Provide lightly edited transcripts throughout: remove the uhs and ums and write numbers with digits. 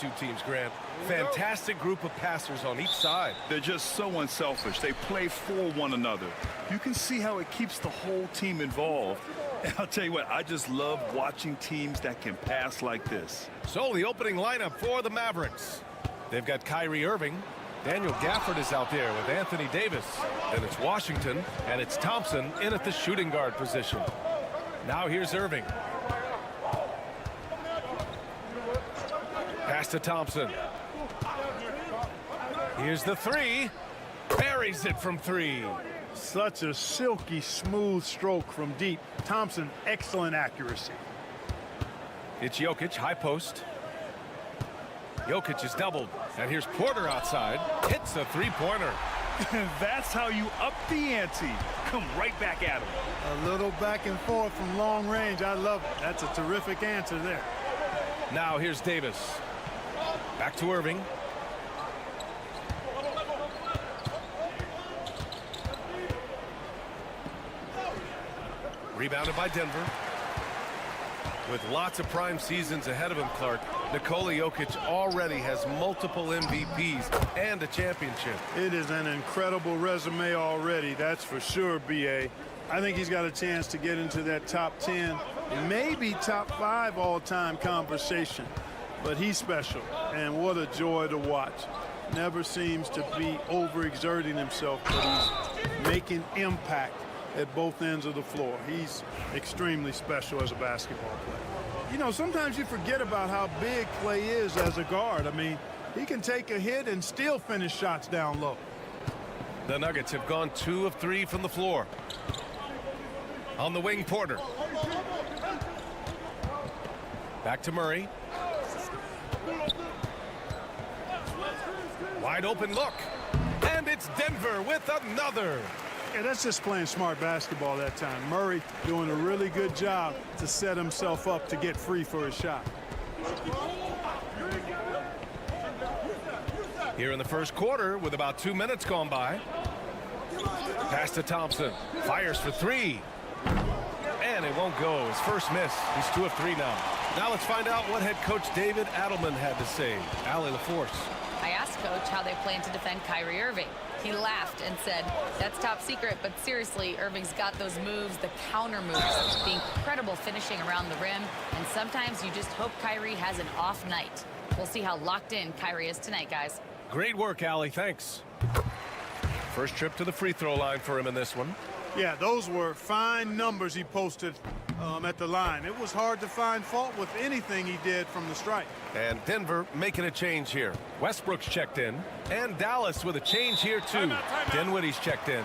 two teams, Grant. Fantastic group of passers on each side. They're just so unselfish. They play for one another. You can see how it keeps the whole team involved. And I'll tell you what, I just love watching teams that can pass like this. So the opening lineup for the Mavericks. They've got Kyrie Irving. Daniel Gafford is out there with Anthony Davis. Then it's Washington, and it's Thompson in at the shooting guard position. Now here's Irving. Pass to Thompson. Here's the three. Buries it from three. Such a silky, smooth stroke from deep. Thompson, excellent accuracy. It's Jokic, high post. Jokic is doubled. And here's Porter outside. Hits a three-pointer. That's how you up the ante. Come right back at him. A little back and forth from long range. I love it. That's a terrific answer there. Now here's Davis. Back to Irving. Rebounded by Denver. With lots of prime seasons ahead of him, Clark, Nikola Jokic already has multiple MVPs and a championship. It is an incredible resume already, that's for sure, B.A. I think he's got a chance to get into that top 10, maybe top 5 all-time conversation. But he's special, and what a joy to watch. Never seems to be overexerting himself, but he's making impact at both ends of the floor. He's extremely special as a basketball player. You know, sometimes you forget about how big Clay is as a guard. I mean, he can take a hit and still finish shots down low. The Nuggets have gone 2 of 3 from the floor. On the wing, Porter. Back to Murray. Wide open look. And it's Denver with another. Yeah, that's just playing smart basketball that time. Murray doing a really good job to set himself up to get free for his shot. Here in the first quarter with about 2 minutes gone by. Pass to Thompson. Fires for three. And it won't go. His first miss. He's 2 of 3 now. Now let's find out what head coach David Adelman had to say. Allie LaForce. I asked Coach how they plan to defend Kyrie Irving. He laughed and said, that's top secret, but seriously, Irving's got those moves, the counter moves, the incredible finishing around the rim, and sometimes you just hope Kyrie has an off night. We'll see how locked in Kyrie is tonight, guys. Great work, Allie. Thanks. First trip to the free throw line for him in this one. Yeah, those were fine numbers he posted at the line. It was hard to find fault with anything he did from the stripe. And Denver making a change here. Westbrook's checked in. And Dallas with a change here, too. Dinwiddie's checked in.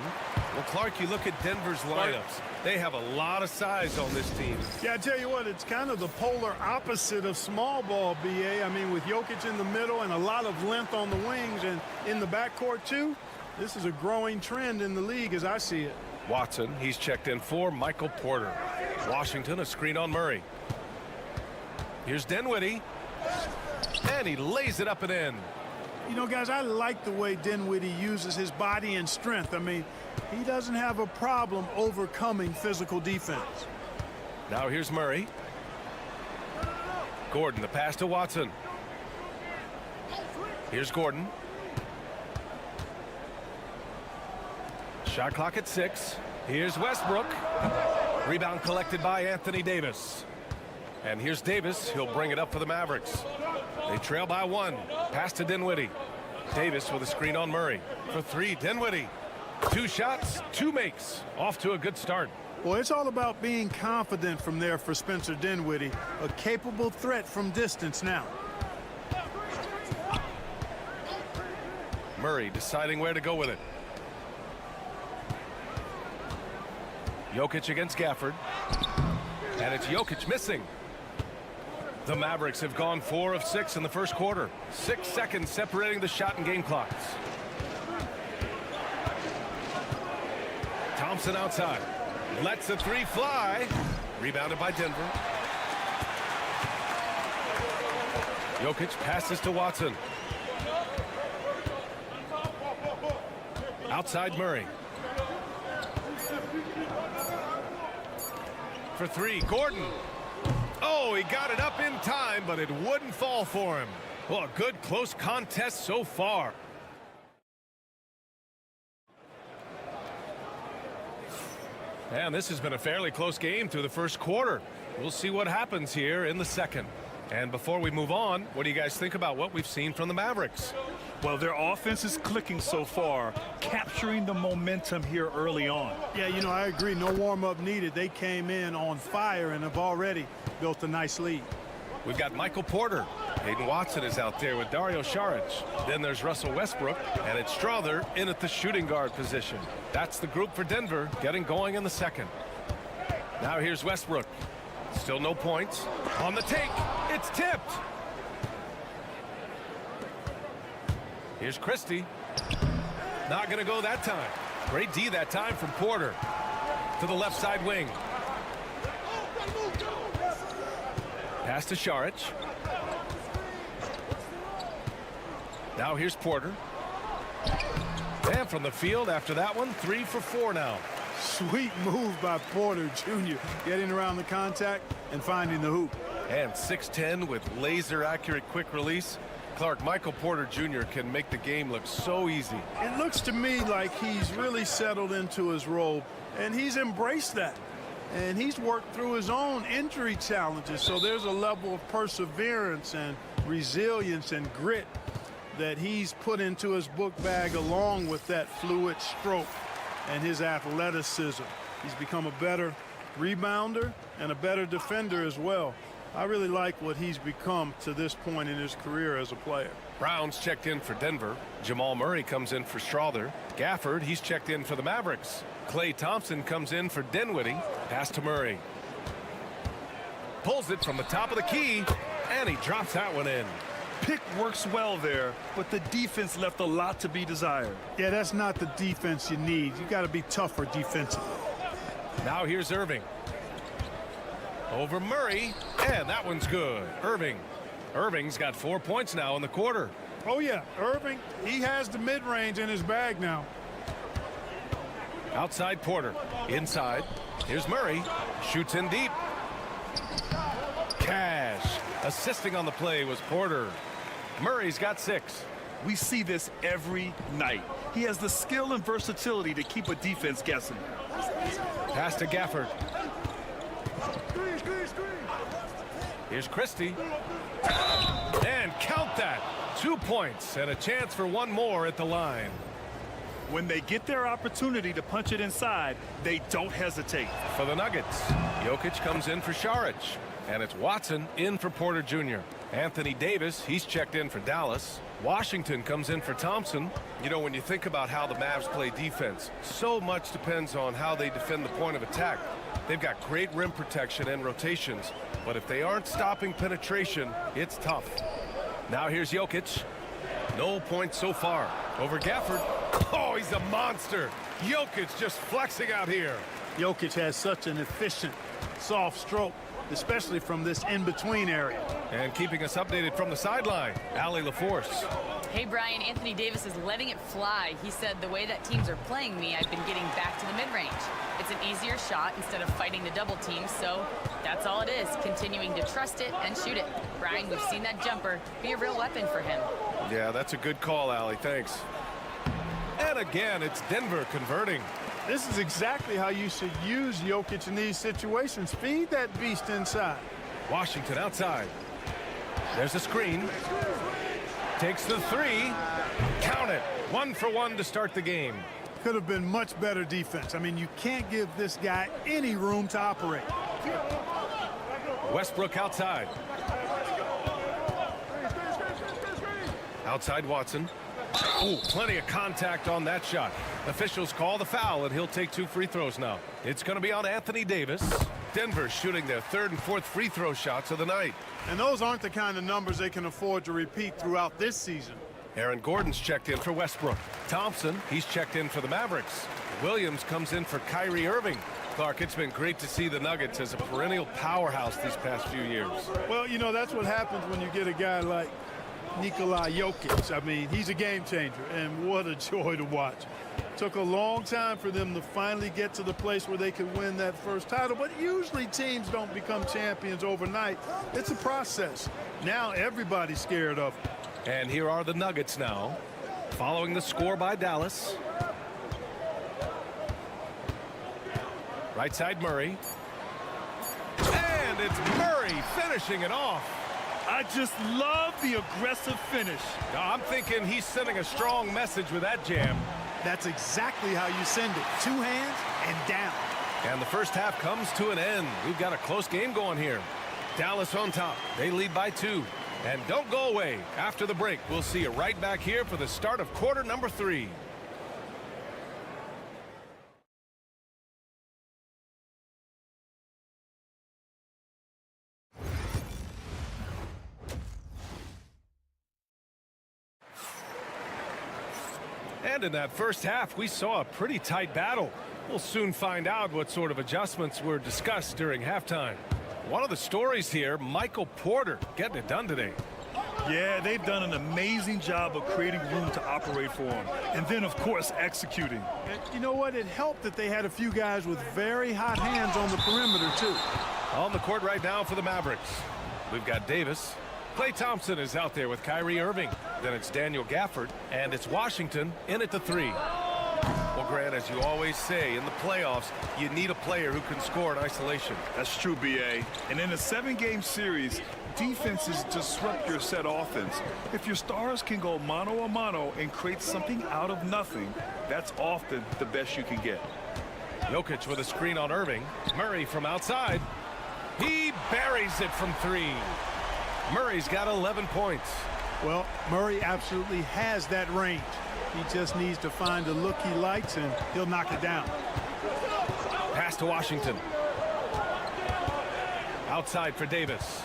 Well, Clark, you look at Denver's lineups. They have a lot of size on this team. Yeah, I tell you what, it's kind of the polar opposite of small ball, B.A. I mean, with Jokic in the middle and a lot of length on the wings and in the backcourt, too, this is a growing trend in the league as I see it. Watson, he's checked in for Michael Porter. Washington, a screen on Murray. Here's Dinwiddie. And he lays it up and in. You know, guys, I like the way Dinwiddie uses his body and strength. I mean, he doesn't have a problem overcoming physical defense. Now here's Murray. Gordon, the pass to Watson. Here's Gordon. Shot clock at 6. Here's Westbrook. Rebound collected by Anthony Davis. And here's Davis. He'll bring it up for the Mavericks. They trail by 1. Pass to Dinwiddie. Davis with a screen on Murray. For 3, Dinwiddie. 2 shots, 2 makes. Off to a good start. Well, it's all about being confident from there for Spencer Dinwiddie. A capable threat from distance now. Murray deciding where to go with it. Jokic against Gafford. And it's Jokic missing. The Mavericks have gone 4 of 6 in the first quarter. 6 seconds separating the shot and game clocks. Thompson outside. Lets the 3 fly. Rebounded by Denver. Jokic passes to Watson. Outside Murray. For 3, Gordon. Oh, he got it up in time, but it wouldn't fall for him. Well, a good close contest so far. And this has been a fairly close game through the first quarter. We'll see what happens here in the second. And before we move on, what do you guys think about what we've seen from the Mavericks? Well, their offense is clicking so far, capturing the momentum here early on. Yeah, you know, I agree. No warm-up needed. They came in on fire and have already built a nice lead. We've got Michael Porter. Hayden Watson is out there with Dario Saric. Then there's Russell Westbrook, and it's Strother in at the shooting guard position. That's the group for Denver getting going in the second. Now here's Westbrook. Still no points. On the take, it's tipped. Here's Christie. Not going to go that time. Great D that time from Porter. To the left side wing. Pass to Saric. Now here's Porter. And from the field after that one, 3 for 4 now. Sweet move by Porter Jr. Getting around the contact and finding the hoop. And 6'10" with laser accurate quick release. Clark, Michael Porter Jr. can make the game look so easy. It looks to me like he's really settled into his role, and he's embraced that. And he's worked through his own injury challenges, so there's a level of perseverance and resilience and grit that he's put into his book bag, along with that fluid stroke and his athleticism. He's become a better rebounder and a better defender as well. I really like what he's become to this point in his career as a player. Brown's checked in for Denver. Jamal Murray comes in for Strother. Gafford, he's checked in for the Mavericks. Klay Thompson comes in for Dinwiddie. Pass to Murray. Pulls it from the top of the key, and he drops that one in. Pick works well there, but the defense left a lot to be desired. Yeah, that's not the defense you need. You got to be tougher defensively. Now here's Irving. Over Murray, and that one's good. Irving's got 4 points now in the quarter. Oh, yeah, Irving, he has the mid-range in his bag now. Outside Porter. Inside. Here's Murray. Shoots in deep. Cash. Assisting on the play was Porter. Murray's got 6. We see this every night. He has the skill and versatility to keep a defense guessing. Pass to Gafford. Here's Christie. And count that. 2 points and a chance for one more at the line. When they get their opportunity to punch it inside, they don't hesitate. For the Nuggets, Jokic comes in for Saric. And it's Watson in for Porter Jr. Anthony Davis, he's checked in for Dallas. Washington comes in for Thompson. You know, when you think about how the Mavs play defense, so much depends on how they defend the point of attack. They've got great rim protection and rotations, but if they aren't stopping penetration, it's tough. Now here's Jokic. No points so far. Over Gafford. Oh, he's a monster. Jokic just flexing out here. Jokic has such an efficient, soft stroke, especially from this in-between area. And keeping us updated from the sideline, Allie LaForce. Hey, Brian, Anthony Davis is letting it fly. He said, the way that teams are playing me, I've been getting back to the mid-range. It's an easier shot instead of fighting the double team, so that's all it is, continuing to trust it and shoot it. Brian, we've seen that jumper be a real weapon for him. Yeah, that's a good call, Allie. Thanks. And again, it's Denver converting. This is exactly how you should use Jokic in these situations. Feed that beast inside. Washington outside. There's a screen. Takes the 3. Count it. 1 for 1 to start the game. Could have been much better defense. I mean, you can't give this guy any room to operate. Westbrook outside. Outside Watson. Ooh, plenty of contact on that shot. Officials call the foul, and he'll take 2 free throws now. It's going to be on Anthony Davis. Denver shooting their 3rd and 4th free throw shots of the night. And those aren't the kind of numbers they can afford to repeat throughout this season. Aaron Gordon's checked in for Westbrook. Thompson, he's checked in for the Mavericks. Williams comes in for Kyrie Irving. Clark, it's been great to see the Nuggets as a perennial powerhouse these past few years. Well, you know, that's what happens when you get a guy like Nikola Jokic. I mean, he's a game changer, and what a joy to watch. Took a long time for them to finally get to the place where they could win that first title, but usually teams don't become champions overnight. It's a process. Now everybody's scared of them. And here are the Nuggets now, following the score by Dallas. Right side Murray. And it's Murray finishing it off. I just love the aggressive finish. I'm thinking he's sending a strong message with that jam. That's exactly how you send it. 2 hands and down. And the first half comes to an end. We've got a close game going here. Dallas on top. They lead by 2. And don't go away. After the break, we'll see you right back here for the start of quarter number 3. And in that first half, we saw a pretty tight battle. We'll soon find out what sort of adjustments were discussed during halftime. One of the stories here, Michael Porter getting it done today. Yeah, they've done an amazing job of creating room to operate for him. And then, of course, executing. And you know what? It helped that they had a few guys with very hot hands on the perimeter, too. On the court right now for the Mavericks, we've got Davis. Klay Thompson is out there with Kyrie Irving. Then it's Daniel Gafford, and it's Washington in at the 3. Well, Grant, as you always say, in the playoffs, you need a player who can score in isolation. That's true, B.A. And in a 7-game series, defenses disrupt your set offense. If your stars can go mano-a-mano and create something out of nothing, that's often the best you can get. Jokic with a screen on Irving. Murray from outside. He buries it from 3. Murray's got 11 points. Well, Murray absolutely has that range. He just needs to find the look he likes, and he'll knock it down. Pass to Washington. Outside for Davis.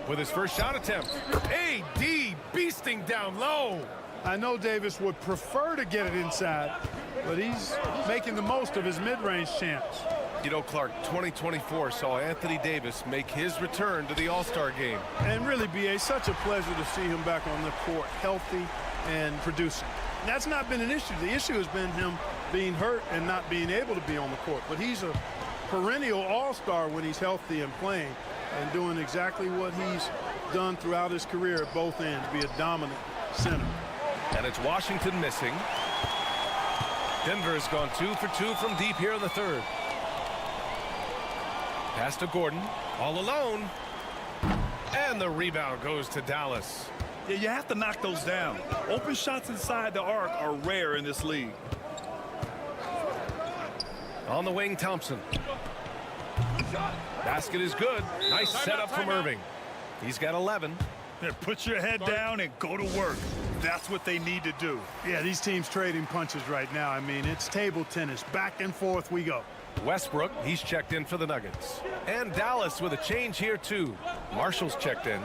With his first shot attempt. AD beasting down low. I know Davis would prefer to get it inside, but he's making the most of his mid-range chance. You know, Clark, 2024 saw Anthony Davis make his return to the All-Star game. And really, B.A., such a pleasure to see him back on the court, healthy and producing. That's not been an issue. The issue has been him being hurt and not being able to be on the court. But he's a perennial All-Star when he's healthy and playing and doing exactly what he's done throughout his career at both ends, be a dominant center. And it's Washington missing. Denver has gone 2 for 2 from deep here in the third. Pass to Gordon, all alone. And the rebound goes to Dallas. Yeah, you have to knock those down. Open shots inside the arc are rare in this league. On the wing, Thompson. Basket is good. Nice setup from Irving. He's got 11. Here, put your head down and go to work. That's what they need to do. Yeah, these teams trading punches right now. I mean, it's table tennis. Back and forth we go. Westbrook, he's checked in for the Nuggets. And Dallas with a change here, too. Marshall's checked in.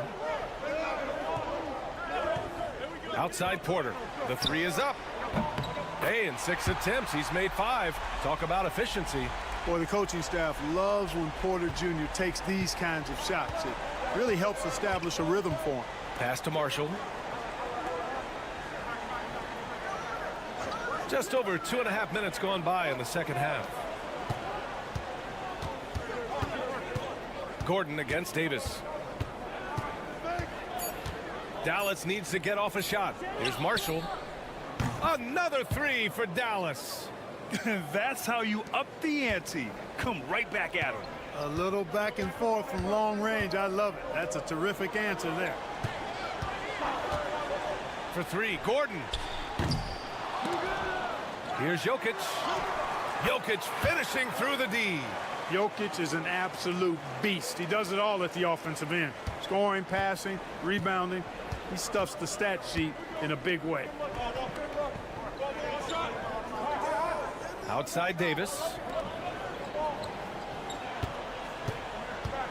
Outside Porter. The 3 is up. Hey, in 6 attempts, he's made 5. Talk about efficiency. Boy, the coaching staff loves when Porter Jr. takes these kinds of shots. It really helps establish a rhythm for him. Pass to Marshall. Just over 2.5 minutes gone by in the second half. Gordon against Davis. Dallas needs to get off a shot. Here's Marshall. Another 3 for Dallas. That's how you up the ante. Come right back at him. A little back and forth from long range. I love it. That's a terrific answer there. For 3, Gordon. Here's Jokic. Jokic finishing through the D. Jokic is an absolute beast. He does it all at the offensive end. Scoring, passing, rebounding. He stuffs the stat sheet in a big way. Outside Davis.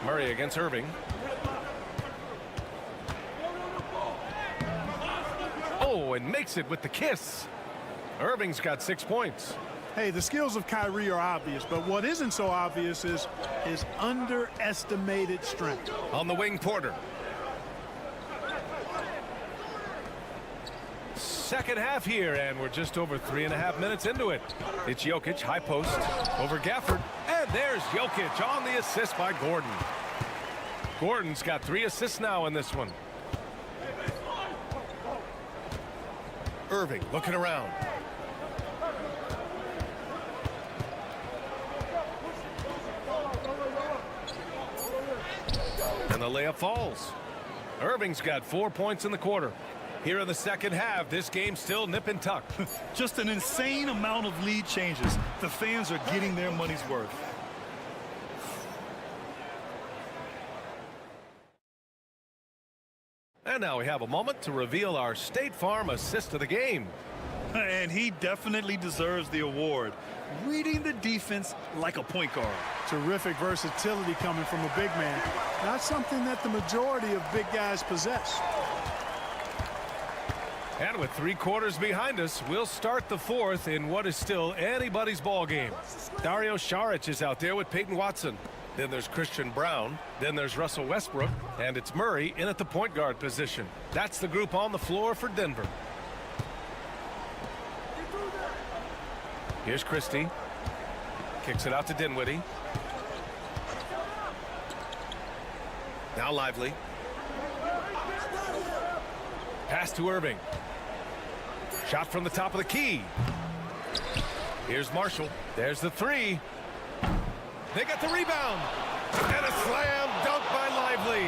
Murray against Irving. Oh, and makes it with the kiss. Irving's got 6 points. Hey, the skills of Kyrie are obvious, but what isn't so obvious is his underestimated strength. On the wing, Porter. Second half here, and we're just over 3.5 minutes into it. It's Jokic, high post, over Gafford, and there's Jokic on the assist by Gordon. Gordon's got 3 assists now in this one. Irving looking around. And the layup falls. Irving's got 4 points in the quarter. Here in the second half, this game's still nip and tuck. Just an insane amount of lead changes. The fans are getting their money's worth. And now we have a moment to reveal our State Farm assist of the game. And he definitely deserves the award. Reading the defense like a point guard. Terrific versatility coming from a big man. Not something that the majority of big guys possess. And with 3 quarters behind us, we'll start the fourth in what is still anybody's ball game. Dario Saric is out there with Peyton Watson. Then there's Christian Brown. Then there's Russell Westbrook. And it's Murray in at the point guard position. That's the group on the floor for Denver. Here's Christie. Kicks it out to Dinwiddie. Now Lively. Pass to Irving. Shot from the top of the key. Here's Marshall. There's the 3. They got the rebound. And a slam dunk by Lively.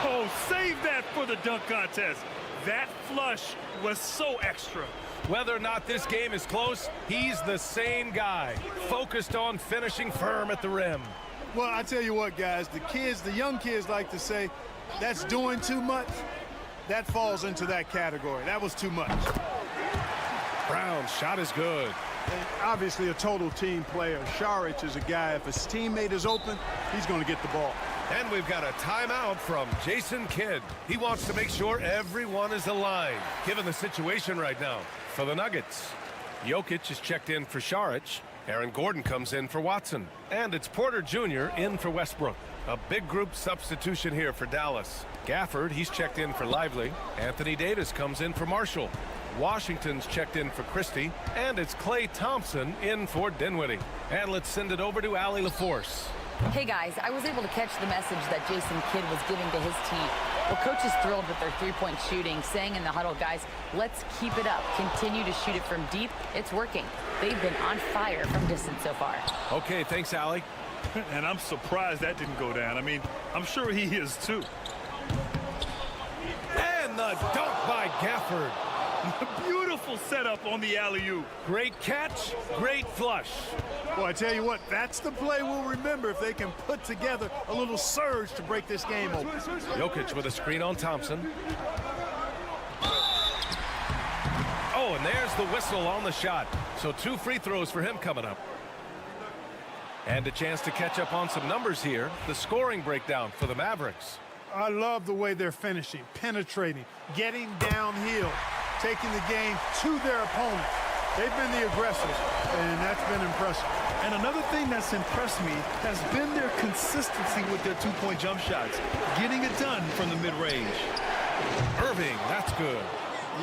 Oh, save that for the dunk contest. That flush was so extra. Whether or not this game is close, he's the same guy. Focused on finishing firm at the rim. Well, I tell you what, guys, the young kids like to say, that's doing too much. That falls into that category. That was too much. Brown's shot is good. And obviously a total team player. Saric is a guy, if his teammate is open, he's going to get the ball. And we've got a timeout from Jason Kidd. He wants to make sure everyone is aligned, given the situation right now. For the Nuggets, Jokic is checked in for Saric. Aaron Gordon comes in for Watson. And it's Porter Jr. in for Westbrook. A big group substitution here for Dallas. Gafford, he's checked in for Lively. Anthony Davis comes in for Marshall. Washington's checked in for Christie. And it's Klay Thompson in for Dinwiddie. And let's send it over to Allie LaForce. Hey guys, I was able to catch the message that Jason Kidd was giving to his team. Well, coach is thrilled with their 3-point shooting, saying in the huddle, guys, let's keep it up. Continue to shoot it from deep. It's working. They've been on fire from distance so far. Okay, thanks, Allie. And I'm surprised that didn't go down. I mean, I'm sure he is too. And the dunk by Gafford. Beautiful setup on the alley-oop. Great catch, great flush. Boy, I tell you what, that's the play we'll remember if they can put together a little surge to break this game open. Jokic with a screen on Thompson. Oh, and there's the whistle on the shot. So 2 free throws for him coming up. And a chance to catch up on some numbers here. The scoring breakdown for the Mavericks. I love the way they're finishing, penetrating, getting downhill, taking the game to their opponent. They've been the aggressors, and that's been impressive. And another thing that's impressed me has been their consistency with their 2-point jump shots, getting it done from the mid-range. Irving, that's good.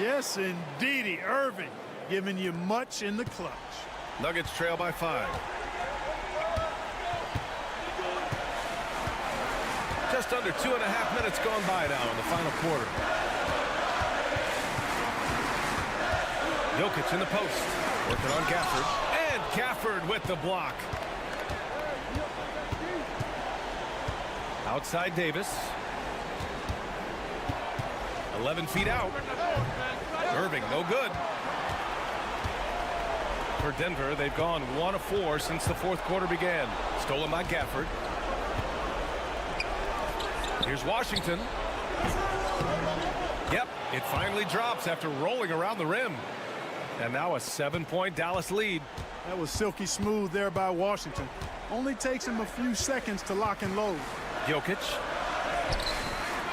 Yes, indeedy, Irving, giving you much in the clutch. Nuggets trail by 5. Just under 2.5 minutes gone by now in the final quarter. Jokic in the post, working on Gafford. And Gafford with the block. Outside Davis. 11 feet out. Irving, no good. For Denver, they've gone 1 of 4 since the fourth quarter began. Stolen by Gafford. Here's Washington. Yep, it finally drops after rolling around the rim. And now a 7-point Dallas lead. That was silky smooth there by Washington. Only takes him a few seconds to lock and load. Jokic.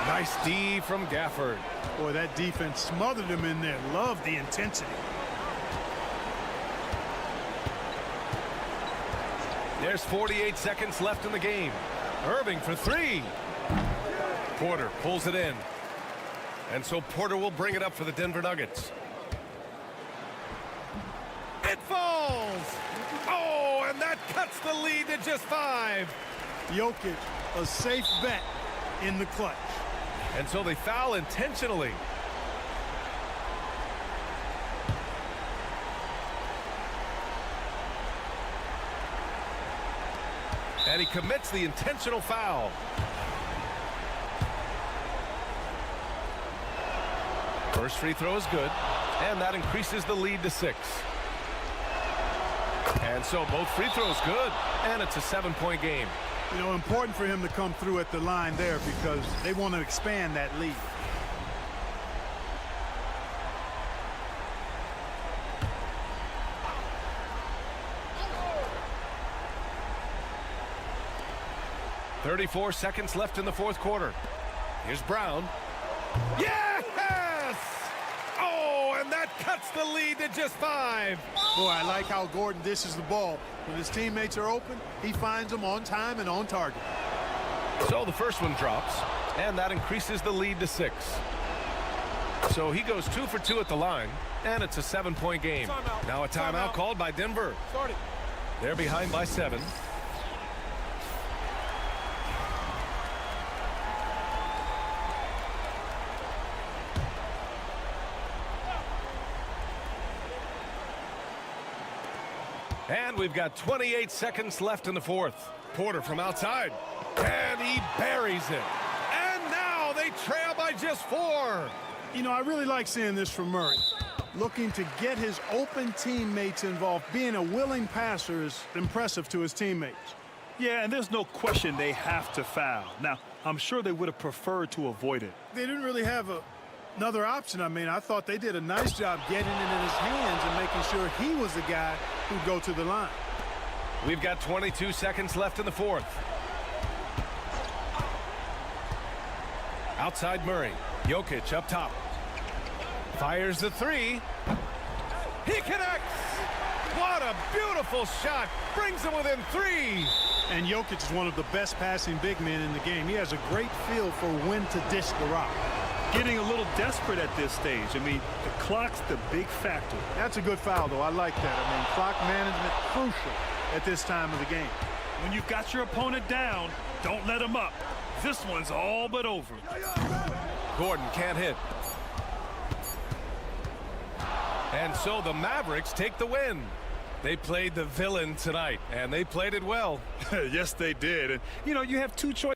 Nice D from Gafford. Boy, that defense smothered him in there. Love the intensity. There's 48 seconds left in the game. Irving for three. Porter pulls it in. And so Porter will bring it up for the Denver Nuggets. It falls! Oh, and that cuts the lead to just 5. Jokic, a safe bet in the clutch. And so they foul intentionally. And he commits the intentional foul. First free throw is good, and that increases the lead to 6. And so both free throws good, and it's a 7-point game. You know, important for him to come through at the line there because they want to expand that lead. .34 seconds left in the fourth quarter. Here's Brown. Yes! Oh, and that cuts the lead to just 5. Boy, I like how Gordon dishes the ball. When his teammates are open, he finds them on time and on target. So the first one drops, and that increases the lead to 6. So he goes 2 for 2 at the line, and it's a 7-point game. Now a timeout called by Denver. They're behind by 7. And we've got 28 seconds left in the fourth. Porter from outside. And he buries it. And now they trail by just 4. You know, I really like seeing this from Murray. Looking to get his open teammates involved. Being a willing passer is impressive to his teammates. Yeah, and there's no question they have to foul. Now, I'm sure they would have preferred to avoid it. They didn't really have another option. I mean, I thought they did a nice job getting it in his hands and making sure he was the guy who'd go to the line. We've got 22 seconds left in the fourth. Outside Murray. Jokic up top. Fires the 3. He connects! What a beautiful shot. Brings him within 3. And Jokic is one of the best passing big men in the game. He has a great feel for when to dish the rock. Getting a little desperate at this stage. I mean, the clock's the big factor. That's a good foul, though. I like that. I mean, clock management crucial at this time of the game. When you've got your opponent down, don't let him up. This one's all but over. Gordon can't hit. And so the Mavericks take the win. They played the villain tonight, and they played it well. Yes, they did. And, you know, you have two choices.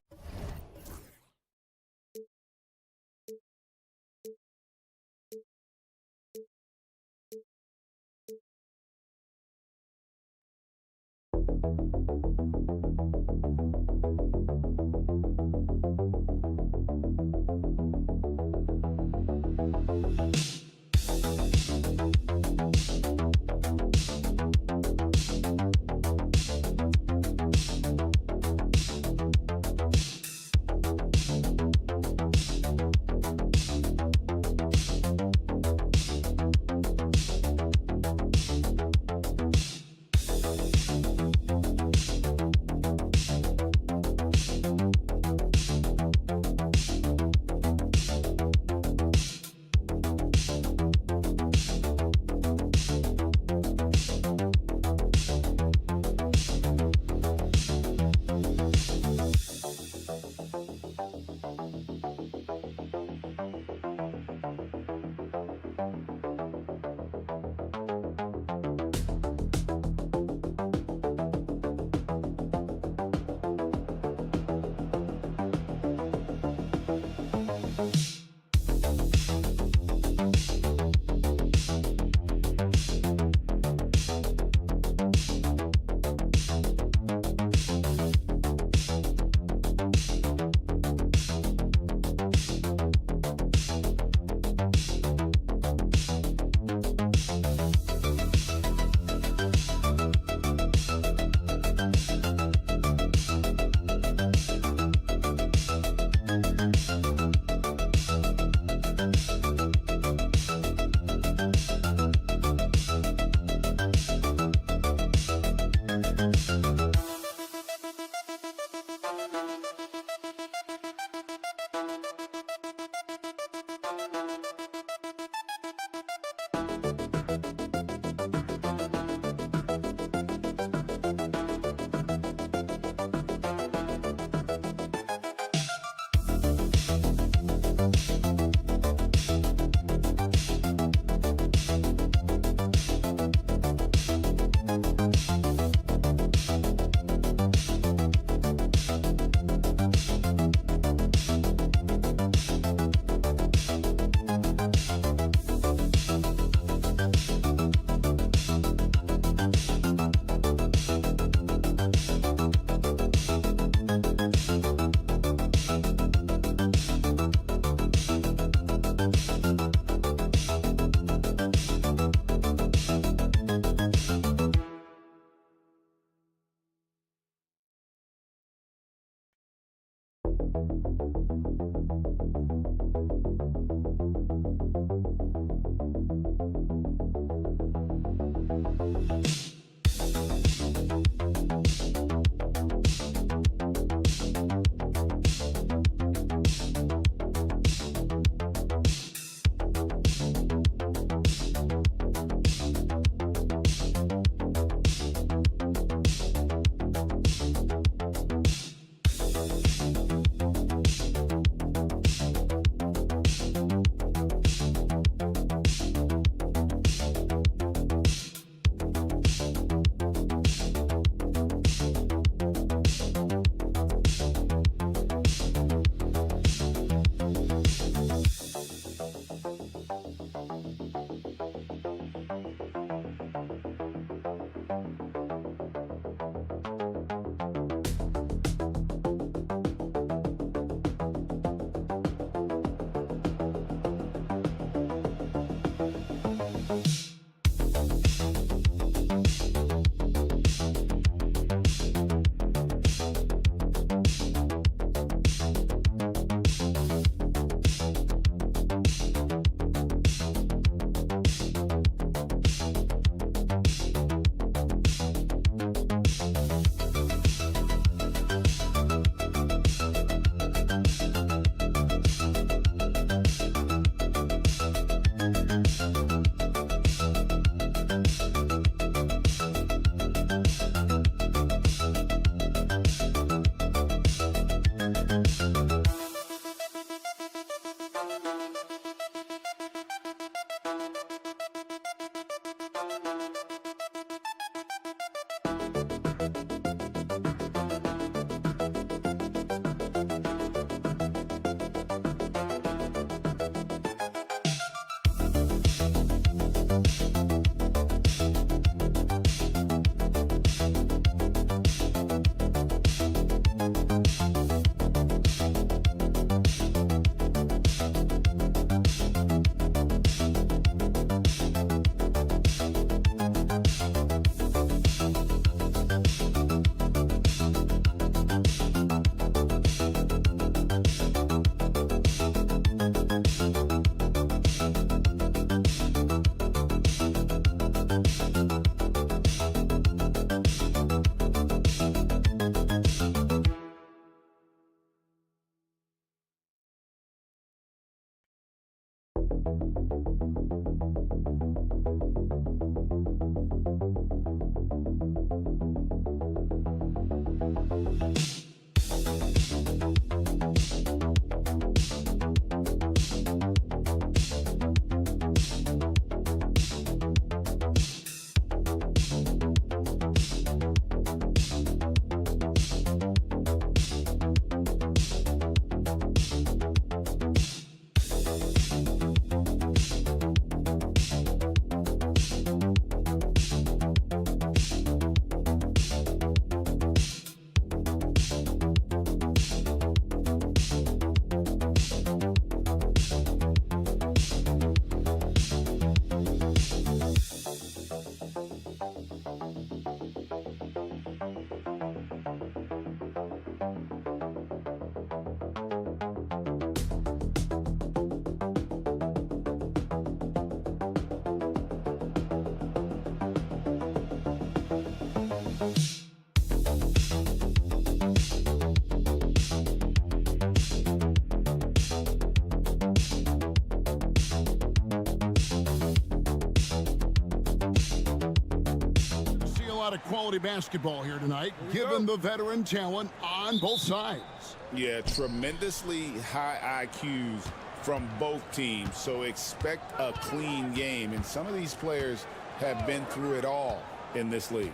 quality basketball here tonight, given the veteran talent on both sides. Yeah, tremendously high IQs from both teams, so expect a clean game. And some of these players have been through it all in this league.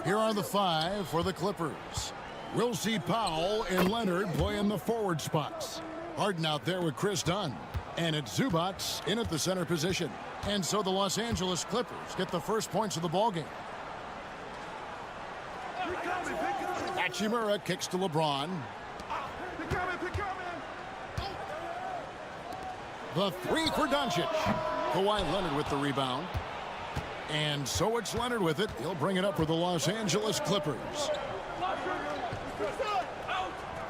Here are the 5 for the Clippers. We'll see Powell and Leonard play in the forward spots. Harden out there with Chris Dunn. And it's Zubats in at the center position. And so the Los Angeles Clippers get the first points of the ballgame. Hachimura kicks to LeBron. The 3 for Doncic. Kawhi Leonard with the rebound. And so it's Leonard with it. He'll bring it up for the Los Angeles Clippers.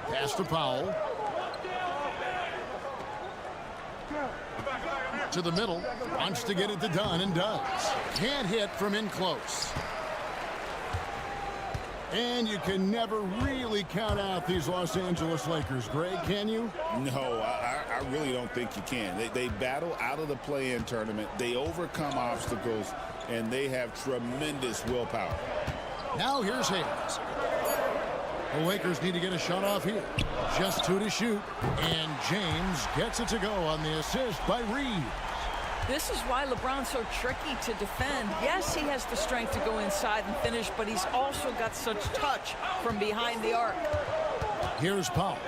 Pass to Powell. To the middle. Wants to get it to Dunn and does. Can't hit from in close. And you can never really count out these Los Angeles Lakers, Greg, can you? No, I really don't think you can. They battle out of the play-in tournament. They overcome obstacles, and they have tremendous willpower. Now here's Hayes. The Lakers need to get a shot off here. Just 2 to shoot. And James gets it to go on the assist by Reeves. This is why LeBron's so tricky to defend. Yes, he has the strength to go inside and finish, but he's also got such touch from behind the arc. Here's Powell.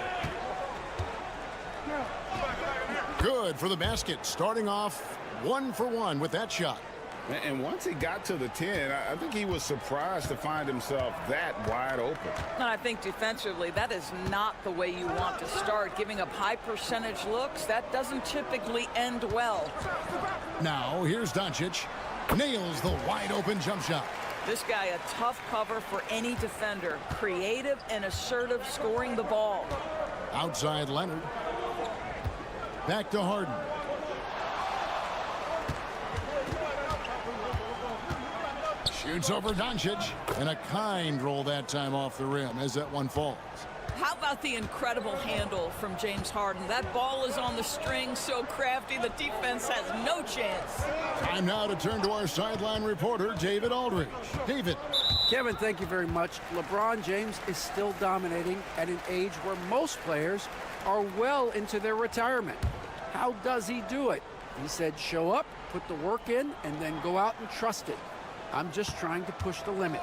Good for the basket. Starting off 1 for 1 with that shot. And once he got to the 10, I think he was surprised to find himself that wide open. And I think defensively, that is not the way you want to start. Giving up high percentage looks, that doesn't typically end well. Now here's Doncic. Nails the wide open jump shot. This guy a tough cover for any defender. Creative and assertive scoring the ball. Outside Leonard. Back to Harden. Shoots over Doncic, and a kind roll that time off the rim as that one falls. How about the incredible handle from James Harden? That ball is on the string, so crafty, the defense has no chance. Time now to turn to our sideline reporter, David Aldridge. David. Kevin, thank you very much. LeBron James is still dominating at an age where most players are well into their retirement. How does he do it? He said, show up, put the work in, and then go out and trust it. I'm just trying to push the limit.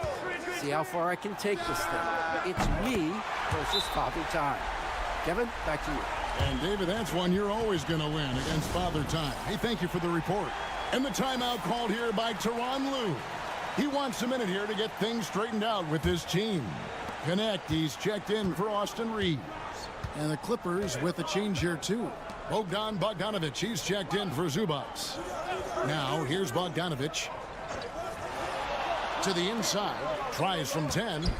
See how far I can take this thing. It's me versus Father Time. Kevin, back to you. And David, that's one you're always going to win against Father Time. Hey, thank you for the report. And the timeout called here by Tyronn Lue. He wants a minute here to get things straightened out with his team. Connect, he's checked in for Austin Reeves. And the Clippers with a change here too. Bogdan Bogdanovic, he's checked in for Zubats. Now, here's Bogdanovic. To the inside, tries from 10.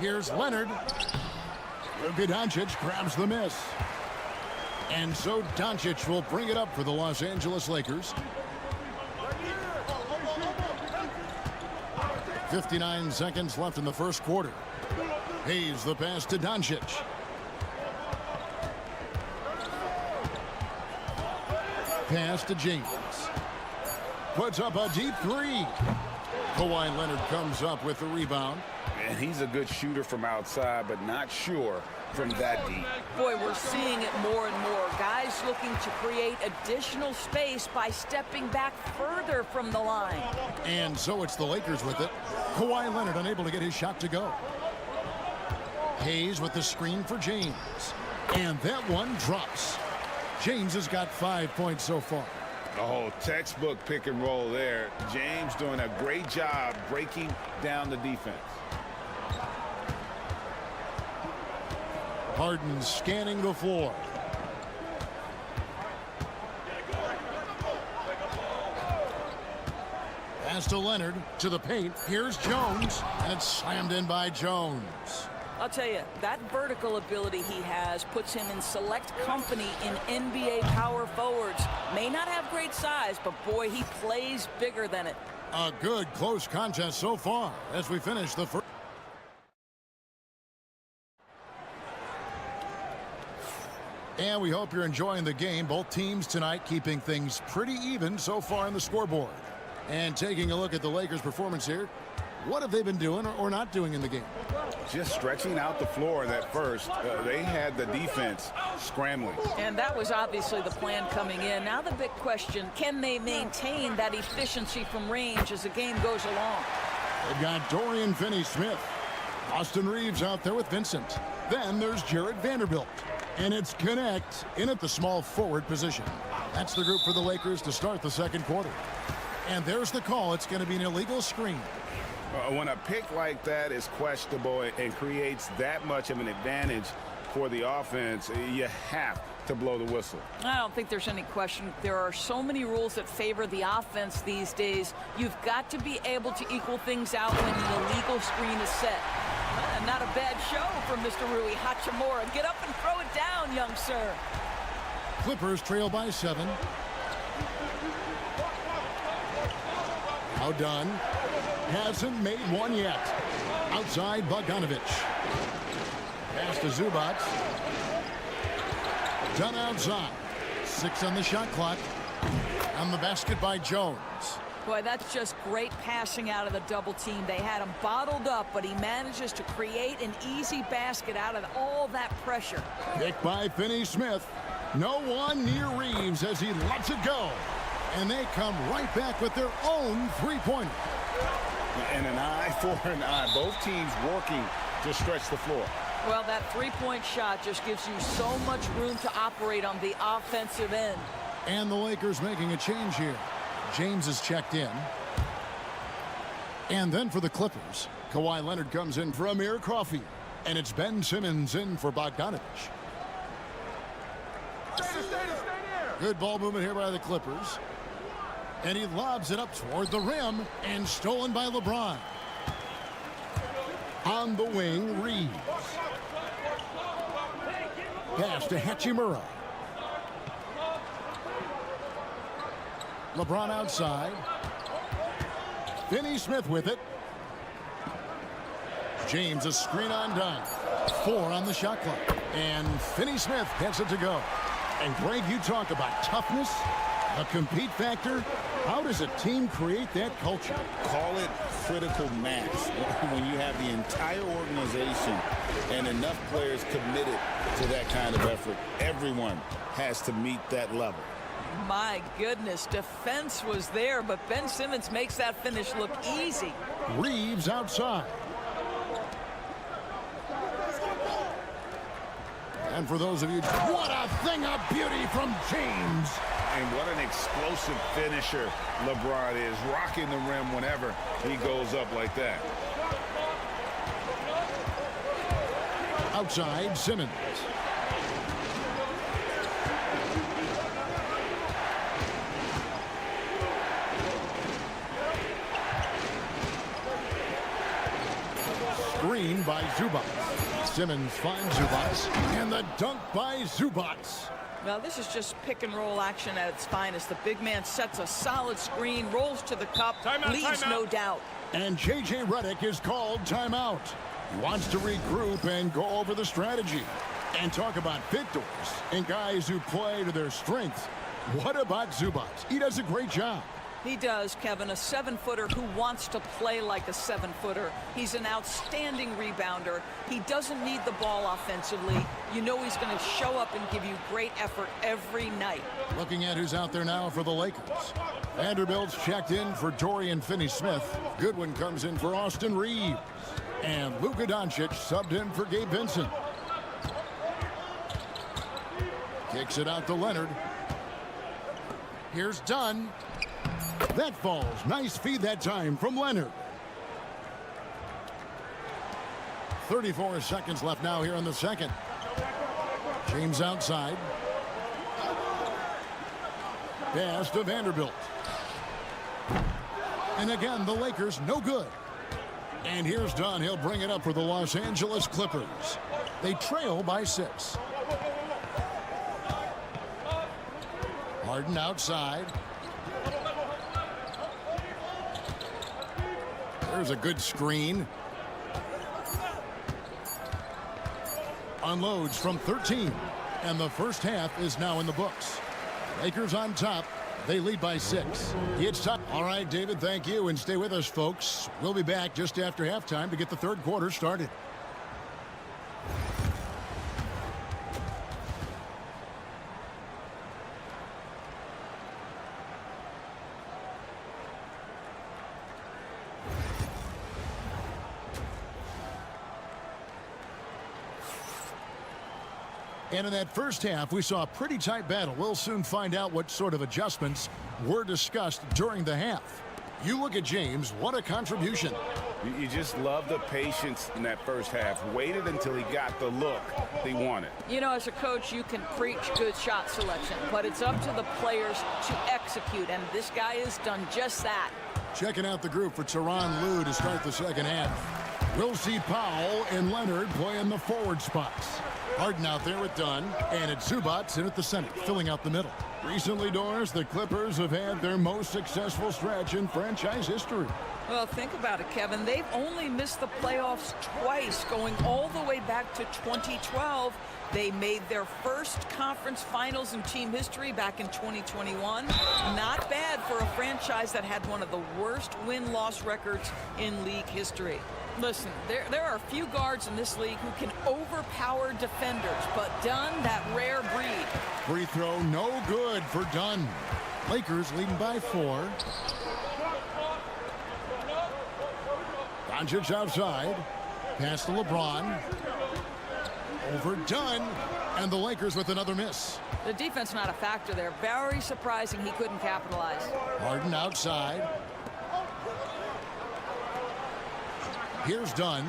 Here's Leonard. Luka Doncic grabs the miss. And so Doncic will bring it up for the Los Angeles Lakers. 59 seconds left in the first quarter. Hayes the pass to Doncic. Pass to James. Puts up a deep 3. Kawhi Leonard comes up with the rebound. And he's a good shooter from outside, but not sure from that deep. Boy, we're seeing it more and more. Guys looking to create additional space by stepping back further from the line. And so it's the Lakers with it. Kawhi Leonard unable to get his shot to go. Hayes with the screen for James. And that one drops. James has got 5 points so far. Oh, textbook pick and roll there. James doing a great job breaking down the defense. Harden scanning the floor. Pass to Leonard, to the paint. Here's Jones, and it's slammed in by Jones. I'll tell you, that vertical ability he has puts him in select company in NBA power forwards. May not have great size, but boy, he plays bigger than it. A good close contest so far as we finish the first. And we hope you're enjoying the game. Both teams tonight keeping things pretty even so far on the scoreboard. And taking a look at the Lakers' performance here, What have they been doing or not doing in the game? Just stretching out the floor at first. They had the defense scrambling. And that was obviously the plan coming in. Now the big question, can they maintain that efficiency from range as the game goes along? They've got Dorian Finney-Smith. Austin Reeves out there with Vincent. Then there's Jared Vanderbilt. And it's Connect in at the small forward position. That's the group for the Lakers to start the second quarter. And there's the call. It's going to be an illegal screen. When a pick like that is questionable and creates that much of an advantage for the offense, you have to blow the whistle. I don't think there's any question. There are so many rules that favor the offense these days. You've got to be able to equal things out when an illegal screen is set. Not a bad show from Mr. Rui Hachimura. Get up and throw it down, young sir. Clippers trail by 7. Now done. Hasn't made one yet. Outside Bogdanovic. Pass to Zubac. Done outside. 6 on the shot clock. On the basket by Jones. Boy, that's just great passing out of the double team. They had him bottled up, but he manages to create an easy basket out of all that pressure. Pick by Finney-Smith. No one near Reeves as he lets it go. And they come right back with their own three-pointer. And an eye for an eye. Both teams working to stretch the floor. Well, that three-point shot just gives you so much room to operate on the offensive end. And the Lakers making a change here. James is checked in. And then for the Clippers, Kawhi Leonard comes in for Amir Coffey. And it's Ben Simmons in for Bogdanovic. Good ball movement here by the Clippers. And he lobs it up toward the rim and stolen by LeBron. On the wing, Reeves. Pass to Hachimura. LeBron outside. Finney-Smith with it. James a screen on done. 4 on the shot clock. And Finney-Smith gets it to go. And Greg, you talk about toughness, a compete factor. How does a team create that culture? Call it critical mass. When you have the entire organization and enough players committed to that kind of effort, everyone has to meet that level. My goodness, defense was there, but Ben Simmons makes that finish look easy. Reeves outside. And for those of you, what a thing of beauty from James. And what an explosive finisher LeBron is, rocking the rim whenever he goes up like that. Outside, Simmons. Screen by Zubac. Simmons finds Zubac. And the dunk by Zubac. Now this is just pick and roll action at its finest. The big man sets a solid screen, rolls to the cup, leaves no doubt. And J.J. Redick is called timeout. He wants to regroup and go over the strategy. And talk about victors and guys who play to their strengths. What about Zubac? He does a great job. He does, Kevin, a 7-footer who wants to play like a 7-footer. He's an outstanding rebounder. He doesn't need the ball offensively. You know he's going to show up and give you great effort every night. Looking at who's out there now for the Lakers. Vanderbilt's checked in for Dorian Finney-Smith. Goodwin comes in for Austin Reeves. And Luka Doncic subbed in for Gabe Vincent. Kicks it out to Leonard. Here's Dunn. That falls. Nice feed that time from Leonard. 34 seconds left now here in the second. James outside. Pass to Vanderbilt. And again, the Lakers no good. And here's Dunn. He'll bring it up for the Los Angeles Clippers. They trail by 6. Harden outside. There's a good screen. Unloads from 13. And the first half is now in the books. Lakers on top, They lead by 6. It's time. All right, David, thank you. And stay with us, folks. We'll be back just after halftime to get the third quarter started. And in that first half, we saw a pretty tight battle. We'll soon find out what sort of adjustments were discussed during the half. You look at James, what a contribution. You just love the patience in that first half. Waited until he got the look he wanted. You know, as a coach, you can preach good shot selection, but it's up to the players to execute, and this guy has done just that. Checking out the group for Tyronn Lue to start the second half. We'll see Powell and Leonard playing the forward spots. Harden out there with Dunn, and it's Zubac in at the center, filling out the middle. Recently, Doris, the Clippers have had their most successful stretch in franchise history. Well, think about it, Kevin. They've only missed the playoffs twice, going all the way back to 2012. They made their first conference finals in team history back in 2021. Not bad for a franchise that had one of the worst win-loss records in league history. Listen, there are a few guards in this league who can overpower defenders, but Dunn, that rare breed. Free throw, no good for Dunn. Lakers leading by 4. Doncic outside. Pass to LeBron. Over Dunn. And the Lakers with another miss. The defense not a factor there. Very surprising he couldn't capitalize. Harden outside. Here's Dunn.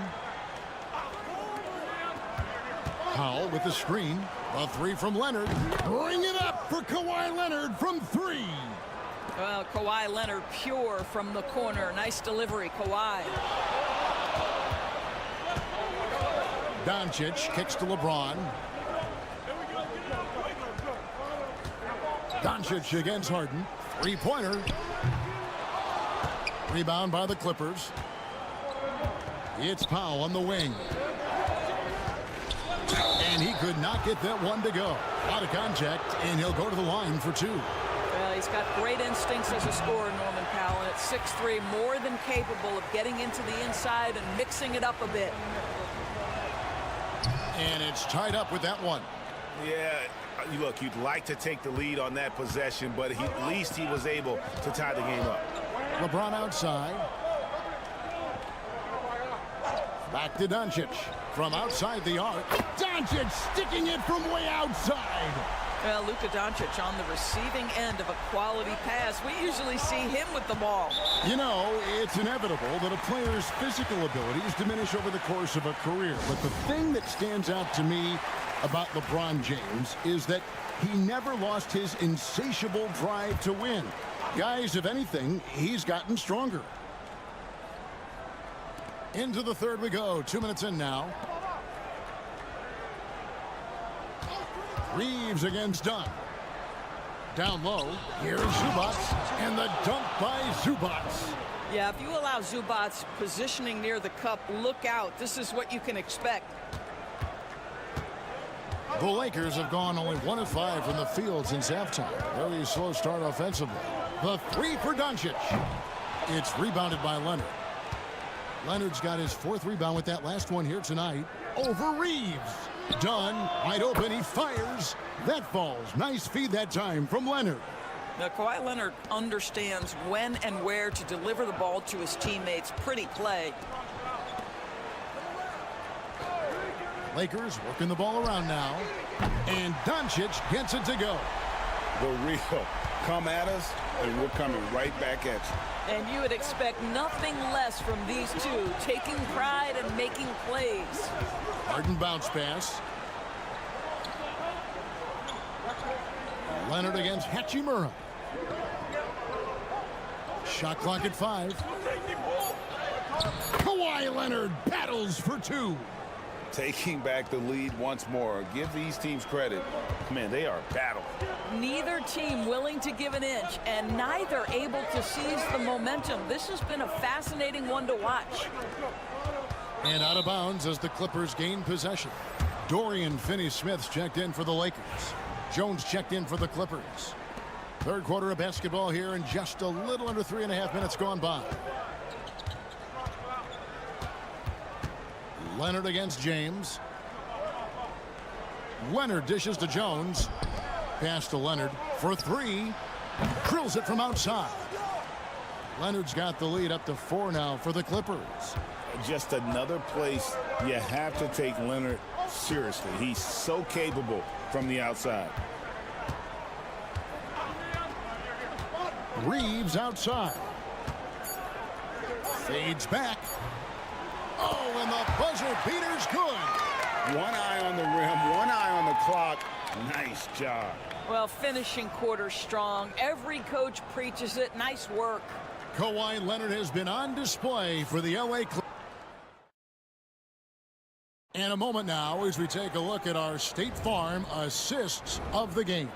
Powell with the screen. A 3 from Leonard. Bring it up for Kawhi Leonard from 3. Well, Kawhi Leonard pure from the corner. Nice delivery, Kawhi. Doncic kicks to LeBron. Doncic against Harden. 3-pointer. Rebound by the Clippers. It's Powell on the wing. And he could not get that one to go. Out of contact, and he'll go to the line for 2. Well, he's got great instincts as a scorer, Norman Powell, and at 6'3", more than capable of getting into the inside and mixing it up a bit. And it's tied up with that one. Yeah, look, you'd like to take the lead on that possession, but at least he was able to tie the game up. LeBron outside. Back to Doncic. From outside the arc. Doncic sticking it from way outside. Well, Luka Doncic on the receiving end of a quality pass. We usually see him with the ball. You know, it's inevitable that a player's physical abilities diminish over the course of a career. But the thing that stands out to me about LeBron James is that he never lost his insatiable drive to win. Guys, if anything, he's gotten stronger. Into the third we go. 2 minutes in now. Reeves against Dunn. Down low. Here's Zubac. And the dunk by Zubac. Yeah, if you allow Zubac positioning near the cup, look out. This is what you can expect. The Lakers have gone only 1 of 5 from the field since halftime. Very slow start offensively. The 3 for Doncic. It's rebounded by Leonard. Leonard's got his 4th rebound with that last one here tonight. Over Reeves. Dunn, wide open, he fires. That falls. Nice feed that time from Leonard. Now, Kawhi Leonard understands when and where to deliver the ball to his teammates. Pretty play. Lakers working the ball around now. And Doncic gets it to go. The real come at us, and we're coming right back at you. And you would expect nothing less from these two, taking pride and making plays. Harden bounce pass. Leonard against Hachimura. Shot clock at 5. Kawhi Leonard battles for 2. Taking back the lead once more. Give these teams credit. Man, they are battling. Neither team willing to give an inch, and neither able to seize the momentum. This has been a fascinating one to watch. And out of bounds as the Clippers gain possession. Dorian Finney-Smith's checked in for the Lakers. Jones checked in for the Clippers. Third quarter of basketball here, and just a little under 3.5 minutes gone by. Leonard against James. Leonard dishes to Jones. Pass to Leonard for three. Drills it from outside. Leonard's got the lead up to 4 now for the Clippers. Just another place you have to take Leonard seriously. He's so capable from the outside. Reeves outside. Fades back. Oh, and the buzzer beater's good. One eye on the rim, one eye on the clock. Nice job. Well, finishing quarter strong. Every coach preaches it. Nice work. Kawhi Leonard has been on display for the LA Clippers. And a moment now as we take a look at our State Farm assists of the game.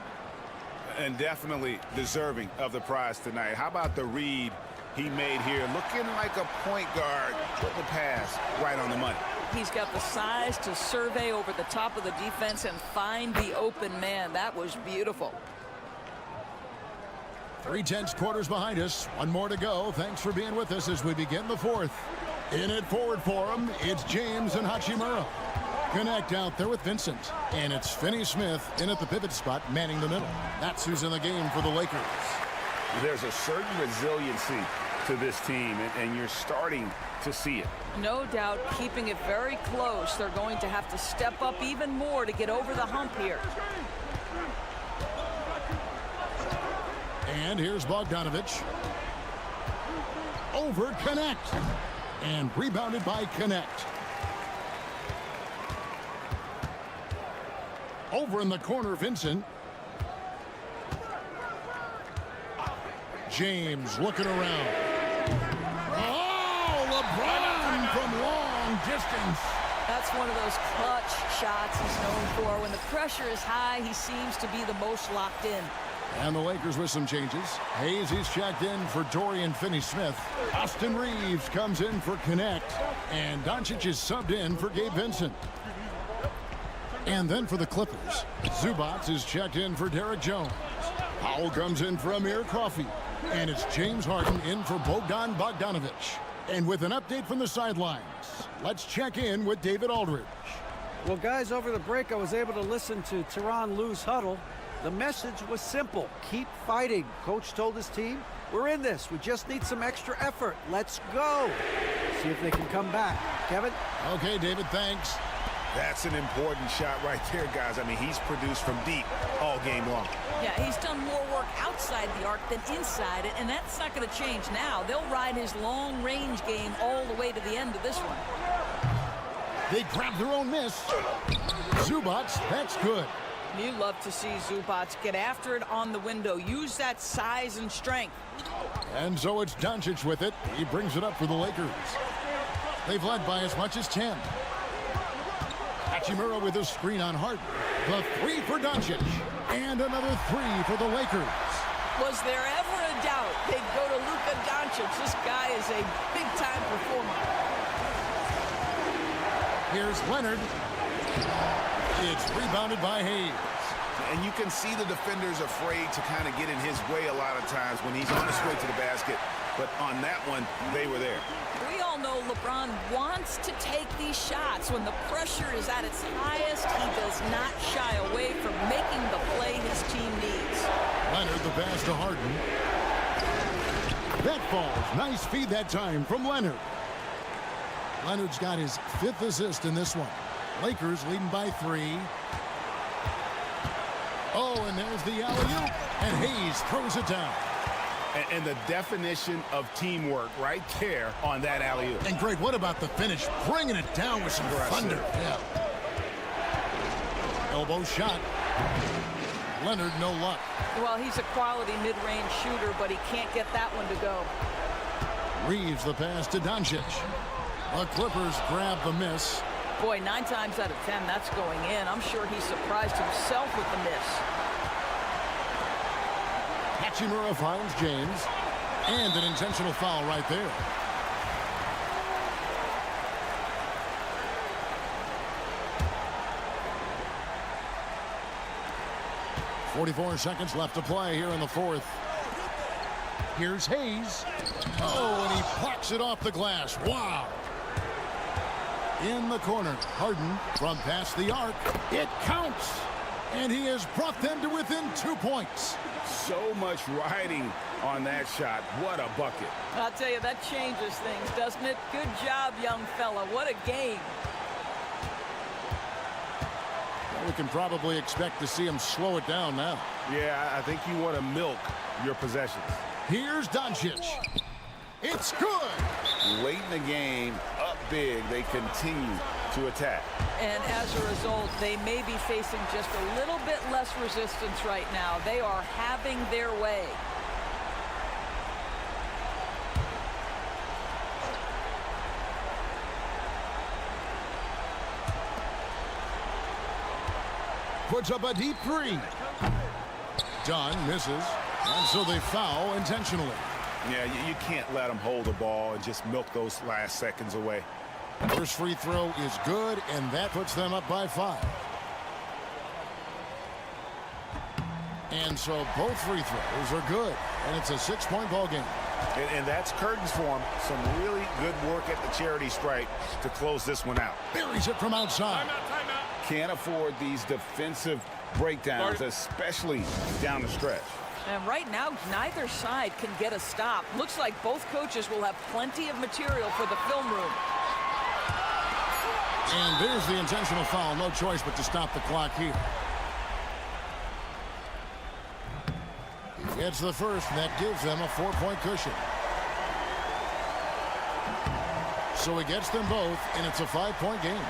And definitely deserving of the prize tonight. How about the read he made here? Looking like a point guard. Put the pass right on the money. He's got the size to survey over the top of the defense and find the open man. That was beautiful. 3/10 quarters behind us. One more to go. Thanks for being with us as we begin the fourth. In it forward for him, it's James and Hachimura. Connect out there with Vincent. And it's Finney-Smith in at the pivot spot, manning the middle. That's who's in the game for the Lakers. There's a certain resiliency to this team, and you're starting to see it. No doubt keeping it very close. They're going to have to step up even more to get over the hump here. And here's Bogdanovich. Over Connect. And rebounded by Connect. Over in the corner, Vincent. James looking around. Oh, LeBron from long distance. That's one of those clutch shots he's known for. When the pressure is high, he seems to be the most locked in. And the Lakers with some changes. Hayes, he's checked in for Dorian Finney-Smith. Austin Reeves comes in for Connect. And Doncic is subbed in for Gabe Vincent. And then for the Clippers, Zubac is checked in for Derek Jones. Powell comes in for Amir Coffey. And it's James Harden in for Bogdan Bogdanovich. And with an update from the sidelines, let's check in with David Aldridge. Well, guys, over the break, I was able to listen to Tyronn Lue's huddle. The message was simple. Keep fighting. Coach told his team, we're in this. We just need some extra effort. Let's go. See if they can come back. Kevin? Okay, David, thanks. That's an important shot right there, guys. I mean, he's produced from deep all game long. Yeah, he's done more work outside the arc than inside it, and that's not going to change now. They'll ride his long-range game all the way to the end of this one. They grab their own miss. Zubac, that's good. You love to see Zubac get after it on the window. Use that size and strength. And so it's Doncic with it. He brings it up for the Lakers. They've led by as much as 10. Hachimura with a screen on Harden. The three for Doncic. And another three for the Lakers. Was there ever a doubt they'd go to Luka Doncic? This guy is a big-time performer. Here's Leonard. It's rebounded by Hayes. And you can see the defenders afraid to kind of get in his way a lot of times when he's on his way to the basket. But on that one, they were there. We all know LeBron wants to take these shots. When the pressure is at its highest, he does not shy away from making the play his team needs. Leonard, the pass to Harden. That falls. Nice feed that time from Leonard. Leonard's got his 5th assist in this one. Lakers leading by 3. Oh, and there's the alley-oop. And Hayes throws it down. And the definition of teamwork right there on that alley-oop. And Greg, what about the finish? Bringing it down with some thunder. Yeah. Elbow shot. Leonard, no luck. Well, he's a quality mid-range shooter, but he can't get that one to go. Reeves the pass to Doncic. The Clippers grab the miss. Boy, 9 times out of 10, that's going in. I'm sure he surprised himself with the miss. Hachimura finds James. And an intentional foul right there. 44 seconds left to play here in the fourth. Here's Hayes. Oh, and he plucks it off the glass. Wow. In the corner, Harden from past the arc. It counts. And he has brought them to within 2 points. So much riding on that shot. What a bucket. I'll tell you, that changes things, doesn't it? Good job, young fella. What a game. Well, we can probably expect to see him slow it down now. Yeah, I think you want to milk your possessions. Here's Doncic. It's good. Late in the game, up big, they continue to attack. And as a result, they may be facing just a little bit less resistance right now. They are having their way. Puts up a deep three. Dunn misses. And so they foul intentionally. Yeah, you can't let them hold the ball and just milk those last seconds away. First free throw is good, and that puts them up by 5. And so both free throws are good, and it's a 6-point ball game. And that's curtains for them. Some really good work at the charity stripe to close this one out. Buries it from outside. Can't afford these defensive breakdowns, especially down the stretch. And right now, neither side can get a stop. Looks like both coaches will have plenty of material for the film room. And there's the intentional foul. No choice but to stop the clock here. It's the first, and that gives them a 4-point cushion. So he gets them both, and it's a 5-point game.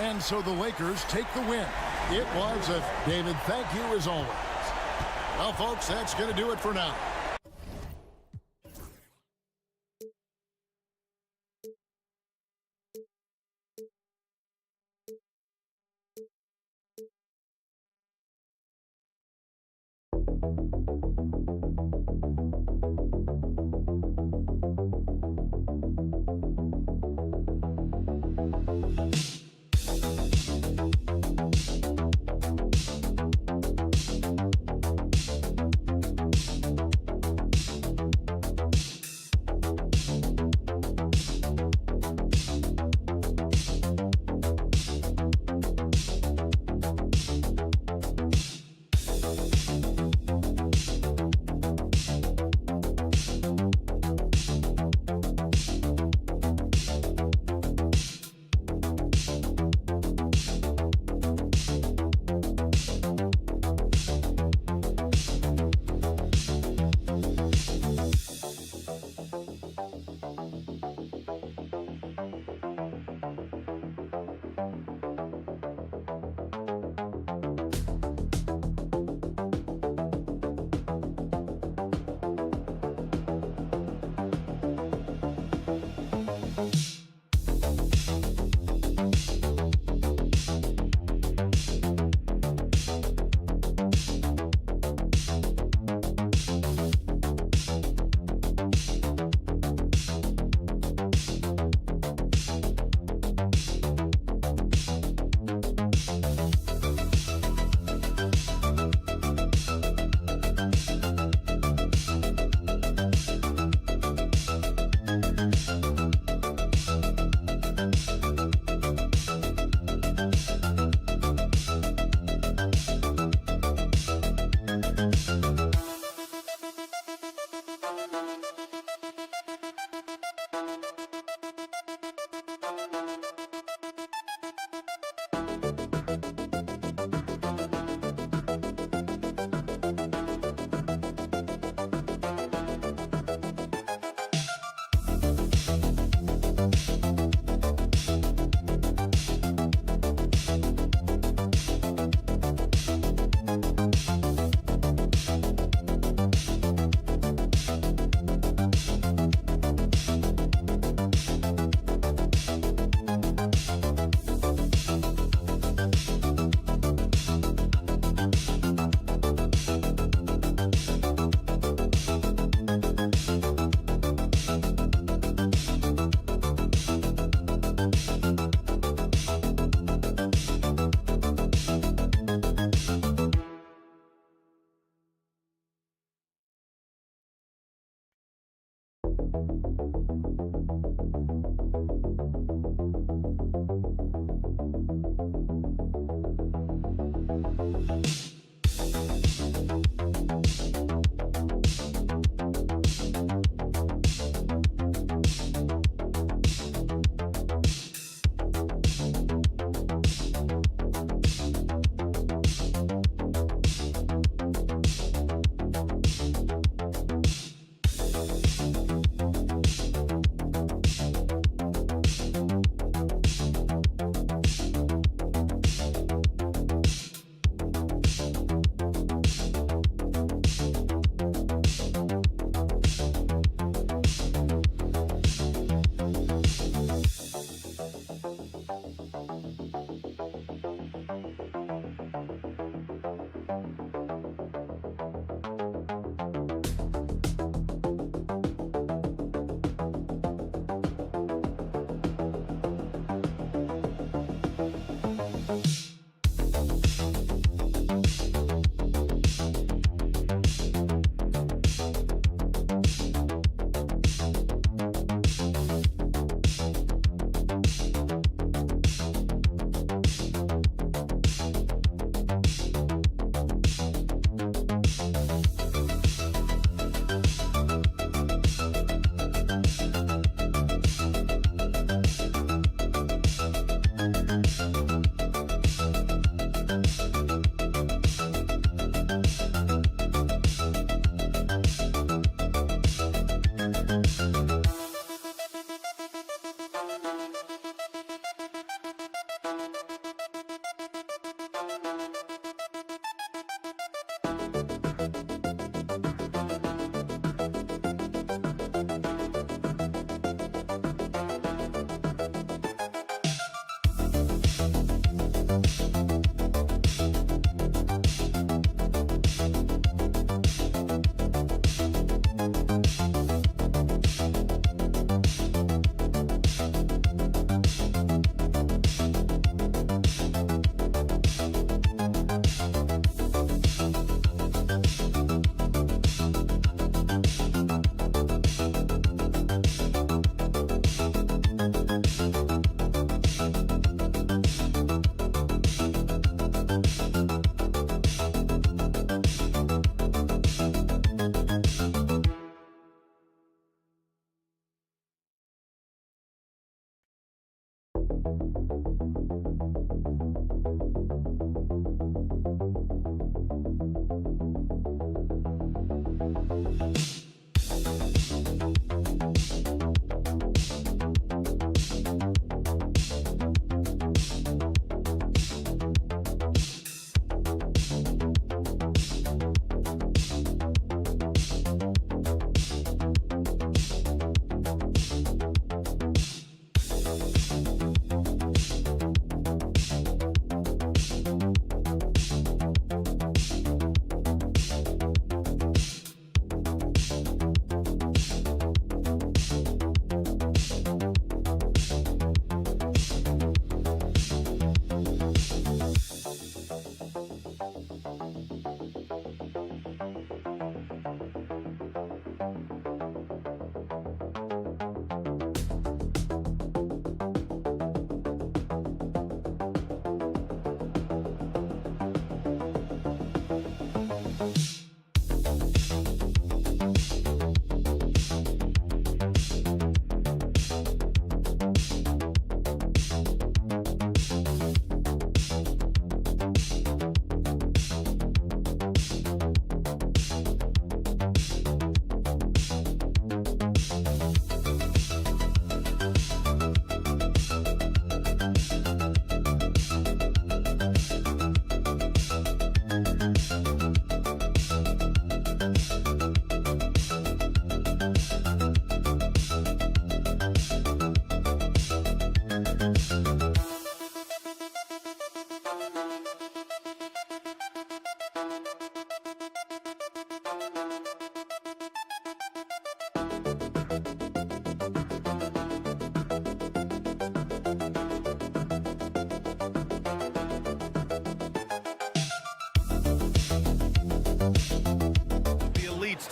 And so the Lakers take the win. It was a David, thank you as always. Well, folks, that's going to do it for now.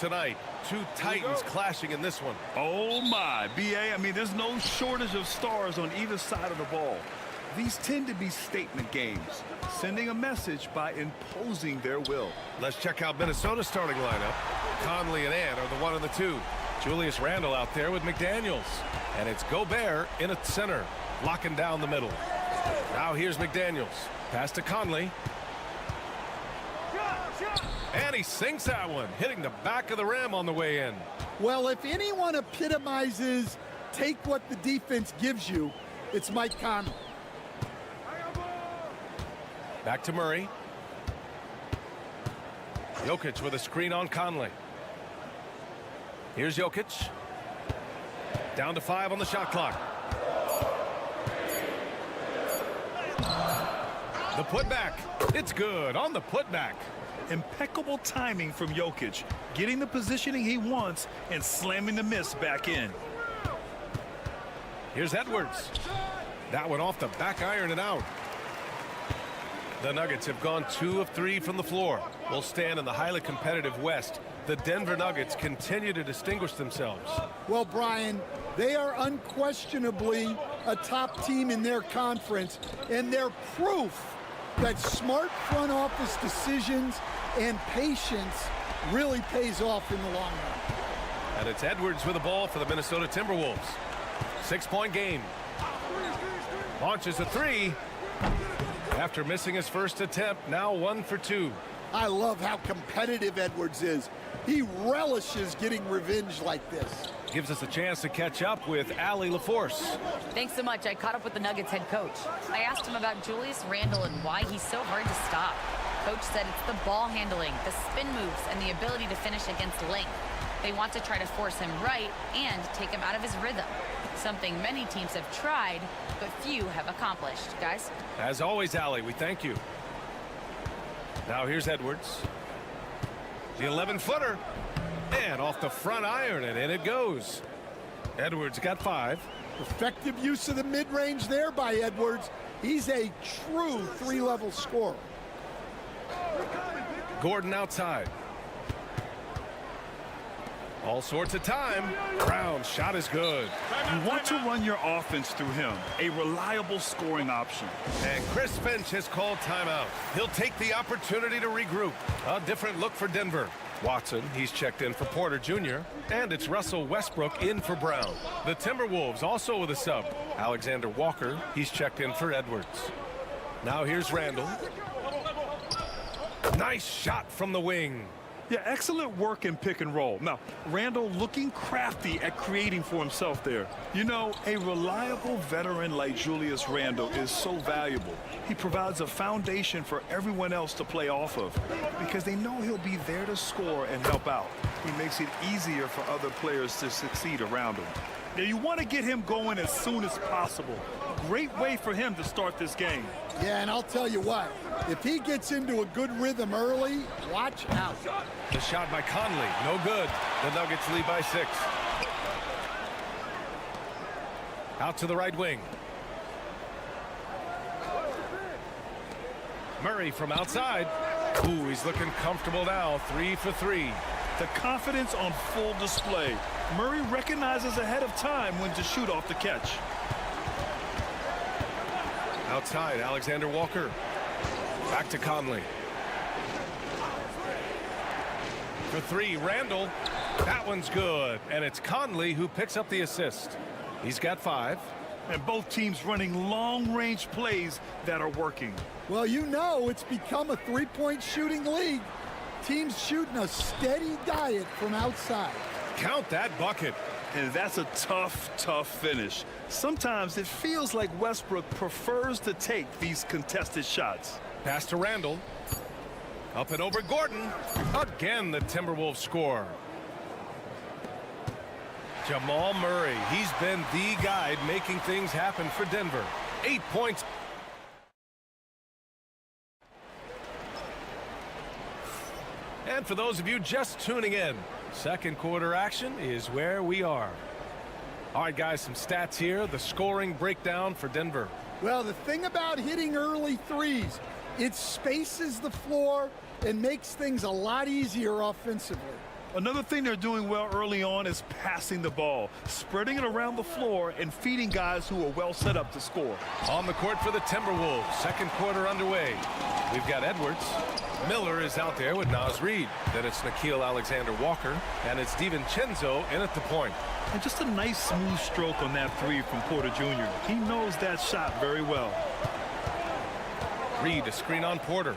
Tonight, two titans clashing in this one. Oh, my. B.A., I mean, there's no shortage of stars on either side of the ball. These tend to be statement games, sending a message by imposing their will. Let's check out Minnesota's starting lineup. Conley and Ant are the 1 and the 2. Julius Randle out there with McDaniels. And it's Gobert in at center, locking down the middle. Now here's McDaniels. Pass to Conley. And he sinks that one, hitting the back of the rim on the way in. Well, if anyone epitomizes take what the defense gives you, it's Mike Conley. Back to Murray. Jokic with a screen on Conley. Here's Jokic. Down to 5 on the shot clock. The putback. It's good on the putback. Impeccable timing from Jokic, getting the positioning he wants and slamming the miss back in. Here's Edwards. That one off the back iron and out. The Nuggets have gone 2 of 3 from the floor. Will stand in the highly competitive West. The Denver Nuggets continue to distinguish themselves. Well, Brian, they are unquestionably a top team in their conference, and they're proof that smart front office decisions and patience really pays off in the long run. And it's Edwards with the ball for the Minnesota Timberwolves. 6-point game. Launches a 3. After missing his first attempt, now 1 for 2. I love how competitive Edwards is. He relishes getting revenge like this. Gives us a chance to catch up with Allie LaForce. Thanks so much. I caught up with the Nuggets head coach. I asked him about Julius Randle and why he's so hard to stop. Coach said it's the ball handling, the spin moves, and the ability to finish against length. They want to try to force him right and take him out of his rhythm. Something many teams have tried, but few have accomplished. Guys? As always, Allie, we thank you. Now here's Edwards. The 11-footer. And off the front iron, and in it goes. Edwards got 5. Effective use of the mid-range there by Edwards. He's a true 3-level scorer. Gordon outside. All sorts of time. Brown's shot is good. You want to run your offense through him, a reliable scoring option. And Chris Finch has called timeout. He'll take the opportunity to regroup. A different look for Denver. Watson, he's checked in for Porter Jr., and it's Russell Westbrook in for Brown. The Timberwolves also with a sub. Alexander Walker, he's checked in for Edwards. Now here's Randle. Nice shot from the wing. Yeah, excellent work in pick and roll. Now, Randle looking crafty at creating for himself there. You know, a reliable veteran like Julius Randle is so valuable. He provides a foundation for everyone else to play off of because they know he'll be there to score and help out. He makes it easier for other players to succeed around him. Now, you want to get him going as soon as possible. Great way for him to start this game. Yeah, and I'll tell you what, if he gets into a good rhythm early, watch out. The shot by Conley, no good. The Nuggets lead by 6. Out to the right wing. Murray from outside. Ooh, he's looking comfortable now. 3 for 3. The confidence on full display. Murray recognizes ahead of time when to shoot off the catch. Outside, Alexander Walker. Back to Conley. For 3, Randle. That one's good. And it's Conley who picks up the assist. He's got 5. And both teams running long-range plays that are working. Well, you know it's become a three-point shooting league. Teams shooting a steady diet from outside. Count that bucket. And that's a tough, tough finish. Sometimes it feels like Westbrook prefers to take these contested shots. Pass to Randle. Up and over Gordon. Again, the Timberwolves score. Jamal Murray, he's been the guy making things happen for Denver. 8 points. And for those of you just tuning in, second quarter action is where we are. All right, guys, some stats here. The scoring breakdown for Denver. Well, the thing about hitting early threes, it spaces the floor and makes things a lot easier offensively. Another thing they're doing well early on is passing the ball, spreading it around the floor and feeding guys who are well set up to score. On the court for the Timberwolves, second quarter underway. We've got Edwards. Miller is out there with Naz Reid. Then it's Nickeil Alexander-Walker, and it's DiVincenzo in at the point. And just a nice smooth stroke on that three from Porter Jr. He knows that shot very well. Reid, a screen on Porter.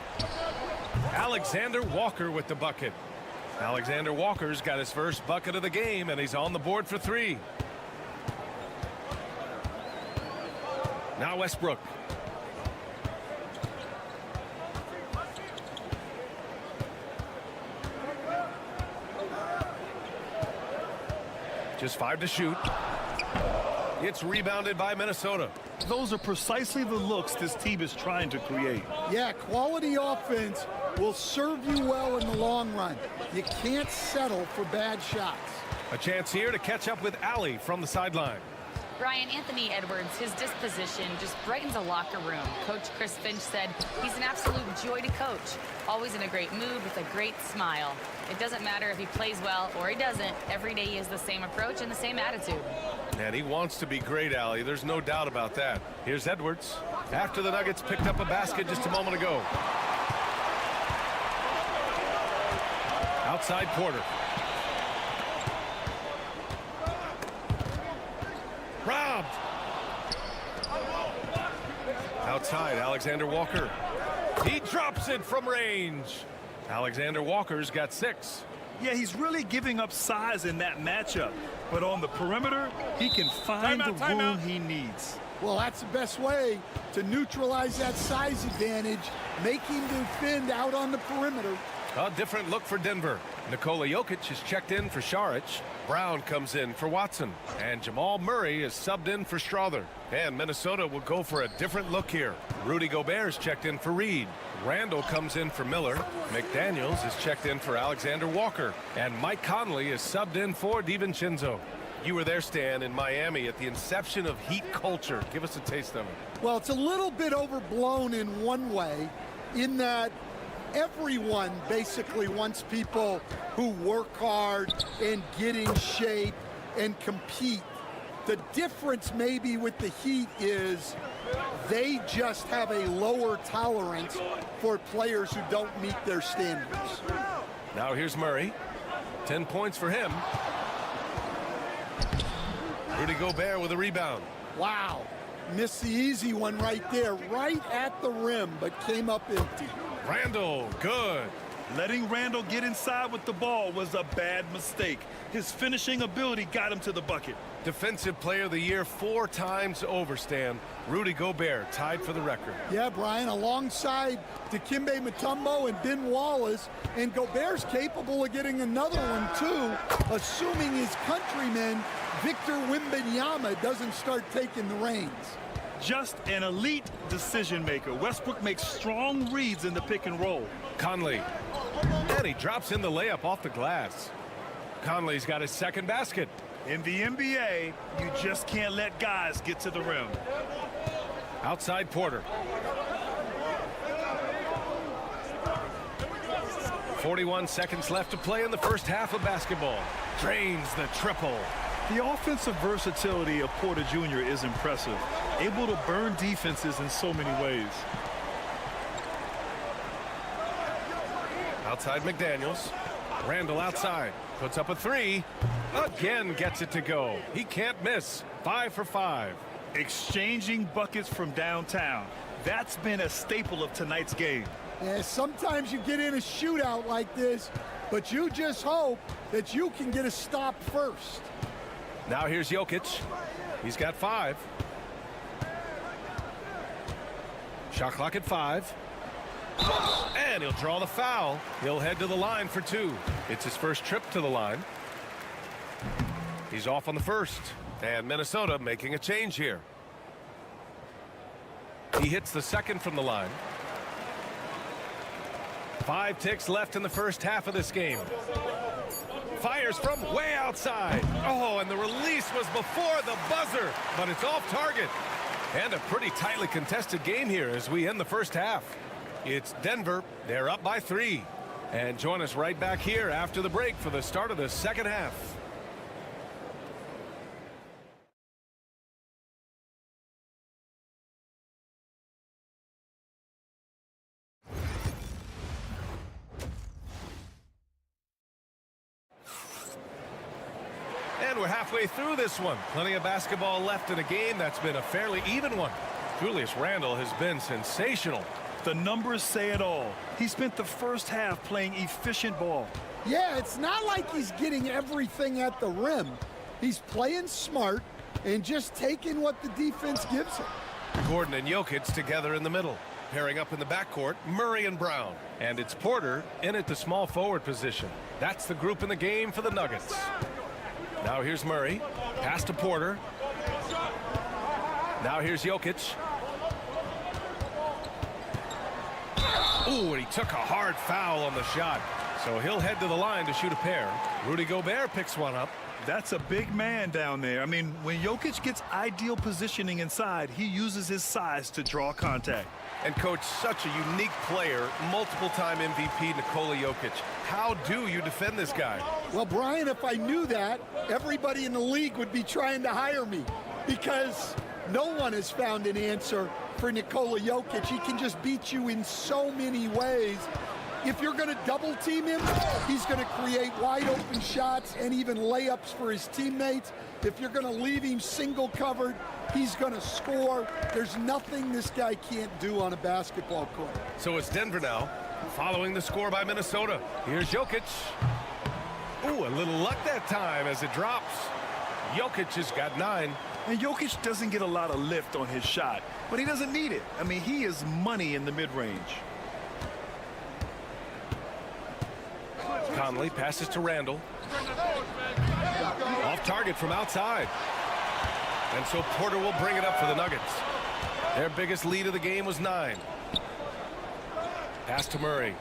Alexander-Walker with the bucket. Alexander-Walker's got his first bucket of the game, and he's on the board for three. Now Westbrook. Just 5 to shoot. It's rebounded by Minnesota. Those are precisely the looks this team is trying to create. Yeah, quality offense will serve you well in the long run. You can't settle for bad shots. A chance here to catch up with Allie from the sideline. Brian, Anthony Edwards, his disposition just brightens a locker room. Coach Chris Finch said he's an absolute joy to coach. Always in a great mood with a great smile. It doesn't matter if he plays well or he doesn't. Every day he has the same approach and the same attitude. And he wants to be great, Allie. There's no doubt about that. Here's Edwards. After the Nuggets picked up a basket just a moment ago. Outside Porter. Robbed. Outside, Alexander-Walker. He drops it from range. Alexander-Walker's got 6. Yeah, he's really giving up size in that matchup. But on the perimeter, he can find the room he needs. Well, that's the best way to neutralize that size advantage. Make him defend out on the perimeter. A different look for Denver. Nikola Jokic is checked in for Saric. Brown comes in for Watson. And Jamal Murray is subbed in for Strother. And Minnesota will go for a different look here. Rudy Gobert is checked in for Reid. Randall comes in for Miller. McDaniels is checked in for Alexander-Walker. And Mike Conley is subbed in for DiVincenzo. You were there, Stan, in Miami at the inception of Heat culture. Give us a taste of it. Well, it's a little bit overblown in one way, in that everyone basically wants people who work hard and get in shape and compete. The difference maybe with the Heat is they just have a lower tolerance for players who don't meet their standards. Now here's Murray. 10 points for him. Rudy Gobert with a rebound. Wow. Missed the easy one right there, right at the rim, but came up empty. Randall, good. Letting Randall get inside with the ball was a bad mistake. His finishing ability got him to the bucket. Defensive Player of the Year 4 times over, Stan. Rudy Gobert tied for the record. Yeah, Brian, alongside Dikembe Mutombo and Ben Wallace, and Gobert's capable of getting another one too, assuming his countryman Victor Wembanyama doesn't start taking the reins. Just an elite decision maker. Westbrook makes strong reads in the pick and roll. Conley. And he drops in the layup off the glass. Conley's got his second basket. In the NBA, you just can't let guys get to the rim. Outside Porter. 41 seconds left to play in the first half of basketball. Drains the triple. The offensive versatility of Porter Jr. is impressive. Able to burn defenses in so many ways. Outside McDaniels. Randall outside. Puts up a 3. Again gets it to go. He can't miss. 5 for 5. Exchanging buckets from downtown. That's been a staple of tonight's game. Yeah, sometimes you get in a shootout like this, but you just hope that you can get a stop first. Now here's Jokic. He's got 5. Shot clock at 5. And he'll draw the foul. He'll head to the line for 2. It's his first trip to the line. He's off on the first. And Minnesota making a change here. He hits the second from the line. 5 ticks left in the first half of this game. Fires from way outside. Oh, and the release was before the buzzer, but it's off target. And a pretty tightly contested game here as we end the first half. It's Denver. They're up by 3. And join us right back here after the break for the start of the second half. And we're halfway through this one. Plenty of basketball left in a game that's been a fairly even one. Julius Randle has been sensational. The numbers say it all. He spent the first half playing efficient ball. Yeah, it's not like he's getting everything at the rim. He's playing smart and just taking what the defense gives him. Gordon and Jokic together in the middle. Pairing up in the backcourt, Murray and Brown. And it's Porter in at the small forward position. That's the group in the game for the Nuggets. Now here's Murray. Pass to Porter. Now here's Jokic. Ooh, and he took a hard foul on the shot. So he'll head to the line to shoot a pair. Rudy Gobert picks one up. That's a big man down there. I mean, when Jokic gets ideal positioning inside, he uses his size to draw contact. And coach, such a unique player, multiple-time MVP Nikola Jokic. How do you defend this guy? Well, Brian, if I knew that, everybody in the league would be trying to hire me because no one has found an answer for Nikola Jokic. He can just beat you in so many ways. If you're going to double team him, he's going to create wide open shots and even layups for his teammates. If you're going to leave him single covered, he's going to score. There's nothing this guy can't do on a basketball court. So it's Denver now, following the score by Minnesota. Here's Jokic. Ooh, a little luck that time as it drops. Jokic has got 9. And Jokic doesn't get a lot of lift on his shot, but he doesn't need it. I mean, he is money in the mid-range. Conley passes to Randle. Off target from outside. And so Porter will bring it up for the Nuggets. Their biggest lead of the game was 9. Pass to Murray.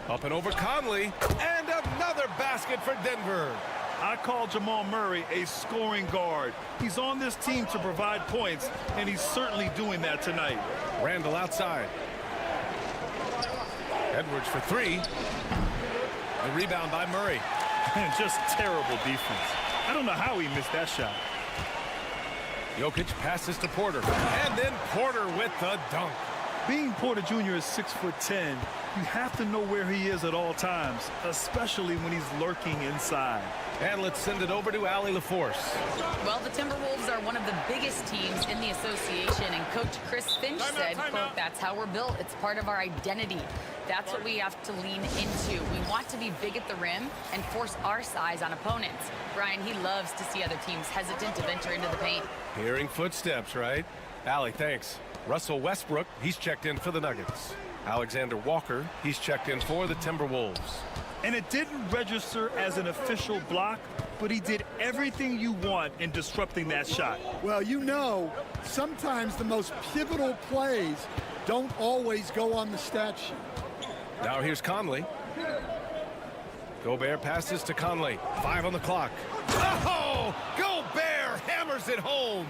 Up and over Conley. And another basket for Denver. I call Jamal Murray a scoring guard. He's on this team to provide points, and he's certainly doing that tonight. Randle outside. Edwards for 3. The rebound by Murray. Just terrible defense. I don't know how he missed that shot. Jokic passes to Porter. And then Porter with the dunk. Being Porter Jr. is 6'10", you have to know where he is at all times, especially when he's lurking inside. And let's send it over to Allie LaForce. Well, the Timberwolves are one of the biggest teams in the association, and Coach Chris Finch said, quote, "That's how we're built. It's part of our identity. That's what we have to lean into. We want to be big at the rim and force our size on opponents." Brian, he loves to see other teams hesitant to venture into the paint. Hearing footsteps, right? Allie, thanks. Russell Westbrook, he's checked in for the Nuggets. Alexander Walker, he's checked in for the Timberwolves. And it didn't register as an official block, but he did everything you want in disrupting that shot. Well, you know, sometimes the most pivotal plays don't always go on the stat sheet. Now here's Conley. Gobert passes to Conley. 5 on the clock. Oh! Gobert hammers it home.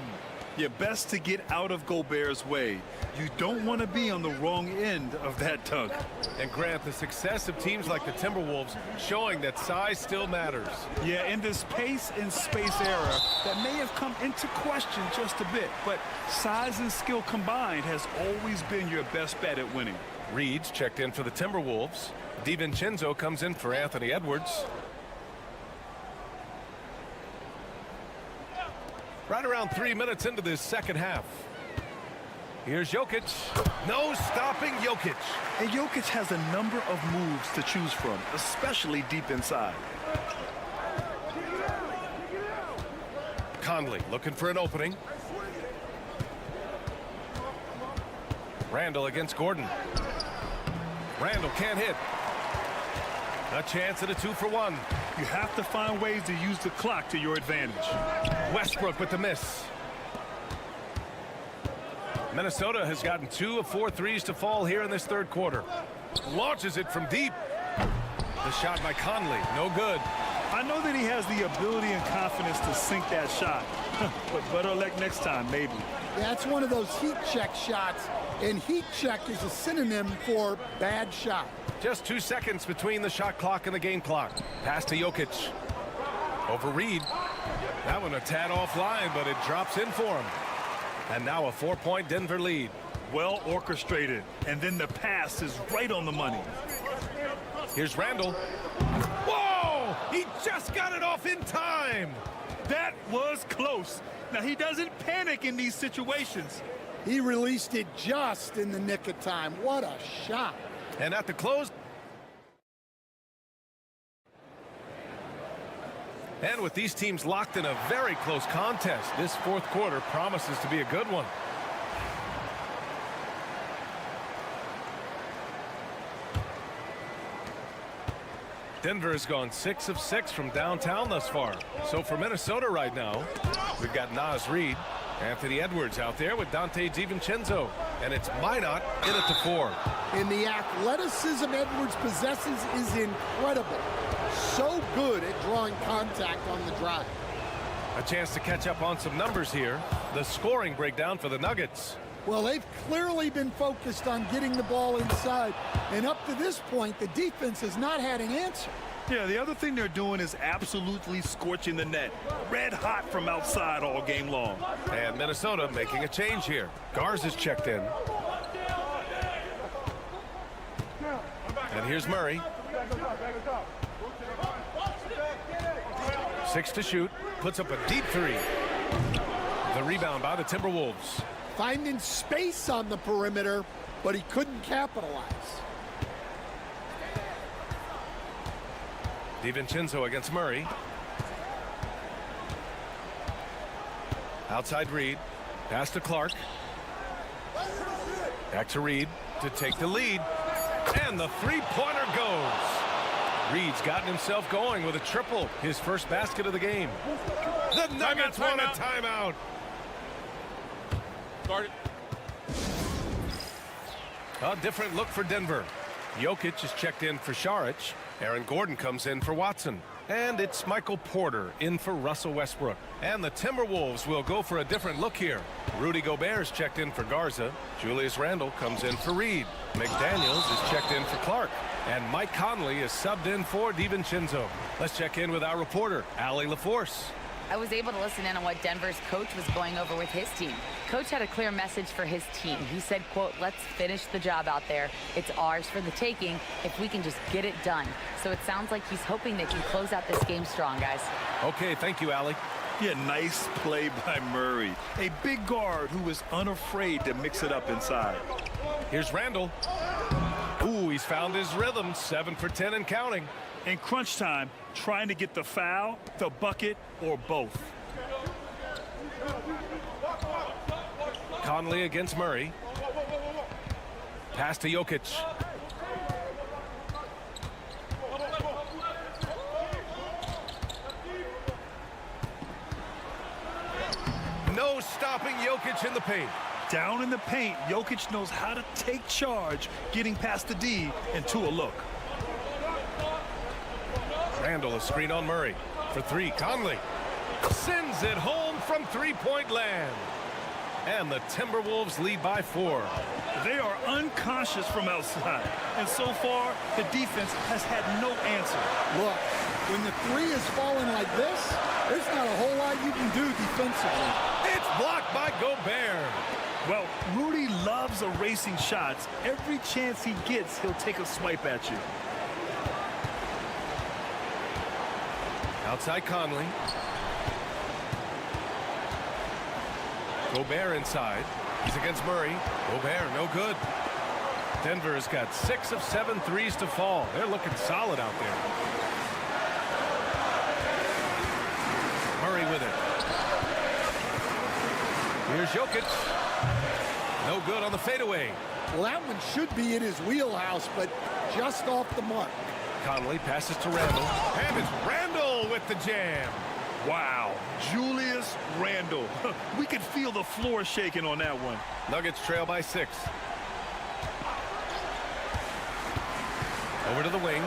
You're best to get out of Gobert's way. You don't want to be on the wrong end of that dunk. And Grant, the success of teams like the Timberwolves showing that size still matters. Yeah, in this pace and space era, that may have come into question just a bit, but size and skill combined has always been your best bet at winning. Reed's checked in for the Timberwolves. DiVincenzo comes in for Anthony Edwards. Right around 3 minutes into this second half. Here's Jokic. No stopping Jokic. And Jokic has a number of moves to choose from, especially deep inside. Conley looking for an opening. Randle against Gordon. Randle can't hit. A chance at a 2-for-1. You have to find ways to use the clock to your advantage. Westbrook with the miss. Minnesota has gotten 2 of 4 threes to fall here in this third quarter. Launches it from deep. The shot by Conley, no good. I know that he has the ability and confidence to sink that shot, but better luck next time, maybe. That's one of those heat check shots, and heat check is a synonym for bad shot. Just 2 seconds between the shot clock and the game clock. Pass to Jokic. Over Reed. That one a tad offline, but it drops in for him. And now a 4-point Denver lead. Well orchestrated, and then the pass is right on the money. Here's Randall. Whoa! He just got it off in time. That was close. Now, he doesn't panic in these situations. He released it just in the nick of time. What a shot. And at the close. And with these teams locked in a very close contest, this fourth quarter promises to be a good one. Denver has gone 6 of 6 from downtown thus far. So for Minnesota right now, we've got Naz Reid, Anthony Edwards out there with Dante DiVincenzo, and it's Minot in at the 4. And the athleticism Edwards possesses is incredible. So good at drawing contact on the drive. A chance to catch up on some numbers here. The scoring breakdown for the Nuggets. Well, they've clearly been focused on getting the ball inside. And up to this point, the defense has not had an answer. Yeah, the other thing they're doing is absolutely scorching the net. Red hot from outside all game long. And Minnesota making a change here. Garza's checked in. And here's Murray. 6 to shoot. Puts up a deep 3. The rebound by the Timberwolves. Finding space on the perimeter, but he couldn't capitalize. DiVincenzo against Murray. Outside Reed. Pass to Clark. Back to Reed to take the lead. And the three-pointer goes. Reed's gotten himself going with a triple. His first basket of the game. The Nuggets want a timeout. A different look for Denver. Jokic is checked in for Saric. Aaron Gordon comes in for Watson. And it's Michael Porter in for Russell Westbrook. And the Timberwolves will go for a different look here. Rudy Gobert is checked in for Garza. Julius Randle comes in for Reed. McDaniels is checked in for Clark. And Mike Conley is subbed in for DiVincenzo. Let's check in with our reporter, Allie LaForce. I was able to listen in on what Denver's coach was going over with his team. Coach had a clear message for his team. He said, quote, let's finish the job out there. It's ours for the taking if we can just get it done. So it sounds like he's hoping they can close out this game strong, guys. Okay, thank you, Allie. Yeah, nice play by Murray. A big guard who is unafraid to mix it up inside. Here's Randall. Ooh, he's found his rhythm. 7 for 10 and counting. In crunch time, trying to get the foul, the bucket, or both. Conley against Murray. Pass to Jokic. No stopping Jokic in the paint. Down in the paint, Jokic knows how to take charge, getting past the D and to a look. Randall, a screen on Murray. For 3, Conley sends it home from three-point land. And the Timberwolves lead by 4. They are unconscious from outside. And so far, the defense has had no answer. Look, when the 3 is falling like this, there's not a whole lot you can do defensively. It's blocked by Gobert. Well, Rudy loves erasing shots. Every chance he gets, he'll take a swipe at you. Outside Conley. Gobert inside. He's against Murray. Gobert, no good. Denver has got 6 of 7 threes to fall. They're looking solid out there. Murray with it. Here's Jokic. No good on the fadeaway. Well, that one should be in his wheelhouse, but just off the mark. Conley passes to Randall. And it's Randall with the jam. Wow, Julius Randle. We could feel the floor shaking on that one. Nuggets trail by 6. Over to the wing.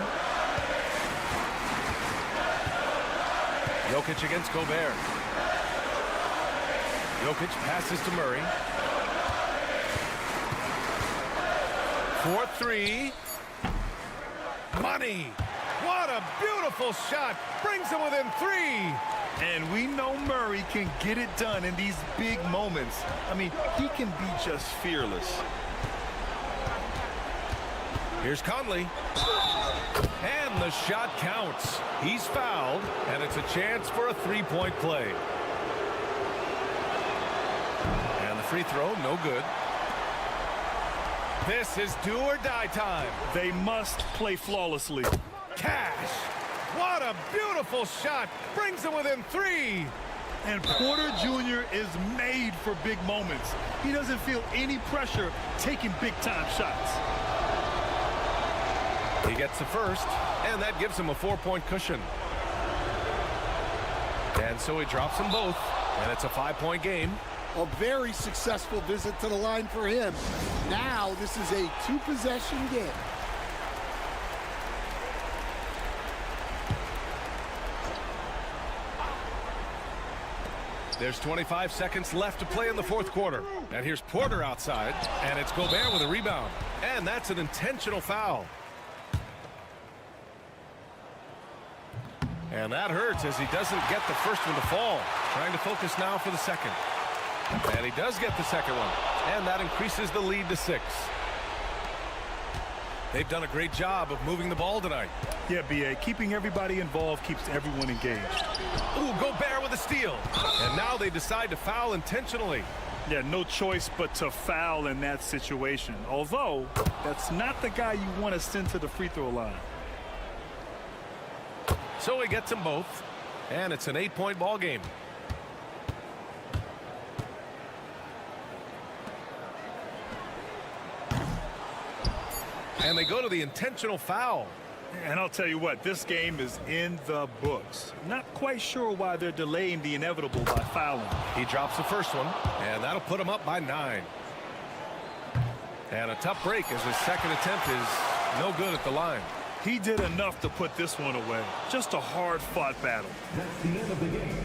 Jokic against Gobert. Jokic passes to Murray. 4-3. money. What a beautiful shot. Brings him within 3. And we know Murray can get it done in these big moments. I mean, he can be just fearless. Here's Conley. And the shot counts. He's fouled, and it's a chance for a 3-point play. And the free throw, no good. This is do or die time. They must play flawlessly. Cash. What a beautiful shot. Brings him within 3. And Porter Jr. is made for big moments. He doesn't feel any pressure taking big-time shots. He gets the first, and that gives him a 4-point cushion. And so he drops them both, and it's a 5-point game. A very successful visit to the line for him. Now this is a 2-possession game. There's 25 seconds left to play in the 4th quarter. And here's Porter outside, and it's Gobert with a rebound. And that's an intentional foul. And that hurts as he doesn't get the first one to fall. Trying to focus now for the second. And he does get the second one. And that increases the lead to 6. They've done a great job of moving the ball tonight. Yeah, B.A. Keeping everybody involved keeps everyone engaged. Ooh, Gobert with a steal. And now they decide to foul intentionally. Yeah, no choice but to foul in that situation. Although, that's not the guy you want to send to the free throw line. So he gets them both. And it's an 8-point ball game. And they go to the intentional foul. And I'll tell you what, this game is in the books. Not quite sure why they're delaying the inevitable by fouling. He drops the first one, and that'll put him up by 9. And a tough break as his second attempt is no good at the line. He did enough to put this one away. Just a hard-fought battle. That's the end of the game.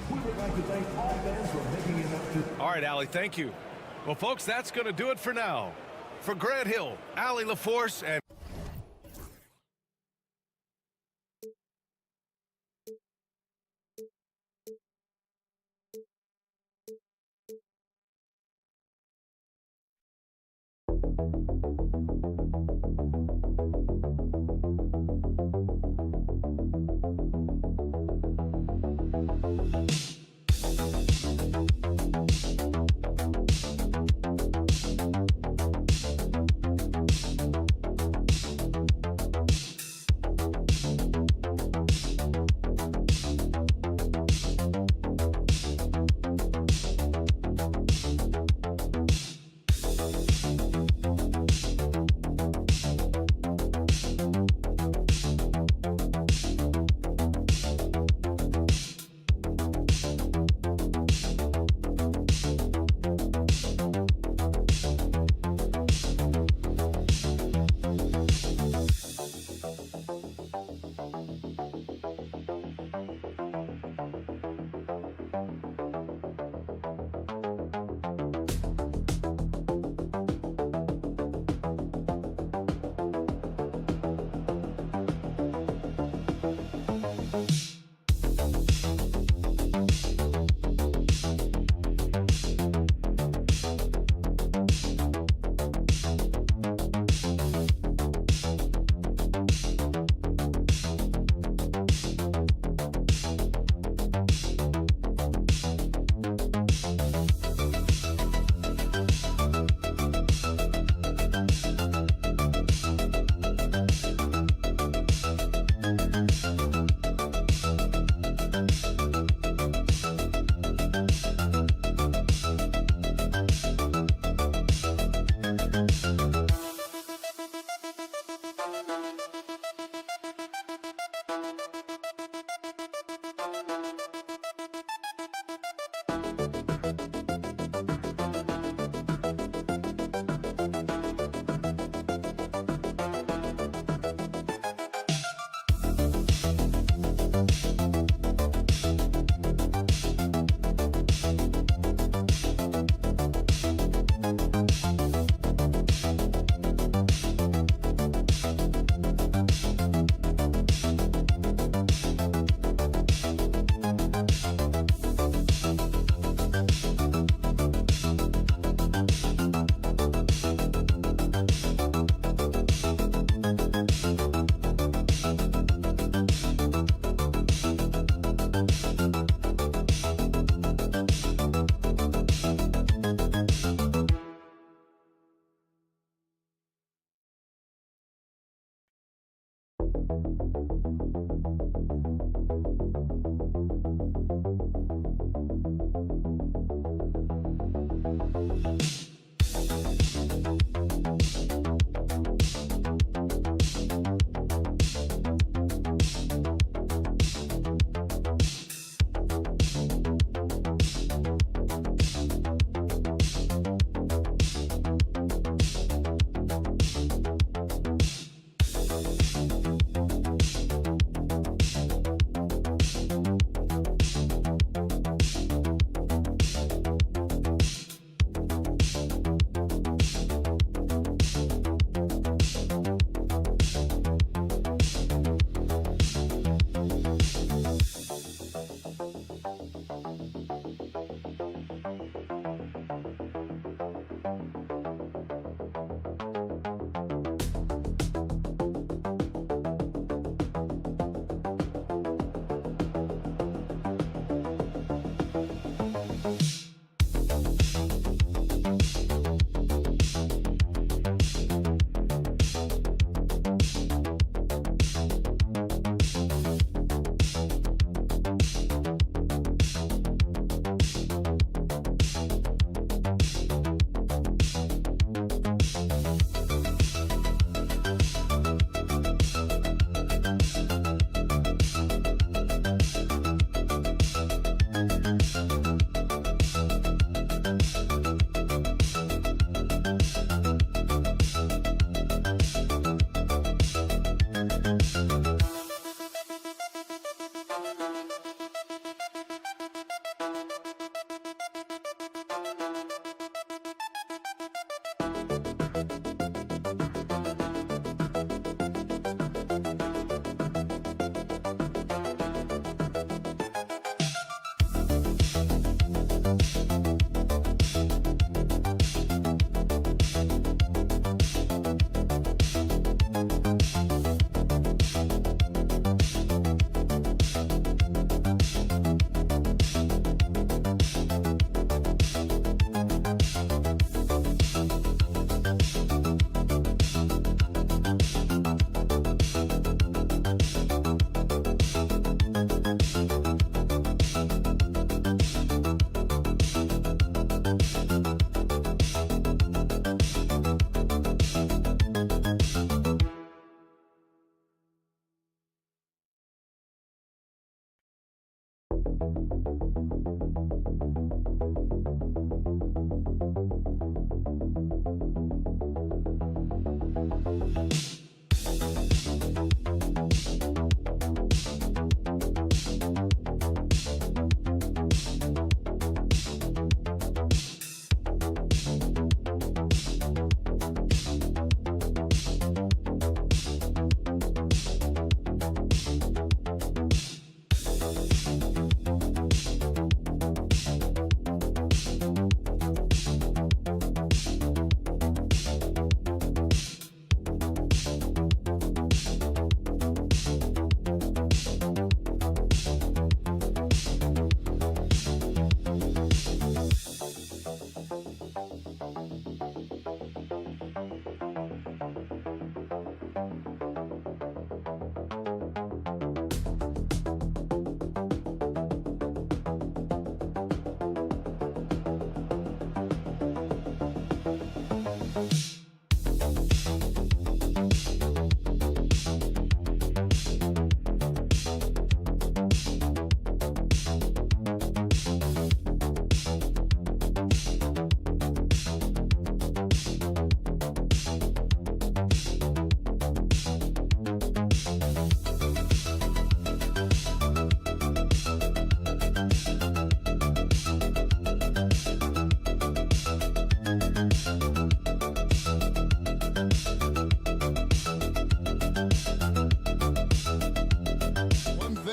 We would like to thank all fans for making it up to... All right, Allie, thank you. Well, folks, that's going to do it for now. For Grant Hill, Allie LaForce, and...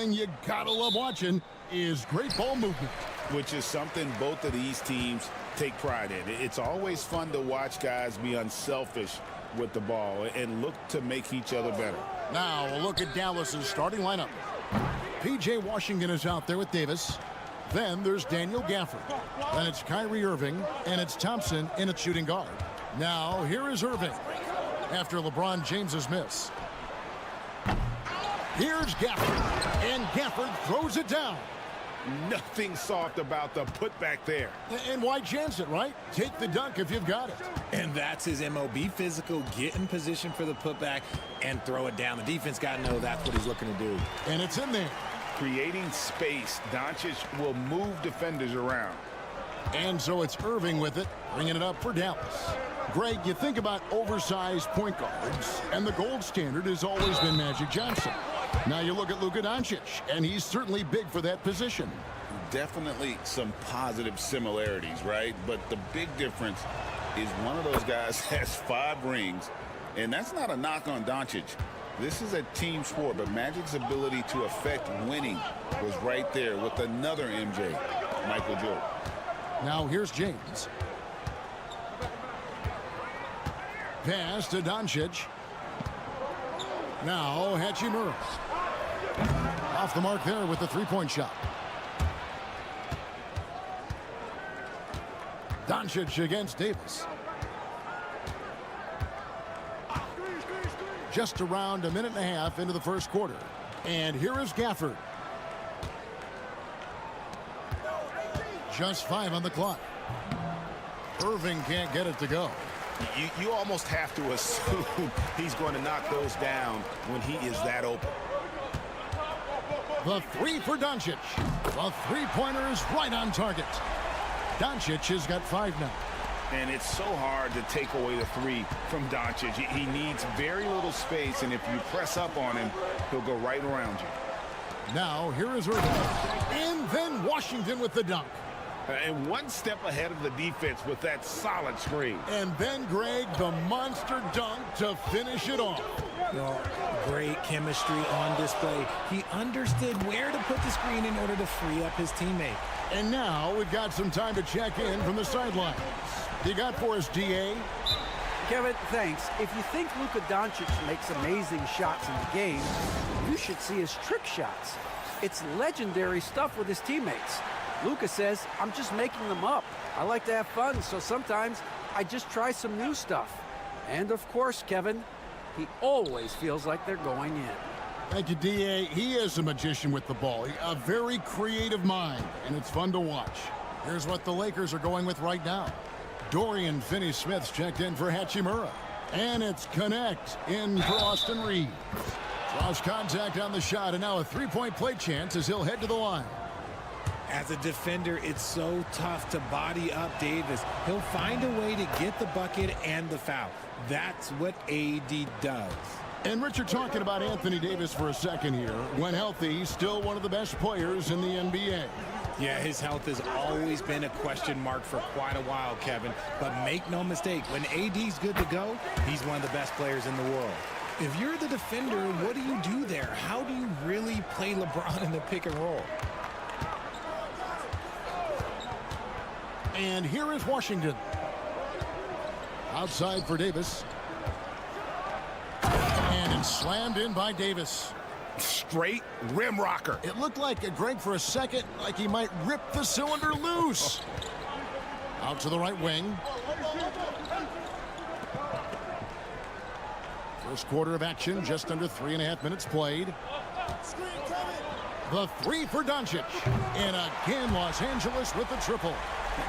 You gotta love watching is great ball movement. Which is something both of these teams take pride in. It's always fun to watch guys be unselfish with the ball and look to make each other better. Now a look at Dallas's starting lineup. P.J. Washington is out there with Davis. Then there's Daniel Gafford. Then it's Kyrie Irving, and it's Thompson in at shooting guard. Now here is Irving after LeBron James's miss. Here's Gafford, and Gafford throws it down. Nothing soft about the putback there. And why chance it, right? Take the dunk if you've got it. And that's his MO. Be physical, get in position for the putback, and throw it down. The defense got to know that's what he's looking to do. And it's in there. Creating space, Doncic will move defenders around. And so it's Irving with it, bringing it up for Dallas. Greg, you think about oversized point guards, and the gold standard has always been Magic Johnson. Now you look at Luka Doncic, and he's certainly big for that position. Definitely some positive similarities, right? But the big difference is one of those guys has 5 rings, and that's not a knock on Doncic. This is a team sport, but Magic's ability to affect winning was right there with another MJ, Michael Jordan. Now here's James. Pass to Doncic. Now Hachimura. Off the mark there with the three-point shot. Doncic against Davis. Just around a minute and a half into the first quarter. And here is Gafford. Just 5 on the clock. Irving can't get it to go. You almost have to assume he's going to knock those down when he is that open. The 3 for Doncic. The three-pointer is right on target. Doncic has got 5 now. And it's so hard to take away the 3 from Doncic. He needs very little space, and if you press up on him, he'll go right around you. Now, here is Irving. And then Washington with the dunk. And one step ahead of the defense with that solid screen. And then, Greg, the monster dunk to finish it off. Well, great chemistry on display. He understood where to put the screen in order to free up his teammate. And now we've got some time to check in from the sidelines. You got for us, DA? Kevin, thanks. If you think Luka Doncic makes amazing shots in the game, you should see his trick shots. It's legendary stuff with his teammates. Luka says, I'm just making them up. I like to have fun, so sometimes I just try some new stuff. And of course, Kevin, he always feels like they're going in. Thank you, DA. He is a magician with the ball. A very creative mind, and it's fun to watch. Here's what the Lakers are going with right now. Dorian Finney-Smith's checked in for Hachimura. And it's Connect in for Austin Reeves. Draws contact on the shot, and now a three-point play chance as he'll head to the line. As a defender, it's so tough to body up Davis. He'll find a way to get the bucket and the foul. That's what AD does. And Richard, talking about Anthony Davis for a second here. When healthy, he's still one of the best players in the NBA. Yeah, his health has always been a question mark for quite a while, Kevin. But make no mistake, when AD's good to go, he's one of the best players in the world. If you're the defender, what do you do there? How do you really play LeBron in the pick and roll? And here is Washington. Outside for Davis. And it's slammed in by Davis. Straight rim rocker. It looked like, Greg, for a second, like he might rip the cylinder loose. Out to the right wing. First quarter of action, just under 3.5 minutes played. The 3 for Doncic. And again, Los Angeles with the triple.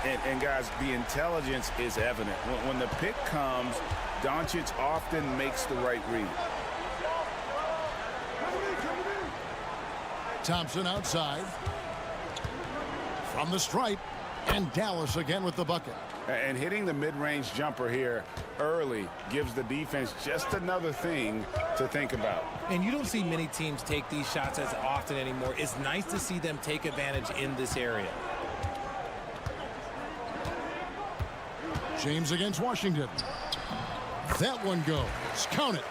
And guys, the intelligence is evident. When the pick comes, Doncic often makes the right read. Thompson outside. From the stripe. And Dallas again with the bucket. And hitting the mid-range jumper here early gives the defense just another thing to think about. And you don't see many teams take these shots as often anymore. It's nice to see them take advantage in this area. James against Washington. That one goes. Count it.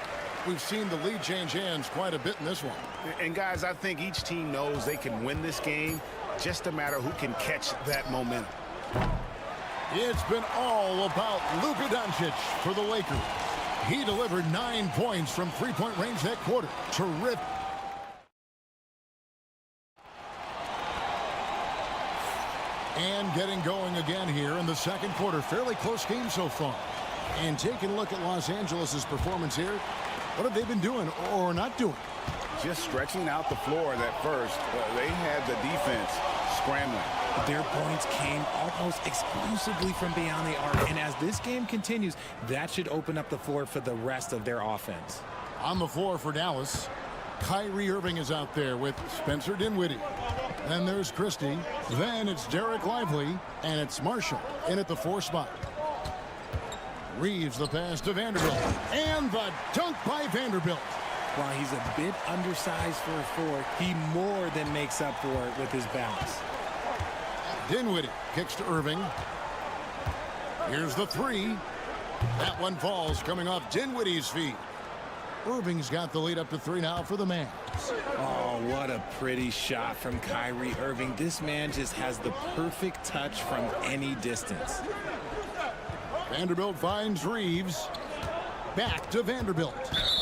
We've seen the lead change hands quite a bit in this one. And guys, I think each team knows they can win this game. Just a matter who can catch that momentum. It's been all about Luka Doncic for the Lakers. He delivered 9 points from three-point range that quarter. Terrific. And getting going again here in the second quarter. Fairly close game so far. And taking a look at Los Angeles' performance here. What have they been doing or not doing? Just stretching out the floor that first. They had the defense scrambling. Their points came almost exclusively from beyond the arc. And as this game continues, that should open up the floor for the rest of their offense. On the floor for Dallas, Kyrie Irving is out there with Spencer Dinwiddie. Then there's Christie. Then it's Derek Lively. And it's Marshall in at the 4 spot. Reeves the pass to Vanderbilt. And the dunk by Vanderbilt. While he's a bit undersized for a 4, he more than makes up for it with his bounce. Dinwiddie kicks to Irving. Here's the 3. That one falls coming off Dinwiddie's feet. Irving's got the lead up to 3 now for the Mavs. Oh, what a pretty shot from Kyrie Irving. This man just has the perfect touch from any distance. Vanderbilt finds Reeves. Back to Vanderbilt.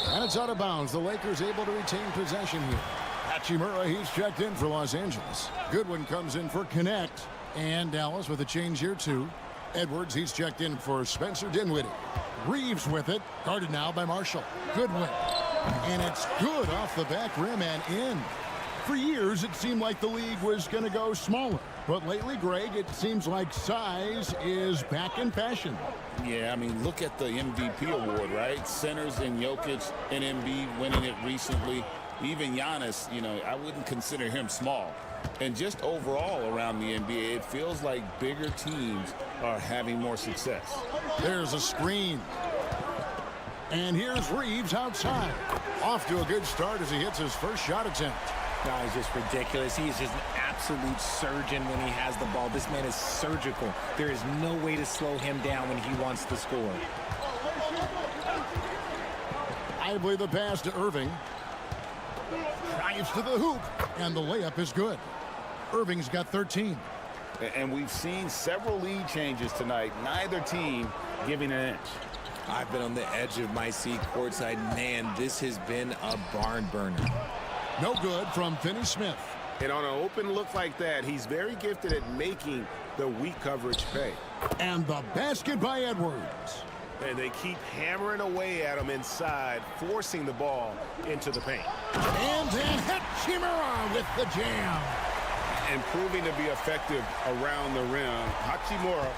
And it's out of bounds. The Lakers able to retain possession here. Hachimura, he's checked in for Los Angeles. Goodwin comes in for Connect. And Dallas with a change here too. Edwards, he's checked in for Spencer Dinwiddie. Reeves with it. Guarded now by Marshall. Goodwin. And it's good off the back rim and in. For years, it seemed like the league was going to go smaller. But lately, Greg, it seems like size is back in fashion. Yeah, I mean, look at the MVP award, right? Centers and Jokic and Embiid winning it recently. Even Giannis, you know, I wouldn't consider him small. And just overall around the NBA, it feels like bigger teams are having more success. There's a screen. And here's Reeves outside. Off to a good start as he hits his first shot attempt. Guy is just ridiculous. He is just an absolute surgeon when he has the ball. This man is surgical. There is no way to slow him down when he wants to score. Lively the pass to Irving. Drives to the hoop, and the layup is good. Irving's got 13. And we've seen several lead changes tonight. Neither team giving an inch. I've been on the edge of my seat courtside. Man, this has been a barn burner. No good from Finney-Smith. And on an open look like that, he's very gifted at making the weak coverage pay. And the basket by Edwards. And they keep hammering away at him inside, forcing the ball into the paint. And then Hachimura with the jam. And proving to be effective around the rim. Hachimura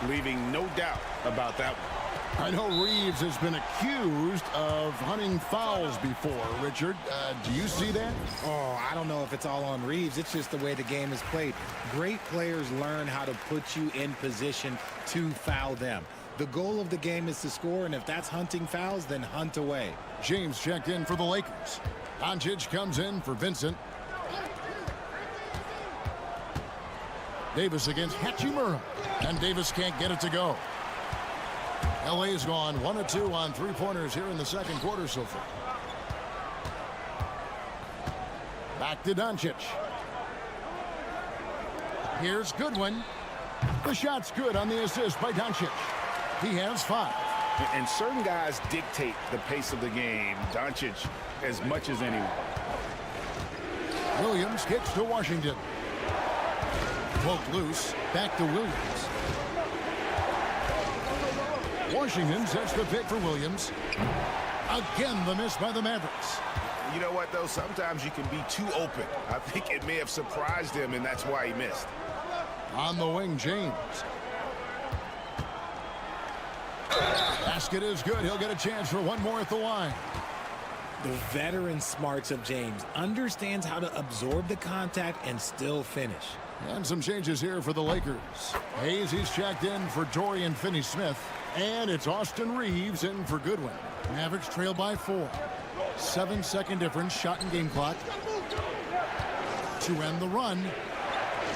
leaving no doubt about that one. I know Reeves has been accused of hunting fouls before. Richard, do you see that? Oh, I don't know if it's all on Reeves. It's just the way the game is played. Great players learn how to put you in position to foul them. The goal of the game is to score, and if that's hunting fouls, then hunt away. James checked in for the Lakers. Doncic comes in for Vincent. Davis against Hachimura, and Davis can't get it to go. LA's gone 1 of 2 on three-pointers here in the second quarter so far. Back to Doncic. Here's Goodwin. The shot's good on the assist by Doncic. He has 5. And certain guys dictate the pace of the game. Doncic as much as anyone. Williams kicks to Washington. Poked loose. Back to Williams. Washington sets the pick for Williams. Again, the miss by the Mavericks. You know what, though? Sometimes you can be too open. I think it may have surprised him, and that's why he missed. On the wing, James. Basket is good. He'll get a chance for one more at the line. The veteran smarts of James understands how to absorb the contact and still finish. And some changes here for the Lakers. Hayes, he's checked in for Dorian Finney-Smith. And it's Austin Reeves in for Goodwin. Mavericks trail by 4. 7-second difference, shot and game clock. To end the run.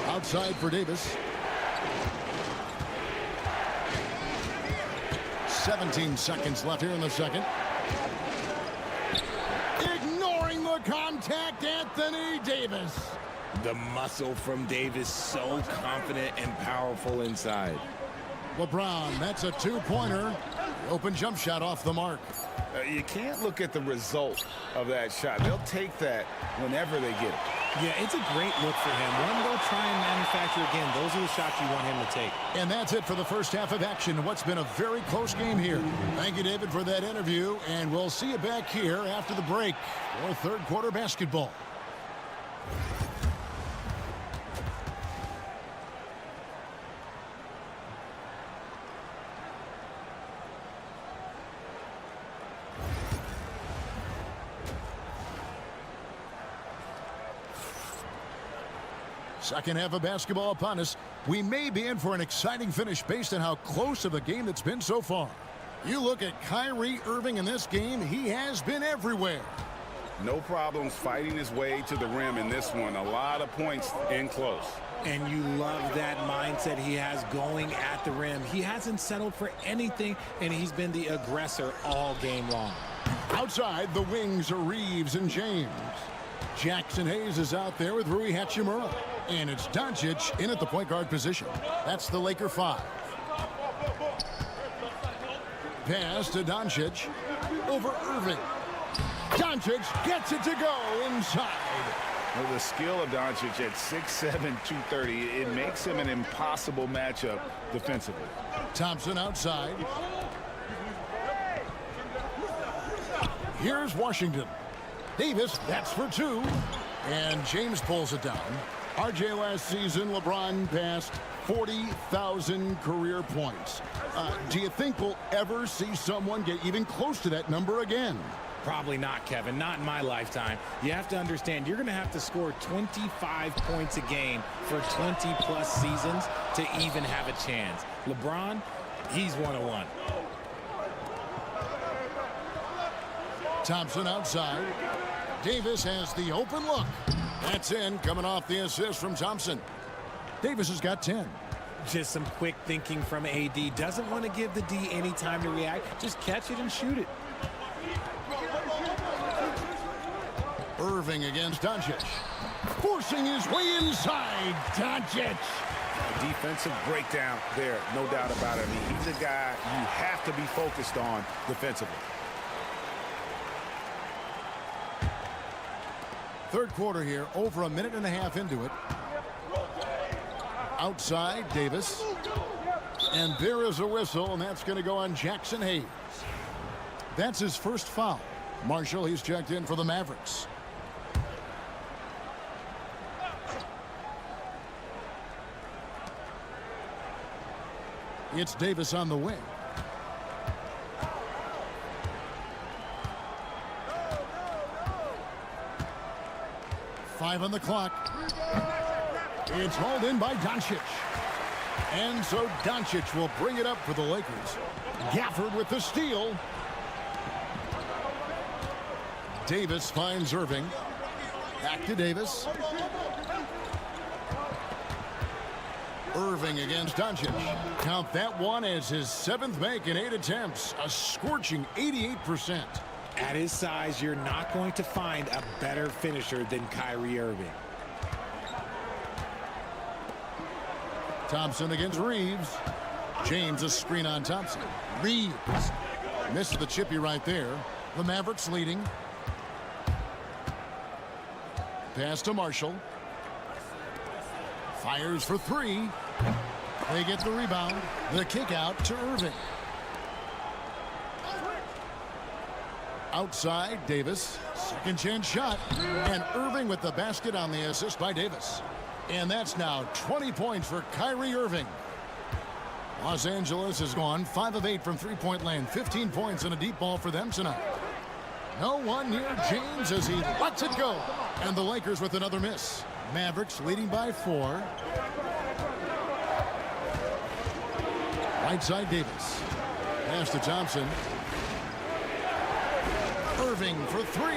Outside for Davis. 17 seconds left here in the second. Ignoring the contact, Anthony Davis. The muscle from Davis, so confident and powerful inside. LeBron, that's a 2-pointer. Open jump shot off the mark. You can't look at the result of that shot. They'll take that whenever they get it. Yeah, it's a great look for him. Let him go try and manufacture again. Those are the shots you want him to take. And that's it for the first half of action. What's been a very close game here. Thank you, David, for that interview. And we'll see you back here after the break for third quarter basketball. Second half of basketball upon us. We may be in for an exciting finish based on how close of a game it's been so far. You look at Kyrie Irving in this game, he has been everywhere. No problems fighting his way to the rim in this one. A lot of points in close. And you love that mindset he has going at the rim. He hasn't settled for anything, and he's been the aggressor all game long. Outside, the wings are Reeves and James. Jackson Hayes is out there with Rui Hachimura. And it's Doncic in at the point guard position. That's the Laker 5. Pass to Doncic. Over Irving. Doncic gets it to go inside. Well, the skill of Doncic at 6'7", 230, it makes him an impossible matchup defensively. Thompson outside. Here's Washington. Davis, that's for 2. And James pulls it down. RJ last season, LeBron passed 40,000 career points. Do you think we'll ever see someone get even close to that number again? Probably not, Kevin. Not in my lifetime. You have to understand, you're going to have to score 25 points a game for 20-plus seasons to even have a chance. LeBron, he's 101. Thompson outside. Davis has the open look. That's in, coming off the assist from Thompson. Davis has got 10. Just some quick thinking from AD. Doesn't want to give the D any time to react. Just catch it and shoot it. Irving against Doncic. Forcing his way inside. Doncic. A defensive breakdown there, no doubt about it. I mean, he's a guy you have to be focused on defensively. Third quarter here, over a minute and a half into it. Outside, Davis. And there is a whistle, and that's going to go on Jackson Hayes. That's his first foul. Marshall, he's checked in for the Mavericks. It's Davis on the wing. Five on the clock. It's hauled in by Doncic. And so Doncic will bring it up for the Lakers. Gafford with the steal. Davis finds Irving. Back to Davis. Irving against Doncic. Count that one as his 7th make in 8 attempts. A scorching 88%. At his size, you're not going to find a better finisher than Kyrie Irving. Thompson against Reeves. James a screen on Thompson. Reeves missed the chippy right there. The Mavericks leading. Pass to Marshall. Fires for 3. They get the rebound. The kick out to Irving. Outside, Davis. Second chance shot. And Irving with the basket on the assist by Davis. And that's now 20 points for Kyrie Irving. Los Angeles has gone 5 of 8 from three-point land. 15 points and a deep ball for them tonight. No one near James as he lets it go. And the Lakers with another miss. Mavericks leading by 4. Right side, Davis. Pass to Thompson. Irving for 3.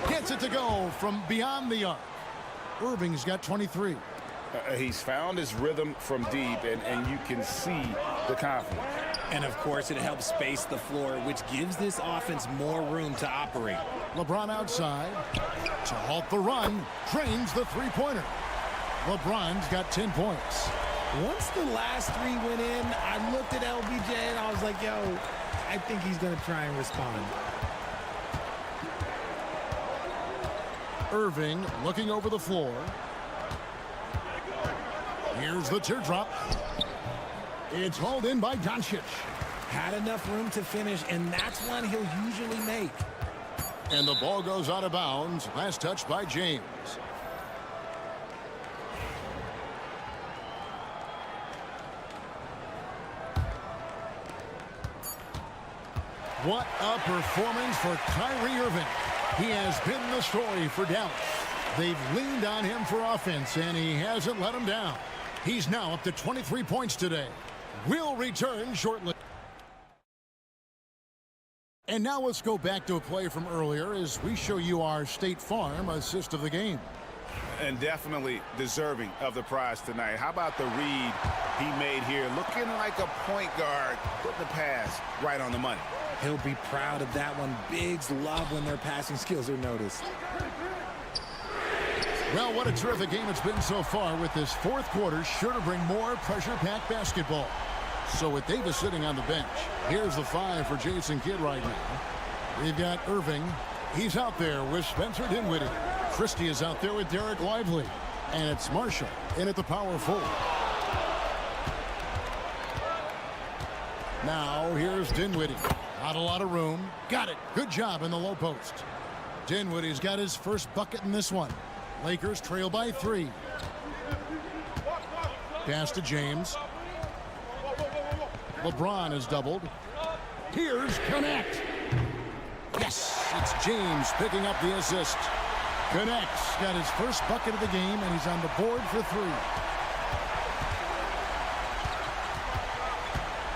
Gets it to go from beyond the arc. Irving's got 23. He's found his rhythm from deep, and you can see the confidence. And, of course, it helps space the floor, which gives this offense more room to operate. LeBron outside to halt the run. Drains the three-pointer. LeBron's got 10 points. Once the last 3 went in, I looked at LBJ and I was like, yo, I think he's going to try and respond. Irving looking over the floor. Here's the teardrop. It's hauled in by Doncic. Had enough room to finish, and that's one he'll usually make. And the ball goes out of bounds. Last touch by James. What a performance for Kyrie Irving. He has been the story for Dallas. They've leaned on him for offense, and he hasn't let them down. He's now up to 23 points today. We'll return shortly. And now let's go back to a play from earlier as we show you our State Farm assist of the game. And definitely deserving of the prize tonight. How about the read he made here? Looking like a point guard, putting the pass right on the money. He'll be proud of that one. Bigs love when their passing skills are noticed. Well, what a terrific game it's been so far, with this fourth quarter sure to bring more pressure-packed basketball. So with Davis sitting on the bench, here's the 5 for Jason Kidd right now. We've got Irving. He's out there with Spencer Dinwiddie. Christie is out there with Derek Lively. And it's Marshall in at the power forward. Now here's Dinwiddie. Not a lot of room. Got it. Good job in the low post. Dinwiddie's got his first bucket in this one. Lakers trail by 3. Pass to James. LeBron is doubled. Here's connect. Yes. It's James picking up the assist. Connects. Got his first bucket of the game, and he's on the board for 3.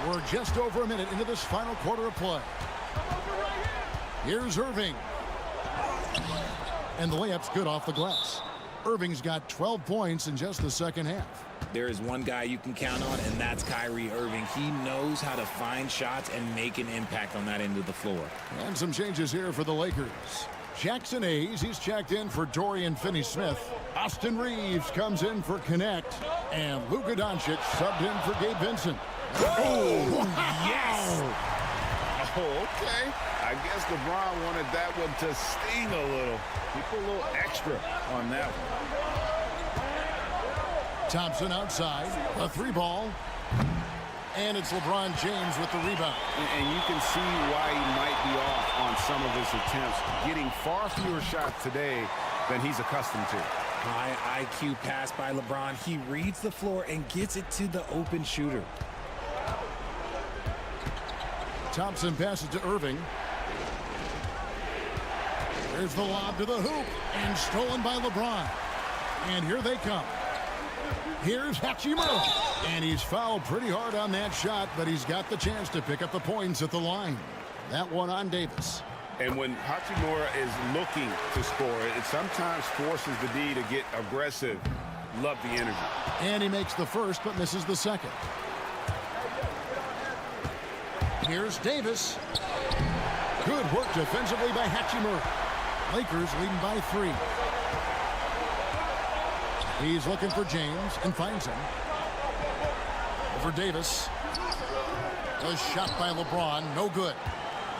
We're just over a minute into this final quarter of play. Here's Irving. And the layup's good off the glass. Irving's got 12 points in just the second half. There is one guy you can count on, and that's Kyrie Irving. He knows how to find shots and make an impact on that end of the floor. And some changes here for the Lakers. Jackson Hayes, he's checked in for Dorian Finney-Smith. Austin Reeves comes in for Connect. And Luka Doncic subbed in for Gabe Vincent. Oh, wow. Yes! Oh, okay. I guess LeBron wanted that one to sting a little. He put a little extra on that one. Thompson outside, a 3-ball. And it's LeBron James with the rebound. And you can see why he might be off on some of his attempts, getting far fewer shots today than he's accustomed to. High IQ pass by LeBron. He reads the floor and gets it to the open shooter. Thompson passes to Irving. There's the lob to the hoop, and stolen by LeBron. And here they come. Here's Hachimura. And he's fouled pretty hard on that shot, but he's got the chance to pick up the points at the line. That one on Davis. And when Hachimura is looking to score, it sometimes forces the D to get aggressive. Love the energy. And he makes the first, but misses the second. Here's Davis. Good work defensively by Hachimura. Lakers leading by 3. He's looking for James and finds him. Over Davis. A shot by LeBron. No good.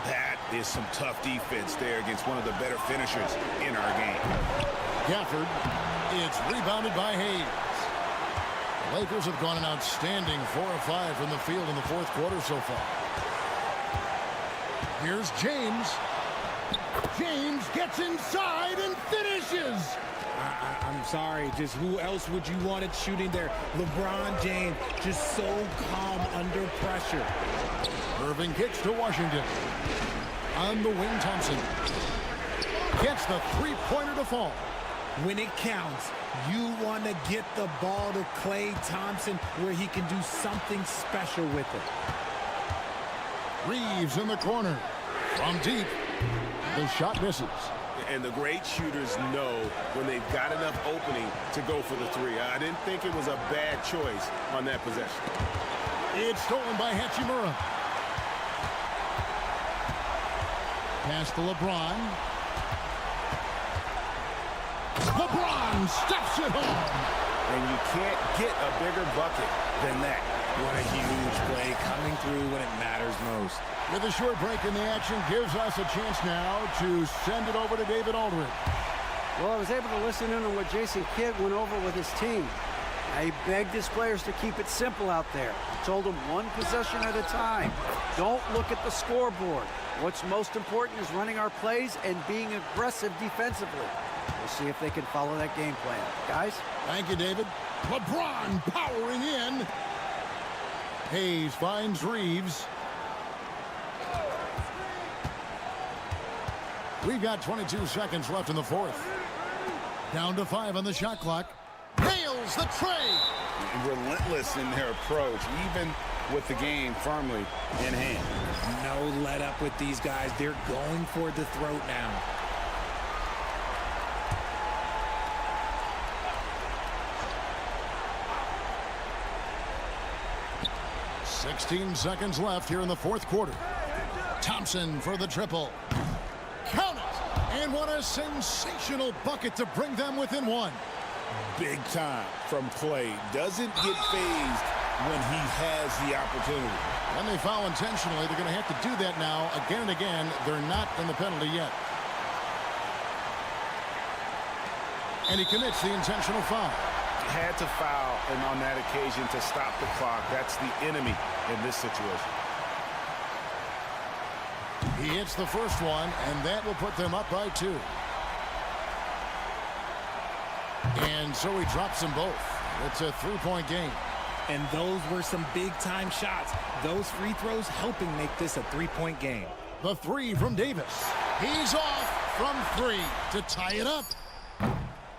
That is some tough defense there against one of the better finishers in our game. Gafford. It's rebounded by Hayes. The Lakers have gone an outstanding 4 of 5 from the field in the fourth quarter so far. Here's James. James gets inside and finishes. I'm sorry, just who else would you want it shooting there? LeBron James, just so calm under pressure. Irving kicks to Washington. On the wing, Thompson gets the 3-pointer to fall. When it counts, you want to get the ball to Klay Thompson where he can do something special with it. Reeves in the corner. From deep. The shot misses. And the great shooters know when they've got enough opening to go for the 3. I didn't think it was a bad choice on that possession. It's stolen by Hachimura. Pass to LeBron. LeBron steps it home. And you can't get a bigger bucket than that. What a huge play coming through when it matters most. With a short break in the action, gives us a chance now to send it over to David Aldridge. Well, I was able to listen in on what Jason Kidd went over with his team. He begged his players to keep it simple out there. He told them one possession at a time. Don't look at the scoreboard. What's most important is running our plays and being aggressive defensively. We'll see if they can follow that game plan. Guys? Thank you, David. LeBron powering in. Hayes finds Reeves. We've got 22 seconds left in the fourth. Down to 5 on the shot clock. Nails the tray. Relentless in their approach, even with the game firmly in hand. No let up with these guys. They're going for the throat now. $16 seconds left here in the fourth quarter. Thompson for the triple. Count it! And what a sensational bucket to bring them within 1. Big time from Klay. Doesn't get phased when he has the opportunity. When they foul intentionally, they're going to have to do that now again and again. They're not in the penalty yet. And he commits the intentional foul. Had to foul, and on that occasion to stop the clock. That's the enemy in this situation. He hits the first one, and that will put them up by 2. And so he drops them both. It's a 3-point game. And those were some big-time shots. Those free throws helping make this a 3-point game. The 3 from Davis. He's off from 3 to tie it up.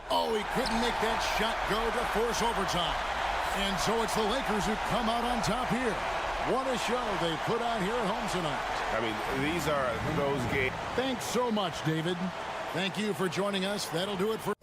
Oh, he couldn't make that shot go to force overtime. And so it's the Lakers who come out on top here. What a show they put on here at home tonight. I mean, these are those games. Thanks so much, David. Thank you for joining us. That'll do it for...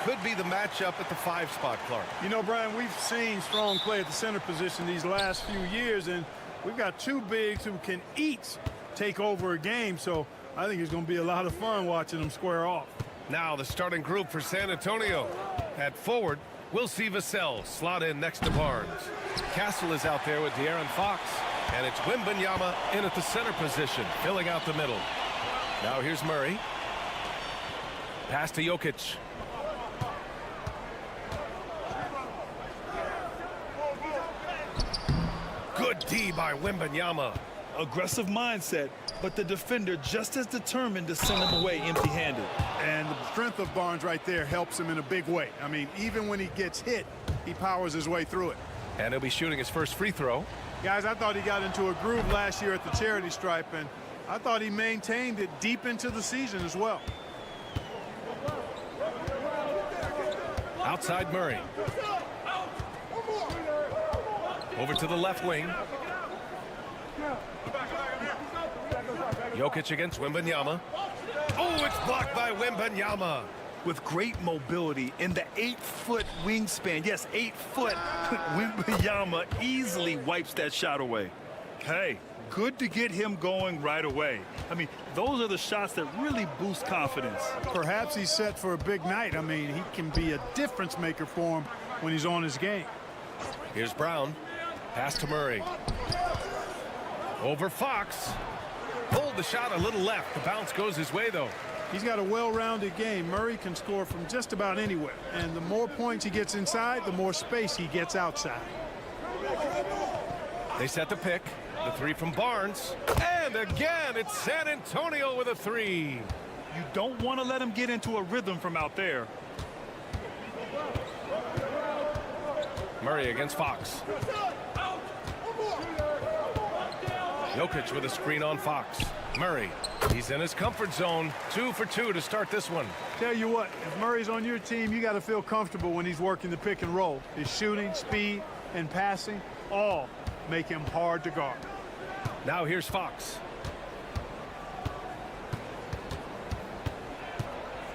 Could be the matchup at the 5 spot, Clark. You know, Brian, we've seen strong play at the center position these last few years, and we've got two bigs who can each take over a game, so I think it's going to be a lot of fun watching them square off. Now the starting group for San Antonio. At forward, we'll see Vassell slot in next to Barnes. Castle is out there with De'Aaron Fox, and it's Wembanyama in at the center position, filling out the middle. Now here's Murray. Pass to Jokic. Good D by Wembanyama. Aggressive mindset, but the defender just as determined to send him away empty-handed. And the strength of Barnes right there helps him in a big way. I mean, even when he gets hit, he powers his way through it. And he'll be shooting his first free throw. Guys, I thought he got into a groove last year at the charity stripe, and I thought he maintained it deep into the season as well. Outside Murray. Over to the left wing. Jokic against Wembanyama. Oh, it's blocked by Wembanyama. With great mobility in the 8-foot wingspan, yes, 8 foot, Wembanyama easily wipes that shot away. Hey, good to get him going right away. I mean, those are the shots that really boost confidence. Perhaps he's set for a big night. I mean, he can be a difference maker for him when he's on his game. Here's Brown. Pass to Murray. Over Fox. Pulled the shot a little left. The bounce goes his way, though. He's got a well-rounded game. Murray can score from just about anywhere. And the more points he gets inside, the more space he gets outside. They set the pick. The three from Barnes. And again, it's San Antonio with a three. You don't want to let him get into a rhythm from out there. Murray against Fox. Jokic with a screen on Fox. Murray, he's in his comfort zone. 2 for 2 to start this one. Tell you what, if Murray's on your team, you got to feel comfortable when he's working the pick and roll. His shooting, speed, and passing all make him hard to guard. Now here's Fox.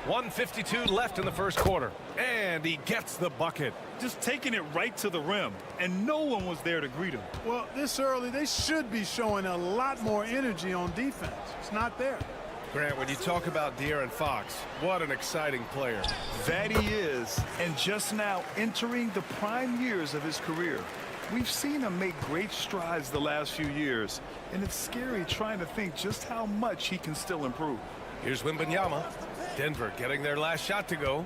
1:52 left in the first quarter. And he gets the bucket. Just taking it right to the rim, and no one was there to greet him. Well, this early, they should be showing a lot more energy on defense. It's not there. Grant, when you talk about De'Aaron Fox, what an exciting player. That he is, and just now entering the prime years of his career. We've seen him make great strides the last few years, and it's scary trying to think just how much he can still improve. Here's Wembanyama. Denver getting their last shot to go.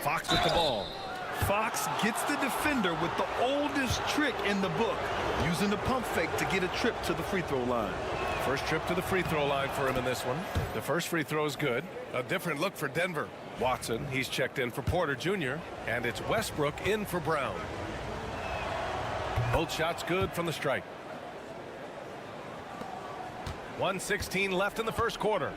Fox with the ball. Fox gets the defender with the oldest trick in the book, using the pump fake to get a trip to the free throw line. First trip to the free throw line for him in this one. The first free throw is good. A different look for Denver. Watson, he's checked in for Porter Jr., and it's Westbrook in for Brown. Both shots good from the strike. 1:16 left in the first quarter.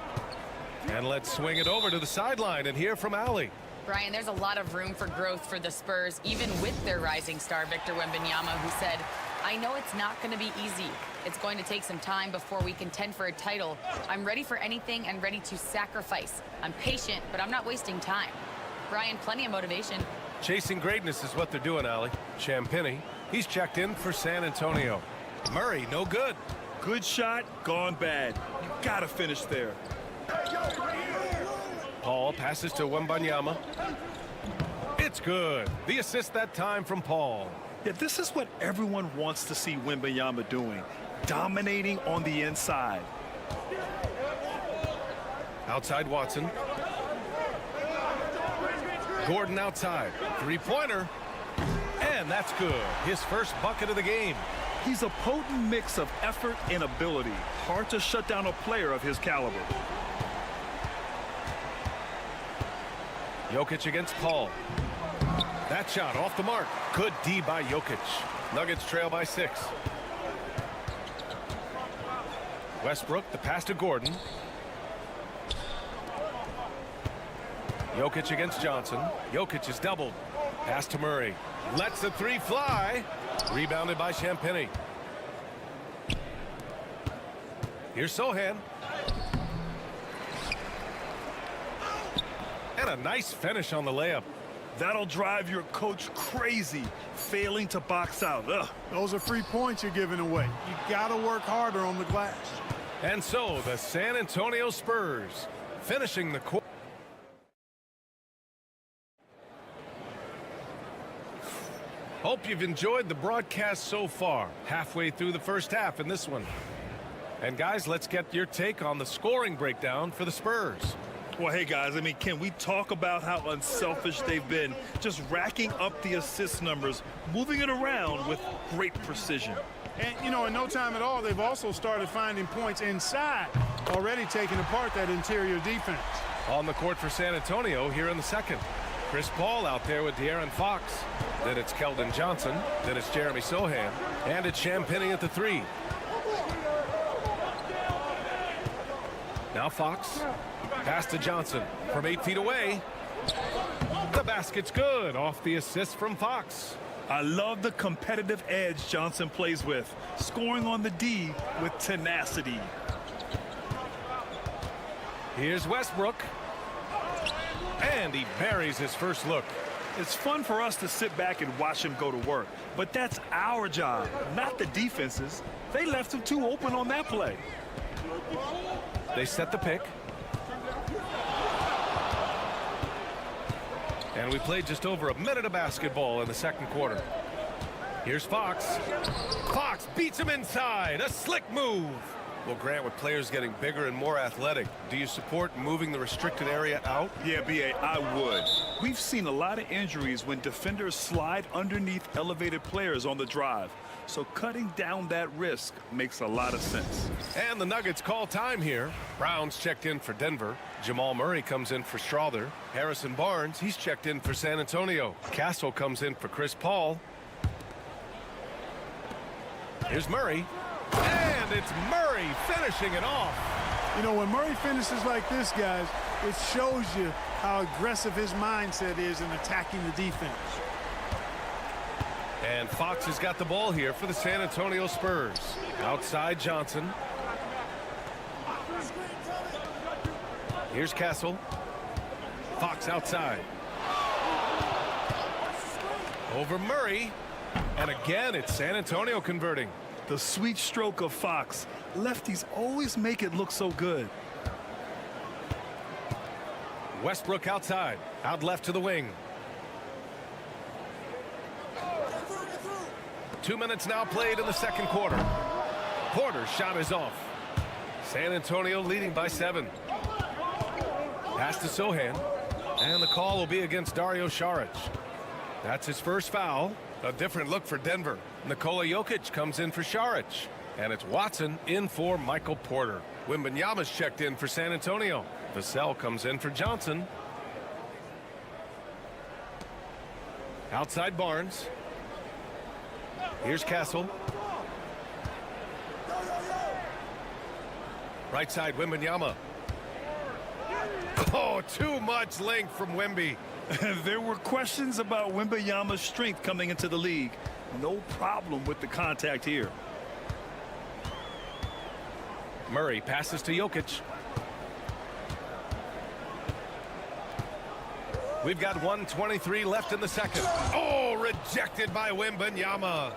And let's swing it over to the sideline and hear from Allie. Brian, there's a lot of room for growth for the Spurs, even with their rising star, Victor Wembanyama, who said, I know it's not going to be easy. It's going to take some time before we contend for a title. I'm ready for anything and ready to sacrifice. I'm patient, but I'm not wasting time. Brian, plenty of motivation. Chasing greatness is what they're doing, Allie. Champagnie, he's checked in for San Antonio. Murray, no good. Good shot, gone bad. You got to finish there. Paul passes to Wembanyama. It's good. The assist that time from Paul. Yeah, this is what everyone wants to see Wembanyama doing. dominating on the inside. Outside Watson. Gordon outside. Three-pointer. And that's good. His first bucket of the game. He's a potent mix of effort and ability. Hard to shut down a player of his caliber. Jokic against Paul. That shot off the mark. Good D by Jokic. Nuggets trail by 6. Westbrook, the pass to Gordon. Jokic against Johnson. Jokic is doubled. Pass to Murray. Lets the three fly. Rebounded by Champagnie. Here's Sohan. And a nice finish on the layup. That'll drive your coach crazy, failing to box out. Ugh. Those are free points you're giving away. You got to work harder on the glass. And so the San Antonio Spurs finishing the quarter. Hope you've enjoyed the broadcast so far. Halfway through the first half in this one. And guys, let's get your take on the scoring breakdown for the Spurs. Well, hey, guys, I mean, can we talk about how unselfish they've been? Just racking up the assist numbers, moving it around with great precision. And, you know, in no time at all, they've also started finding points inside, already taking apart that interior defense. On the court for San Antonio here in the second. Chris Paul out there with De'Aaron Fox. Then it's Keldon Johnson. Then it's Jeremy Sohan. And it's Champagnie at the 3. Now Fox. Pass to Johnson from 8 feet away. The basket's good off the assist from Fox. I love the competitive edge Johnson plays with, scoring on the D with tenacity. Here's Westbrook. And he buries his first look. It's fun for us to sit back and watch him go to work, but that's our job, not the defense's. They left him too open on that play. They set the pick. And we played just over a minute of basketball in the second quarter. Here's Fox. Fox beats him inside. A slick move. Well, Grant, with players getting bigger and more athletic, do you support moving the restricted area out? Yeah, B.A., I would. We've seen a lot of injuries when defenders slide underneath elevated players on the drive. So cutting down that risk makes a lot of sense. And the Nuggets call time here. Brown's checked in for Denver. Jamal Murray comes in for Strother. Harrison Barnes, he's checked in for San Antonio. Castle comes in for Chris Paul. Here's Murray. And it's Murray finishing it off. You know, when Murray finishes like this, guys, it shows you how aggressive his mindset is in attacking the defense. And Fox has got the ball here for the San Antonio Spurs. Outside Johnson. Here's Castle. Fox outside. Over Murray. And again, it's San Antonio converting. The sweet stroke of Fox. Lefties always make it look so good. Westbrook outside. Out left to the wing. 2 minutes now played in the second quarter. Porter's shot is off. San Antonio leading by 7. Pass to Sohan. And the call will be against Dario Saric. That's his first foul. A different look for Denver. Nikola Jokic comes in for Saric. And it's Watson in for Michael Porter. Wembanyama's checked in for San Antonio. Vassell comes in for Johnson. Outside Barnes. Here's Castle. Right side Wembanyama. Oh, too much length from Wemby. There were questions about Wembanyama's strength coming into the league. No problem with the contact here. Murray passes to Jokic. We've got 1:23 left in the second. Oh, rejected by Wembanyama.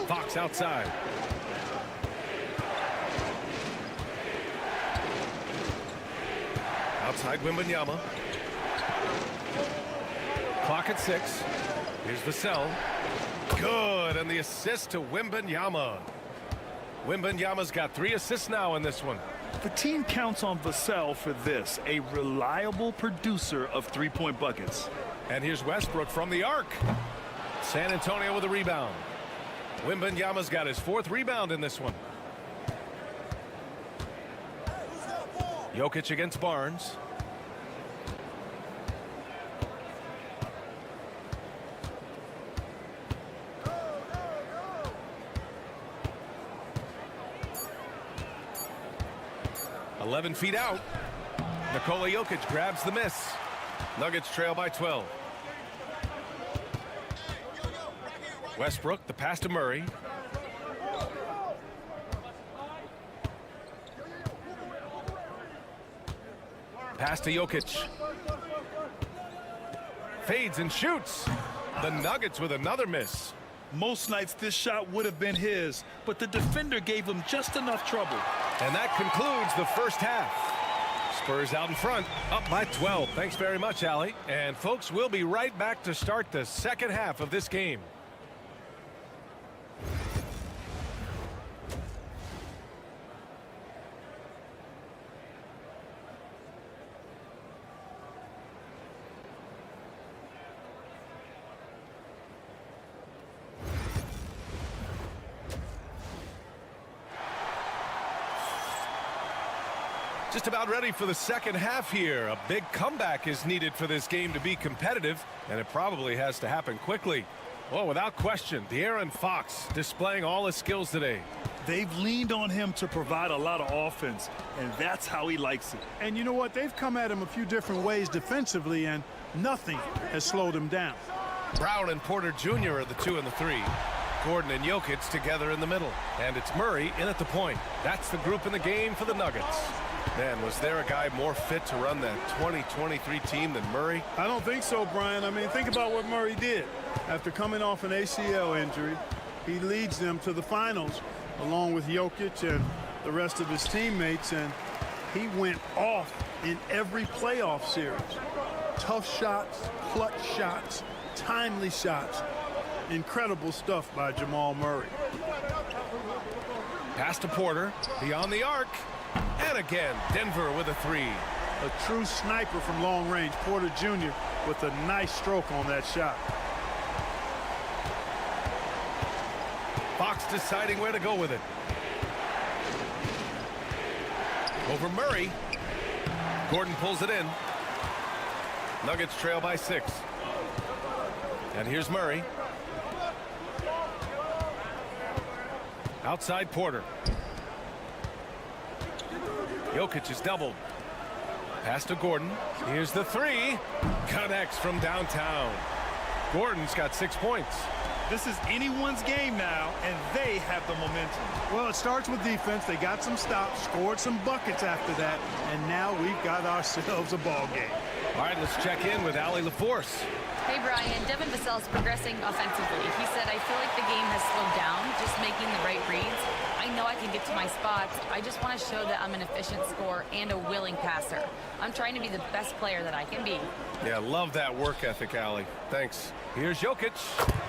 Fox outside. Outside Wembanyama. Clock at 6. Here's Vassell. Good, and the assist to Wembanyama. Wembanyama's got 3 assists now in this one. The team counts on Vassell for this, a reliable producer of three-point buckets. And here's Westbrook from the arc. San Antonio with a rebound. Wembanyama's got his 4th rebound in this one. Jokic against Barnes. "11 feet out." Nikola Jokic grabs the miss. Nuggets trail by 12. Westbrook, the pass to Murray. Pass to Jokic. Fades and shoots. The Nuggets with another miss. Most nights this shot would have been his, but the defender gave him just enough trouble. And that concludes the first half. Spurs out in front, up by 12. Thanks very much, Allie. And folks, we'll be right back to start the second half of this game. Just about ready for the second half here. A big comeback is needed for this game to be competitive, and it probably has to happen quickly. Well, without question, De'Aaron Fox displaying all his skills today. They've leaned on him to provide a lot of offense, and that's how he likes it. And you know what? They've come at him a few different ways defensively, and nothing has slowed him down. Brown and Porter Jr. are the 2 and the 3. Gordon and Jokic together in the middle. And it's Murray in at the point. That's the group in the game for the Nuggets. Man, was there a guy more fit to run that 2023 team than Murray? I don't think so, Brian. I mean, think about what Murray did. After coming off an ACL injury, he leads them to the finals along with Jokic and the rest of his teammates, and he went off in every playoff series. Tough shots, clutch shots, timely shots. Incredible stuff by Jamal Murray. Pass to Porter, beyond the arc. And again, Denver with a 3. A true sniper from long range. Porter Jr. with a nice stroke on that shot. Fox deciding where to go with it. Over Murray. Gordon pulls it in. Nuggets trail by 6. And here's Murray. Outside Porter. Jokic is doubled. Pass to Gordon. Here's the 3. Connects from downtown. Gordon's got 6 points. This is anyone's game now, and they have the momentum. Well, it starts with defense. They got some stops, scored some buckets after that, and now we've got ourselves a ball game. All right, let's check in with Allie LaForce. Hey, Brian, Devin Vassell's progressing offensively. He said, I feel like the game has slowed down, just making the right reads. I know I can get to my spots. I just want to show that I'm an efficient scorer and a willing passer. I'm trying to be the best player that I can be. Yeah, love that work ethic, Allie. Thanks. Here's Jokic.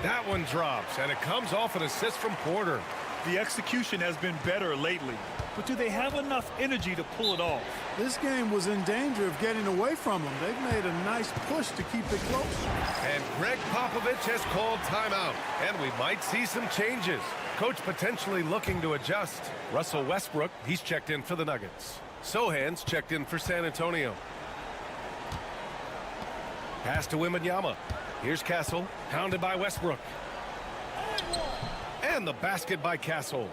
That one drops, and it comes off an assist from Porter. The execution has been better lately, but do they have enough energy to pull it off? This game was in danger of getting away from them. They've made a nice push to keep it close. And Greg Popovich has called timeout, and we might see some changes. Coach potentially looking to adjust. Russell Westbrook, he's checked in for the Nuggets. Sohan's checked in for San Antonio. Pass to Wembanyama. Here's Castle, pounded by Westbrook. And the basket by Castle.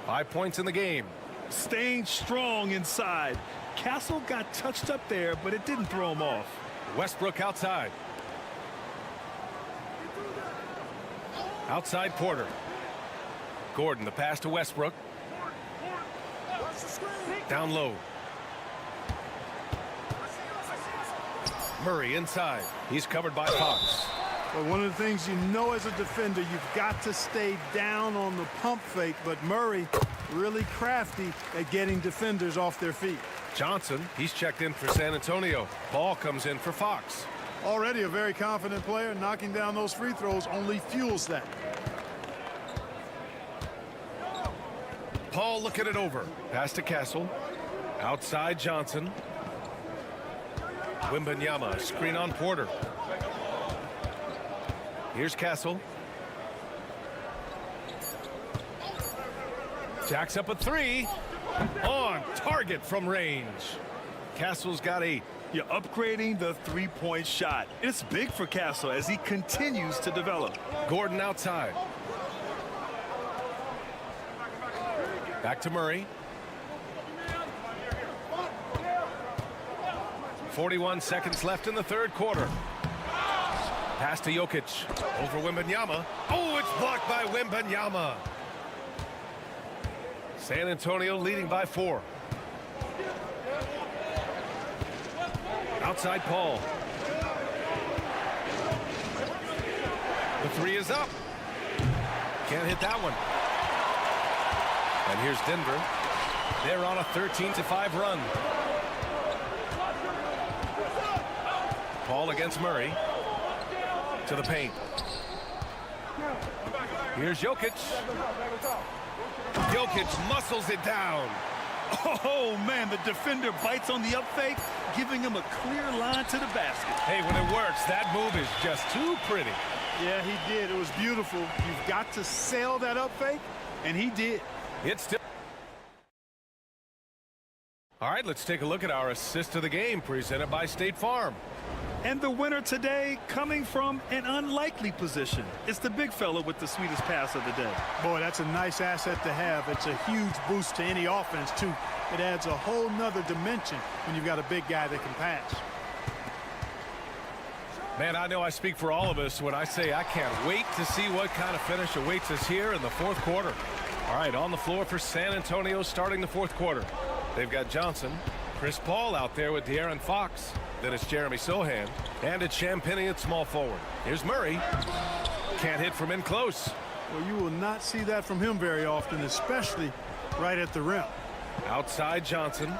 5 points in the game. Staying strong inside. Castle got touched up there, but it didn't throw him off. Westbrook outside. Outside Porter. Gordon, the pass to Westbrook. Down low. Murray inside. He's covered by Fox. But one of the things you know as a defender, you've got to stay down on the pump fake, but Murray really crafty at getting defenders off their feet. Johnson, he's checked in for San Antonio. Ball comes in for Fox. Already a very confident player. Knocking down those free throws only fuels that. Paul looking it over. Pass to Castle. Outside Johnson. Wembanyama, screen on Porter. Here's Castle. Jacks up a three. On target from range. Castle's got 8. You're upgrading the three-point shot. It's big for Castle as he continues to develop. Gordon outside. Back to Murray. 41 seconds left in the third quarter. Pass to Jokic. Over Wembanyama. Oh, it's blocked by Wembanyama. San Antonio leading by 4. Outside Paul. The three is up. Can't hit that one. And here's Denver. They're on a 13-5 run. Paul against Murray. To the paint. Here's Jokic. Jokic muscles it down. Oh, man, the defender bites on the up fake, giving him a clear line to the basket. Hey, when it works, that move is just too pretty. Yeah, he did. It was beautiful. You've got to sell that up fake, and he did. It's still. All right, let's take a look at our assist of the game presented by State Farm. And the winner today coming from an unlikely position. It's the big fella with the sweetest pass of the day. Boy, that's a nice asset to have. It's a huge boost to any offense, too. It adds a whole nother dimension when you've got a big guy that can pass. Man, I know I speak for all of us when I say I can't wait to see what kind of finish awaits us here in the fourth quarter. All right, on the floor for San Antonio starting the fourth quarter. They've got Johnson, Chris Paul out there with De'Aaron Fox. Then it's Jeremy Sohan, and it's Champagnie at small forward. Here's Murray. Can't hit from in close. Well, you will not see that from him very often, especially right at the rim. Outside Johnson.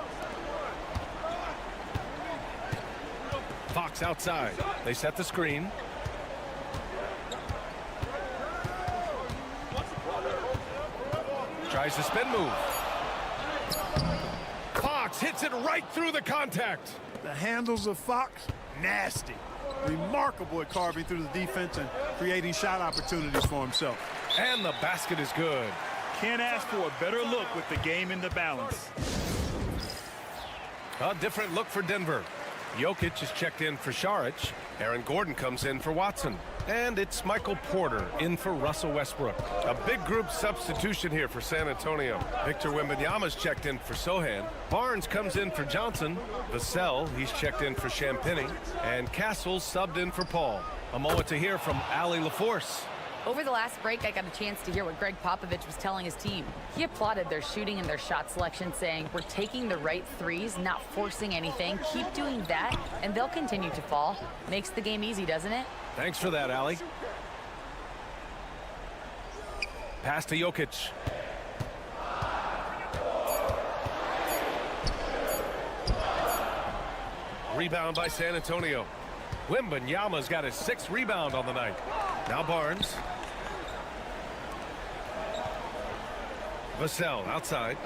Fox outside. They set the screen. Tries the spin move. Fox hits it right through the contact. The handles of Fox, nasty. Remarkable at carving through the defense and creating shot opportunities for himself. And the basket is good. Can't ask for a better look with the game in the balance. A different look for Denver. Jokic is checked in for Saric. Aaron Gordon comes in for Watson. And it's Michael Porter in for Russell Westbrook. A big group substitution here for San Antonio. Victor Wembanyama's checked in for Sohan. Barnes comes in for Johnson. Vassell, he's checked in for Champagnie. And Castle subbed in for Paul. A moment to hear from Ali LaForce. Over the last break, I got a chance to hear what Greg Popovich was telling his team. He applauded their shooting and their shot selection, saying, "We're taking the right threes, not forcing anything. Keep doing that, and they'll continue to fall." Makes the game easy, doesn't it? Thanks for that, Ali. Pass to Jokic. Rebound by San Antonio. Wembanyama's got his 6th rebound on the night. Now Barnes. Vassell outside.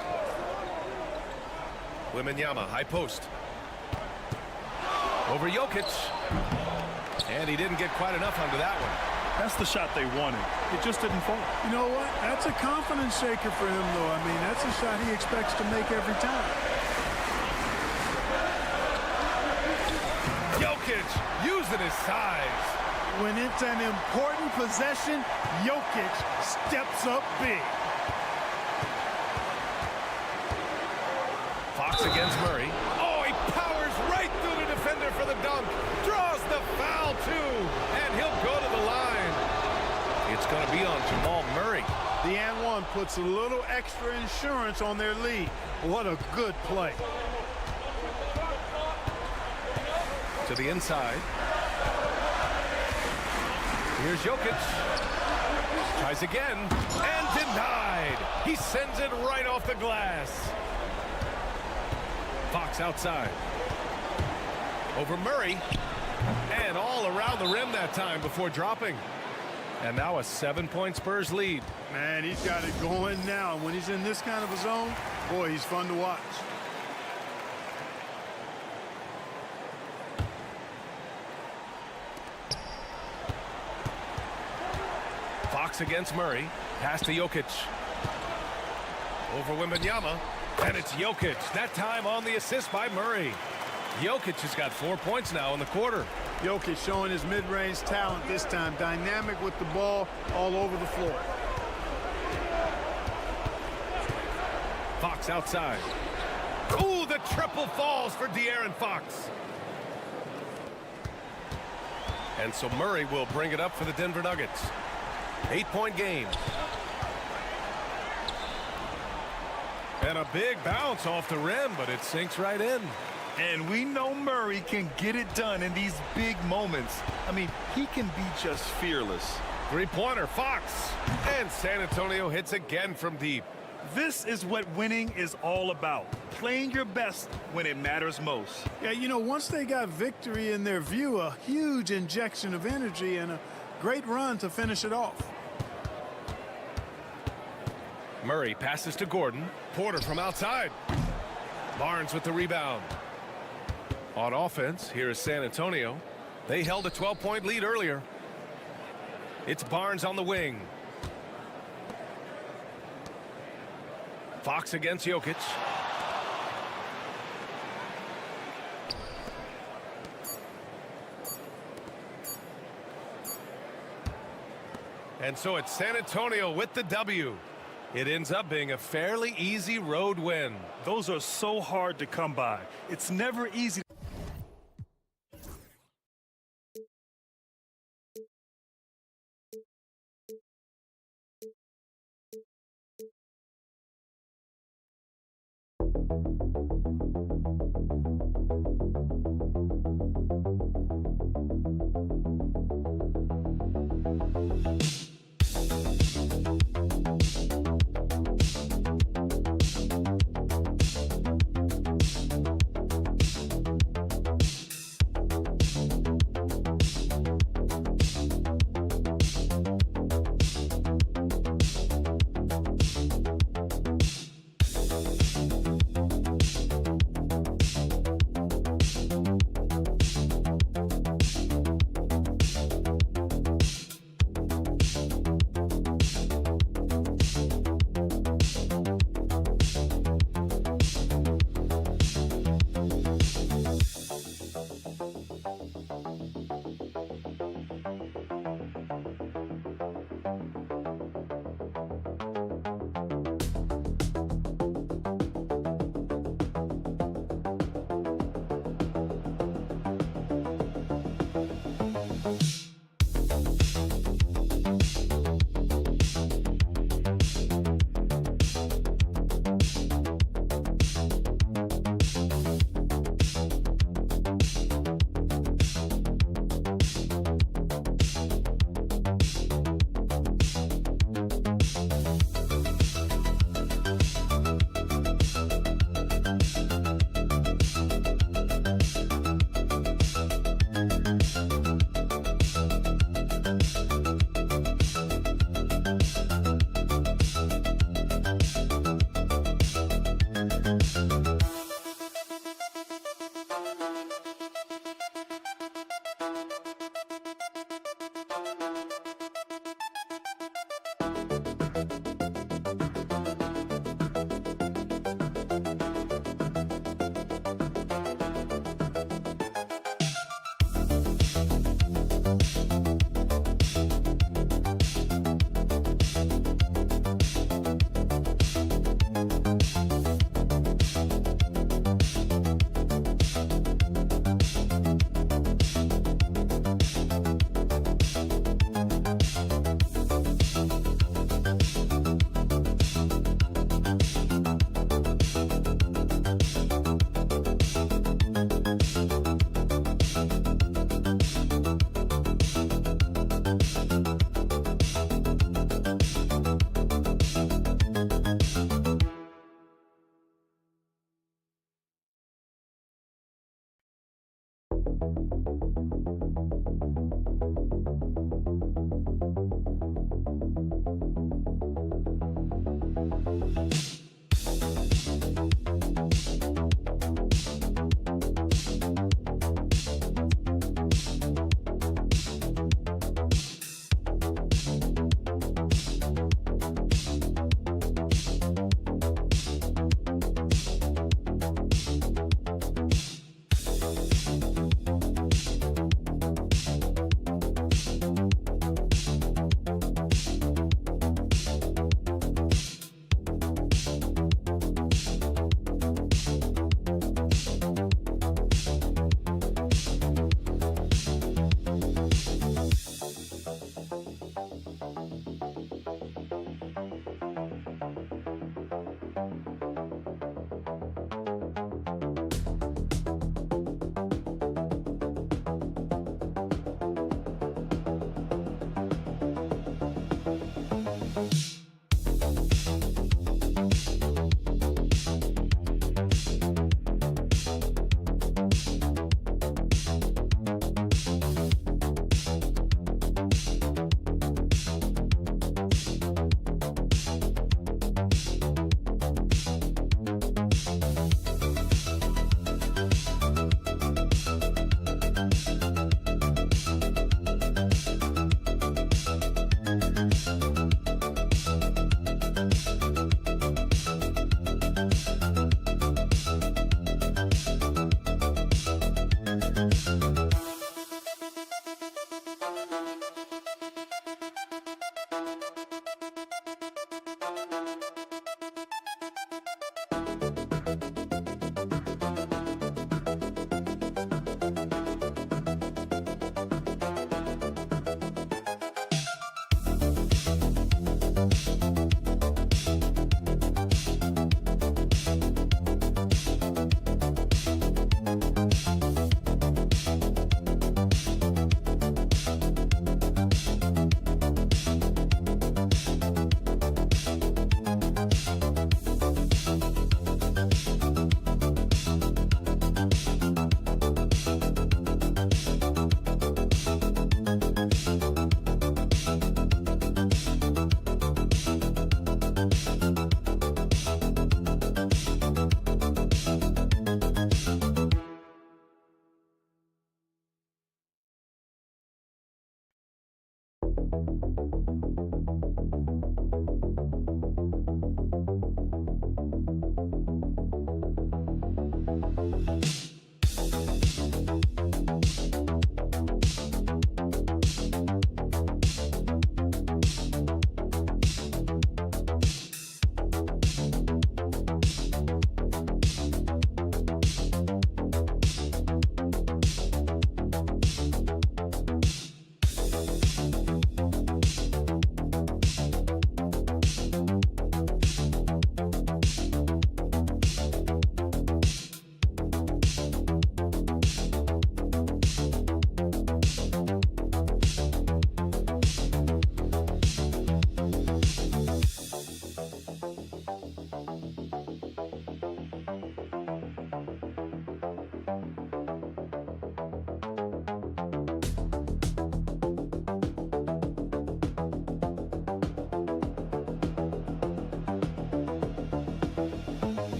Wembanyama, high post. Over Jokic. And he didn't get quite enough under that one. That's the shot they wanted. It just didn't fall. You know what? That's a confidence shaker for him, though. I mean, that's a shot he expects to make every time. Jokic using his size. When it's an important possession, Jokic steps up big. Fox against Murray. Oh, he powers right through the defender for the dunk. Draws the foul, too. And he'll go to the line. It's going to be on Jamal Murray. The and one puts a little extra insurance on their lead. What a good play. To the inside. Here's Jokic. Tries again. And denied. He sends it right off the glass. Fox outside. Over Murray. And all around the rim that time before dropping. And now a 7-point Spurs lead. Man, he's got it going now. And when he's in this kind of a zone, boy, he's fun to watch. Fox against Murray. Pass to Jokic. Over Wembanyama. And it's Jokic. That time on the assist by Murray. Jokic has got 4 points now in the quarter. Jokic showing his mid-range talent this time. Dynamic with the ball all over the floor. Fox outside. Ooh, the triple falls for De'Aaron Fox. And so Murray will bring it up for the Denver Nuggets. 8-point game. And a big bounce off the rim, but it sinks right in. And we know Murray can get it done in these big moments. I mean, he can be just fearless. Three-pointer, Fox. And San Antonio hits again from deep. This is what winning is all about. Playing your best when it matters most. Yeah, you know, once they got victory in their view, a huge injection of energy and a great run to finish it off. Murray passes to Gordon. Porter from outside. Barnes with the rebound. On offense, here is San Antonio. They held a 12-point lead earlier. It's Barnes on the wing. Fox against Jokic. And so it's San Antonio with the W. It ends up being a fairly easy road win. Those are so hard to come by. It's never easy.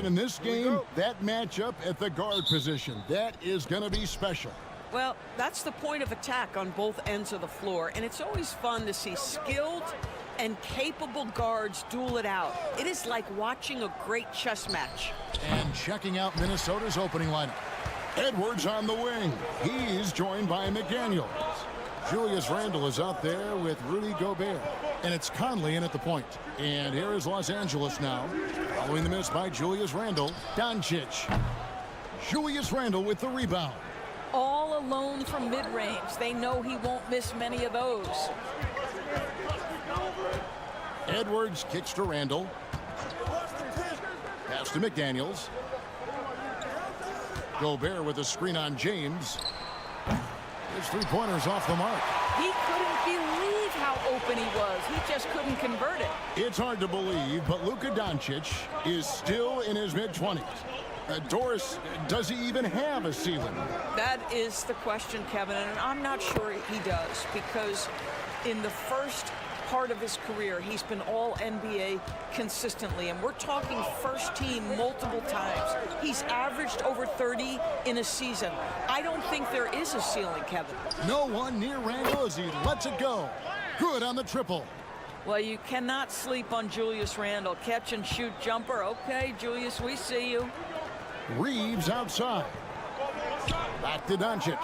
In this game, that matchup at the guard position, that is going to be special. Well, that's the point of attack on both ends of the floor, and it's always fun to see skilled and capable guards duel it out. It is like watching a great chess match. And checking out Minnesota's opening lineup. Edwards on the wing. He's joined by McDaniels. Julius Randle is out there with Rudy Gobert. And it's Conley in at the point. And here is Los Angeles now. Following the miss by Julius Randle. Doncic. Julius Randle with the rebound. All alone from mid-range. They know he won't miss many of those. Edwards kicks to Randle. Pass to McDaniels. Gobert with a screen on James. His three-pointers off the mark. He couldn't believe how open he was. He just couldn't convert it. It's hard to believe, but Luka Doncic is still in his mid-20s. Doris, does he even have a ceiling? That is the question, Kevin, and I'm not sure he does, because in the first part of his career, he's been all NBA consistently, and we're talking first team multiple times. He's averaged over 30 in a season. I don't think there is a ceiling, Kevin. No one near Randle as he lets it go. Good on the triple. Well, you cannot sleep on Julius Randle. Catch and shoot jumper. Okay, Julius, we see you. Reeves outside. Back to Doncic.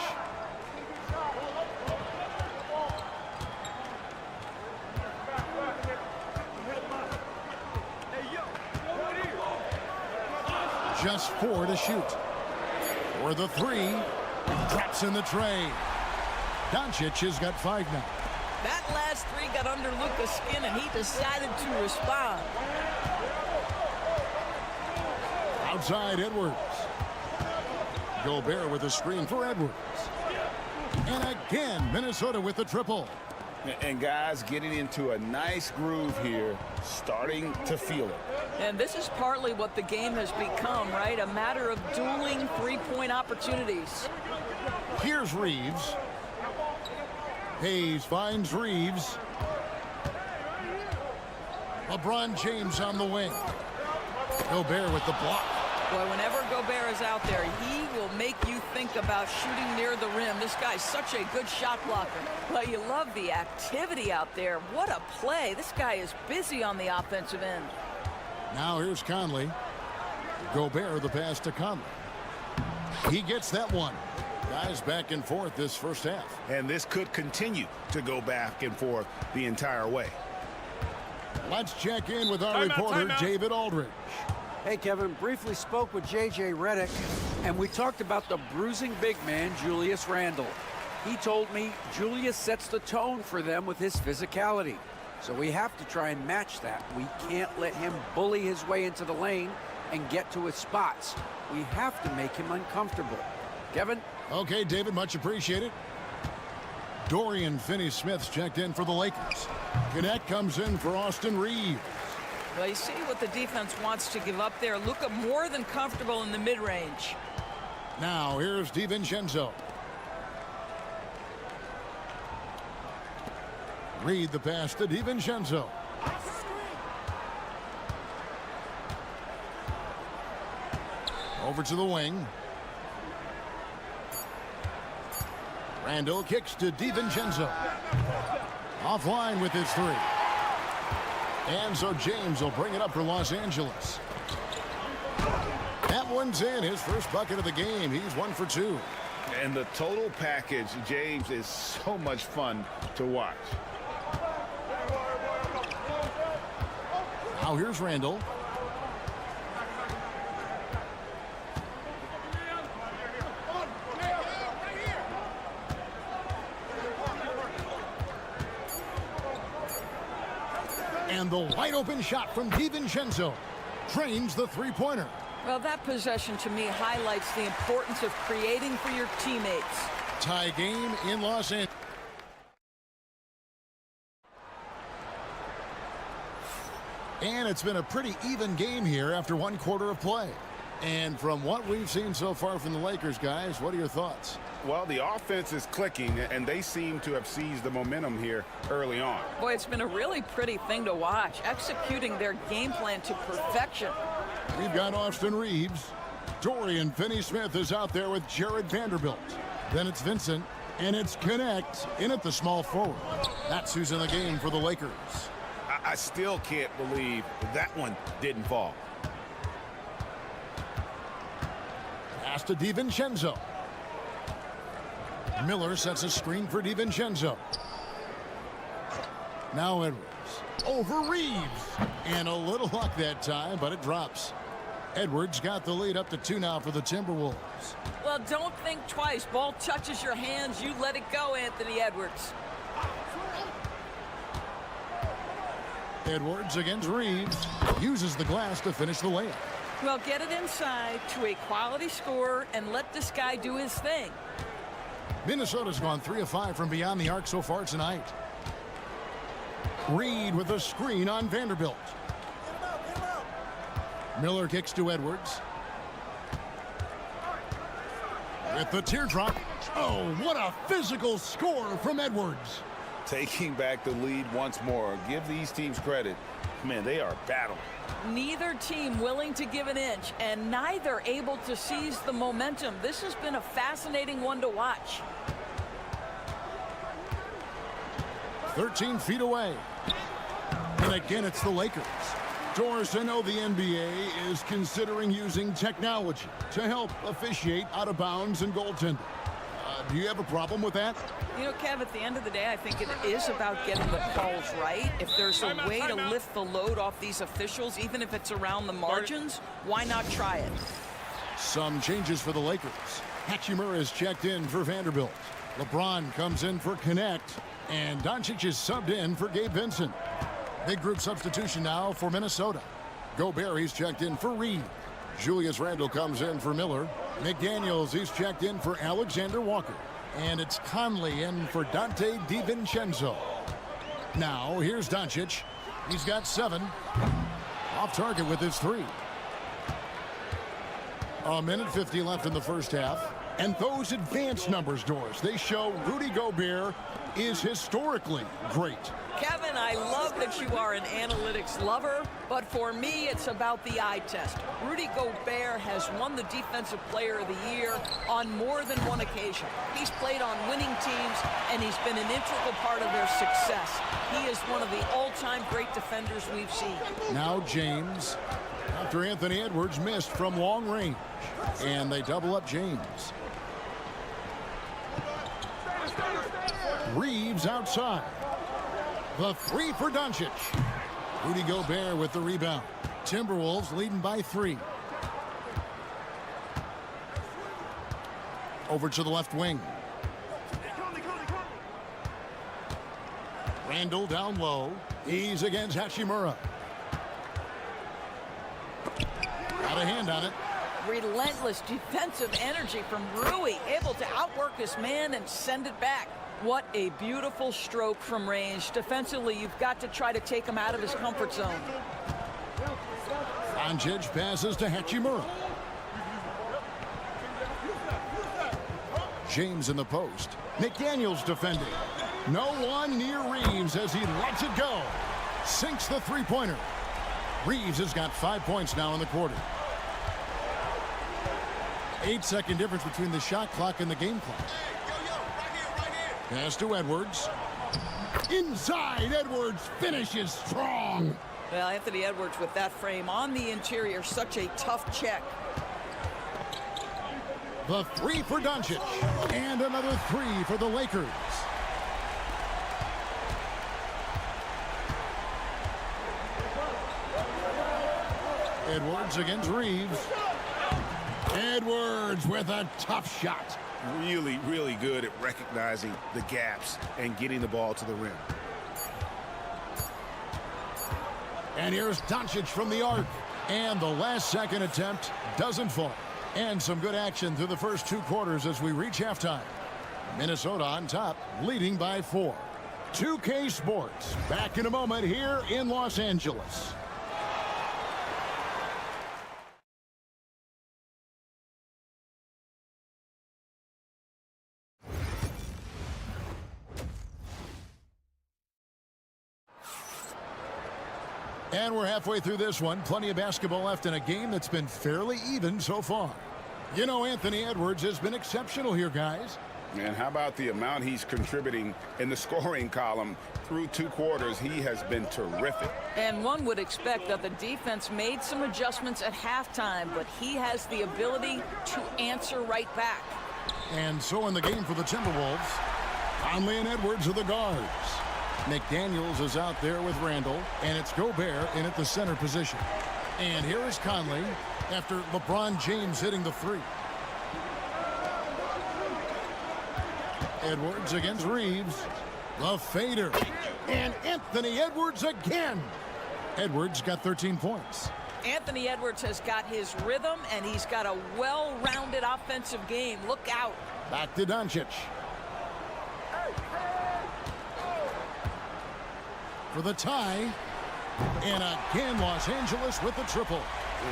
Just 4 to shoot. For the three, Drops in the tray. Doncic has got 5 now. That last three got under Luka's skin, and he decided to respond. Outside Edwards. Gobert with a screen for Edwards. And again, Minnesota with the triple. And guys getting into a nice groove here, starting to feel it. And this is partly what the game has become, right? A matter of dueling three-point opportunities. Here's Reeves. Hayes finds Reeves. LeBron James on the wing. Gobert with the block. Boy, whenever Gobert is out there, he will make you think about shooting near the rim. This guy's such a good shot blocker. But you love the activity out there. What a play. This guy is busy on the offensive end. Now here's Conley. Gobert the pass to Conley. He gets that one. Guys back and forth this first half. And this could continue to go back and forth the entire way. Let's check in with our reporter, David Aldridge. Hey, Kevin, briefly spoke with J.J. Redick, and we talked about the bruising big man, Julius Randle. He told me Julius sets the tone for them with his physicality. So we have to try and match that. We can't let him bully his way into the lane and get to his spots. We have to make him uncomfortable. Kevin? Okay, David, much appreciated. Dorian Finney-Smith's checked in for the Lakers. Gannett comes in for Austin Reeves. Well, you see what the defense wants to give up there. Luka more than comfortable in the mid-range. Now, here's DiVincenzo. Reed the pass to DiVincenzo. Over to the wing. Randall kicks to DiVincenzo. Offline with his three. And so James will bring it up for Los Angeles. That one's in, his first bucket of the game. He's 1 for 2. And the total package, James, is so much fun to watch. Now here's Randall. And the wide open shot from DiVincenzo trains the three-pointer. Well, that possession to me highlights the importance of creating for your teammates. Tie game in Los Angeles. And it's been a pretty even game here after 1 quarter of play. And from what we've seen so far from the Lakers, guys, what are your thoughts? Well, the offense is clicking, and they seem to have seized the momentum here early on. Boy, it's been a really pretty thing to watch, executing their game plan to perfection. We've got Austin Reeves. Dorian Finney-Smith is out there with Jared Vanderbilt. Then it's Vincent, and it's Connect in at the small forward. That's who's in the game for the Lakers. I still can't believe that one didn't fall. Pass to DiVincenzo. Miller sets a screen for DiVincenzo. Now Edwards. Over Reeves. And a little luck that time, but it drops. Edwards got the lead up to 2 now for the Timberwolves. Well, don't think twice. Ball touches your hands, you let it go, Anthony Edwards. Edwards against Reeves. Uses the glass to finish the layup. Well, get it inside to a quality scorer and let this guy do his thing. Minnesota's gone 3 of 5 from beyond the arc so far tonight. Reed with a screen on Vanderbilt. Miller kicks to Edwards. With the teardrop. Oh, what a physical score from Edwards. Taking back the lead once more. Give these teams credit. Man, they are battling. Neither team willing to give an inch, and neither able to seize the momentum. This has been a fascinating one to watch. 13 feet away. And again, it's the Lakers. Doris, I know the NBA is considering using technology to help officiate out of bounds and goaltending. Do you have a problem with that? You know, Kev, at the end of the day, I think it is about getting the calls right. If there's a way to lift the load off these officials, even if it's around the margins, why not try it? Some changes for the Lakers. Hachimura is checked in for Vanderbilt. LeBron comes in for Connect. And Doncic is subbed in for Gabe Vincent. Big group substitution now for Minnesota. Gobert, he's checked in for Reed. Julius Randle comes in for Miller. McDaniels, he's checked in for Alexander Walker. And it's Conley in for Dante DiVincenzo. Now, here's Doncic. He's got 7. Off target with his 3. A minute 50 left in the first half. And those advanced numbers, Doris, they show Rudy Gobert is historically great. Kevin, I love that you are an analytics lover, but for me, it's about the eye test. Rudy Gobert has won the Defensive Player of the Year on more than one occasion. He's played on winning teams, and he's been an integral part of their success. He is one of the all-time great defenders we've seen. Now James, after Anthony Edwards missed from long range, and they double up James. Reeves outside. The 3 for Doncic. Rudy Gobert with the rebound. Timberwolves leading by 3. Over to the left wing. Randle down low. He's against Hachimura. Got a hand on it. Relentless defensive energy from Rui, able to outwork his man and send it back. What a beautiful stroke from range. Defensively, you've got to try to take him out of his comfort zone. Doncic passes to Hachimura. James in the post. McDaniels defending. No one near Reeves as he lets it go. Sinks the three-pointer. Reeves has got 5 points now in the quarter. 8-second difference between the shot clock and the game clock. Pass to Edwards. Inside, Edwards finishes strong. Well, Anthony Edwards with that frame on the interior, such a tough check. The 3 for Doncic. And another 3 for the Lakers. Edwards against Reeves. Edwards with a tough shot. Really, really good at recognizing the gaps and getting the ball to the rim. And here's Doncic from the arc. And the last second attempt doesn't fall. And some good action through the first 2 quarters as we reach halftime. Minnesota on top, leading by 4. 2K Sports, back in a moment here in Los Angeles. And we're halfway through this one. Plenty of basketball left in a game that's been fairly even so far. You know, Anthony Edwards has been exceptional here, guys. And how about the amount he's contributing in the scoring column through 2 quarters? He has been terrific. And one would expect that the defense made some adjustments at halftime, but he has the ability to answer right back. And so in the game for the Timberwolves, Conley and Edwards are the guards. McDaniels is out there with Randle, and it's Gobert in at the center position. And here is Conley after LeBron James hitting the 3. Edwards against Reeves. The fader. And Anthony Edwards again. Edwards got 13 points. Anthony Edwards has got his rhythm, and he's got a well-rounded offensive game. Look out. Back to Doncic. For the tie. And again, Los Angeles with the triple.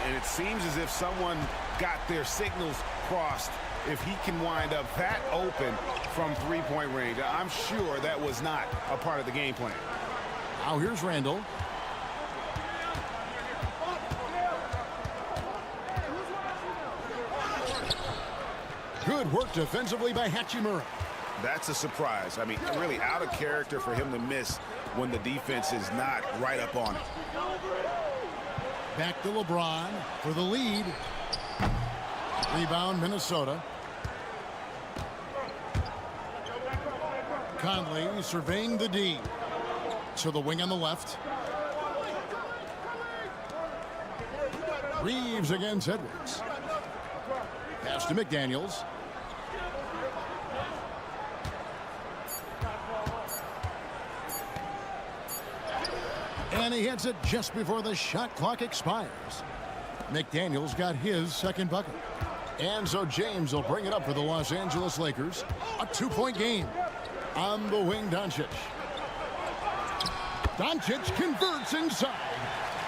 And it seems as if someone got their signals crossed. If he can wind up that open from 3-point range, I'm sure that was not a part of the game plan. Now here's Randle. Good work defensively by Hachimura. That's a surprise. I mean, really out of character for him to miss when the defense is not right up on it. Back to LeBron for the lead. Rebound, Minnesota. Conley surveying the D. To the wing on the left. Reeves against Edwards. Pass to McDaniels. And he hits it just before the shot clock expires. McDaniels got his second bucket. And so James will bring it up for the Los Angeles Lakers. A 2-point game. On the wing, Doncic. Doncic converts inside.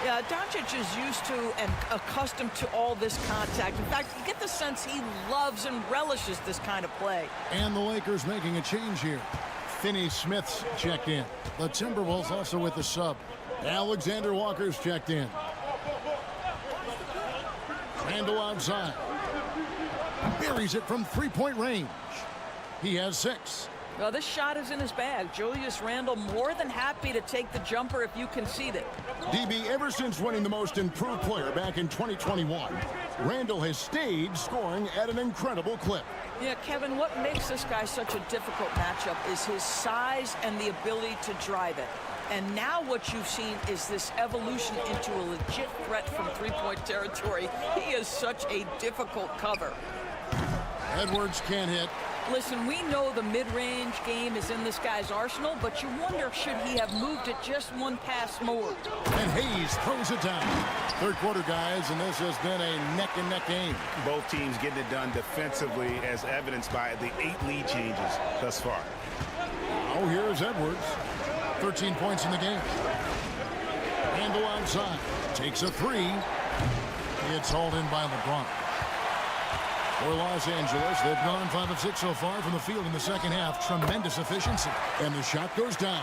Yeah, Doncic is used to and accustomed to all this contact. In fact, you get the sense he loves and relishes this kind of play. And the Lakers making a change here. Finney-Smith's checked in. The Timberwolves also with the sub. Alexander Walker's checked in. Randle outside. Buries it from three-point range. He has 6. Well, this shot is in his bag. Julius Randle more than happy to take the jumper if you concede it. DB, ever since winning the most improved player back in 2021, Randle has stayed scoring at an incredible clip. Yeah, Kevin, what makes this guy such a difficult matchup is his size and the ability to drive it. And now what you've seen is this evolution into a legit threat from three-point territory. He is such a difficult cover. Edwards can't hit. Listen, we know the mid-range game is in this guy's arsenal, but you wonder, should he have moved it just one pass more? And Hayes throws it down. Third quarter, guys, and this has been a neck-and-neck game. Both teams getting it done defensively, as evidenced by the 8 lead changes thus far. Oh, here's Edwards. 13 points in the game. Randle outside. Takes a 3. It's hauled in by LeBron. For Los Angeles, they've gone 5 of 6 so far from the field in the second half. Tremendous efficiency. And the shot goes down.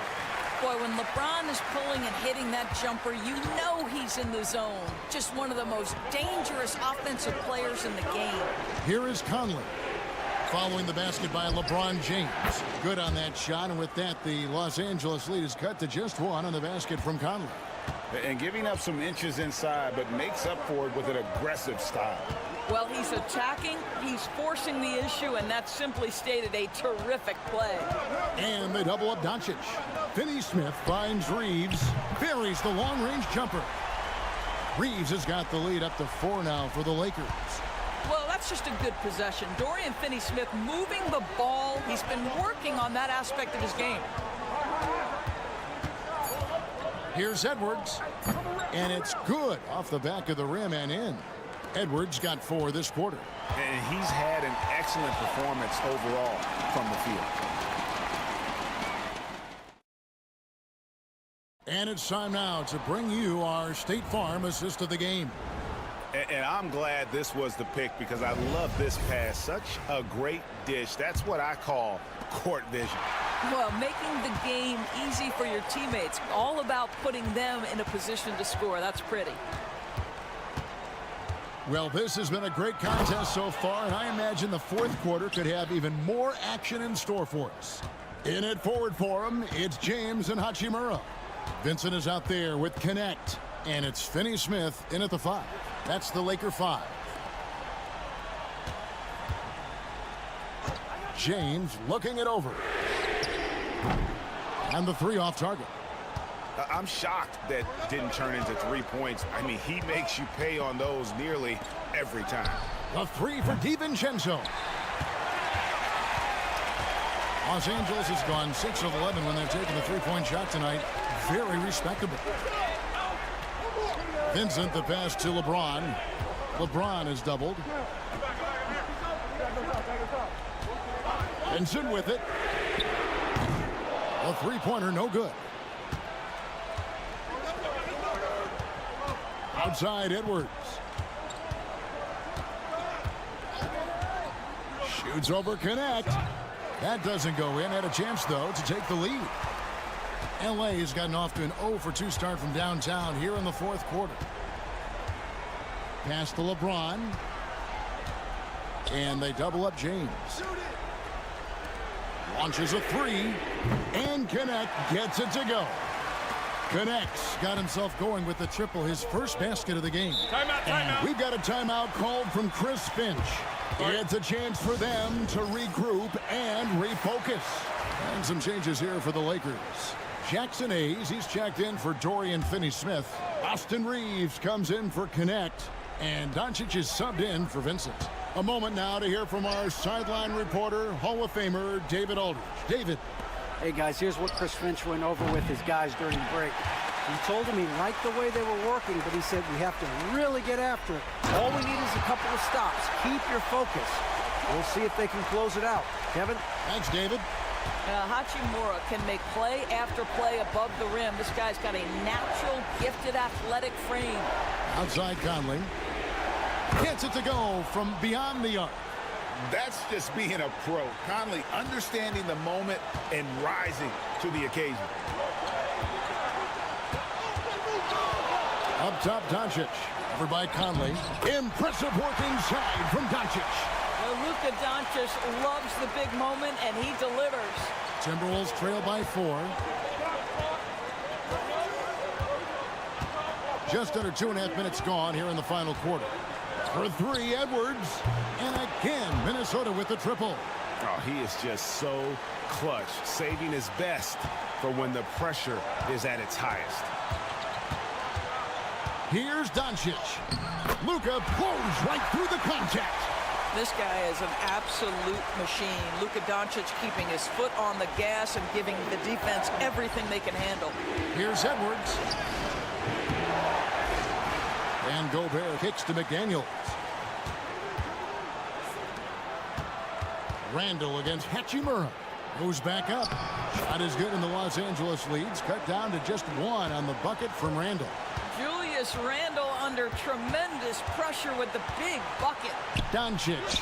Boy, when LeBron is pulling and hitting that jumper, you know he's in the zone. Just one of the most dangerous offensive players in the game. Here is Conley. Following the basket by LeBron James. Good on that shot, and with that, the Los Angeles lead is cut to just 1 on the basket from Conley. And giving up some inches inside, but makes up for it with an aggressive style. Well, he's attacking, he's forcing the issue, and that's simply stated a terrific play. And they double up Doncic. Finney-Smith finds Reeves, buries the long-range jumper. Reeves has got the lead up to 4 now for the Lakers. Well, that's just a good possession. Dorian Finney-Smith moving the ball. He's been working on that aspect of his game. Here's Edwards. And it's good off the back of the rim and in. Edwards got 4 this quarter. And he's had an excellent performance overall from the field. And it's time now to bring you our State Farm assist of the game. And I'm glad this was the pick because I love this pass. Such a great dish. That's what I call court vision. Well, making the game easy for your teammates. All about putting them in a position to score. That's pretty. Well, this has been a great contest so far, and I imagine the fourth quarter could have even more action in store for us. In it forward for him, it's James and Hachimura. Vincent is out there with Connect, and it's Finney-Smith in at the 5. That's the Laker 5. James looking it over. And the 3 off target. I'm shocked that didn't turn into 3 points. I mean, he makes you pay on those nearly every time. The 3 for DiVincenzo. Los Angeles has gone 6 of 11 when they've taken the 3-point shot tonight. Very respectable. Vincent, the pass to LeBron. LeBron is doubled. Vincent with it. A 3-pointer, no good. Outside Edwards. Shoots over Connect. That doesn't go in. Had a chance, though, to take the lead. L.A. has gotten off to an 0-for-2 start from downtown here in the fourth quarter. Pass to LeBron. And they double up James. Launches a 3. And Connect gets it to go. Connects got himself going with the triple, his first basket of the game. Timeout, timeout. We've got a timeout called from Chris Finch. It's a chance for them to regroup and refocus. And some changes here for the Lakers. Jackson Hayes, he's checked in for Dorian Finney-Smith. Austin Reeves comes in for Connect. And Doncic is subbed in for Vincent. A moment now to hear from our sideline reporter, Hall of Famer David Aldridge. David. Hey, guys, here's what Chris Finch went over with his guys during the break. He told him he liked the way they were working, but he said we have to really get after it. All we need is a couple of stops. Keep your focus. We'll see if they can close it out. Kevin? Thanks, David. Hachimura can make play after play above the rim. This guy's got a natural, gifted, athletic frame. Outside Conley. Gets it to go from beyond the arc. That's just being a pro. Conley understanding the moment and rising to the occasion. Up top, Doncic. Over by Conley. Impressive work inside from Doncic. Well, Luka Doncic loves the big moment, and he delivers. Timberwolves trail by 4. Just under 2.5 minutes gone here in the final quarter. For 3, Edwards. And again, Minnesota with the triple. Oh, he is just so clutch, saving his best for when the pressure is at its highest. Here's Doncic. Luka blows right through the contact. This guy is an absolute machine. Luka Doncic keeping his foot on the gas and giving the defense everything they can handle. Here's Edwards. And Gobert kicks to McDaniels. Randall against Hachimura. Goes back up. Shot is good, and the Los Angeles leads cut down to just 1 on the bucket from Randall. Julius Randle under tremendous pressure with the big bucket. Doncic.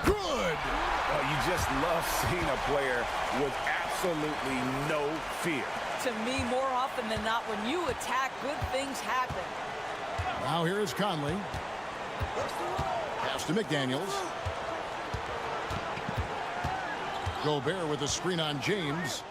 Good. Oh, you just love seeing a player with absolutely no fear. To me, more often than not, when you attack, good things happen. Now here is Conley. Pass to McDaniels. Gobert with a screen on James.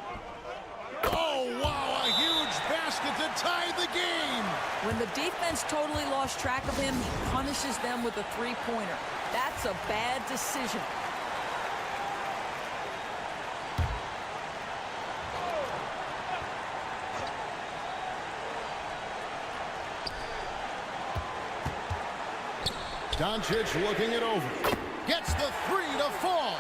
Oh, wow, a huge basket to tie the game. When the defense totally lost track of him, he punishes them with a three-pointer. That's a bad decision. Doncic looking it over. Gets the 3 to fall.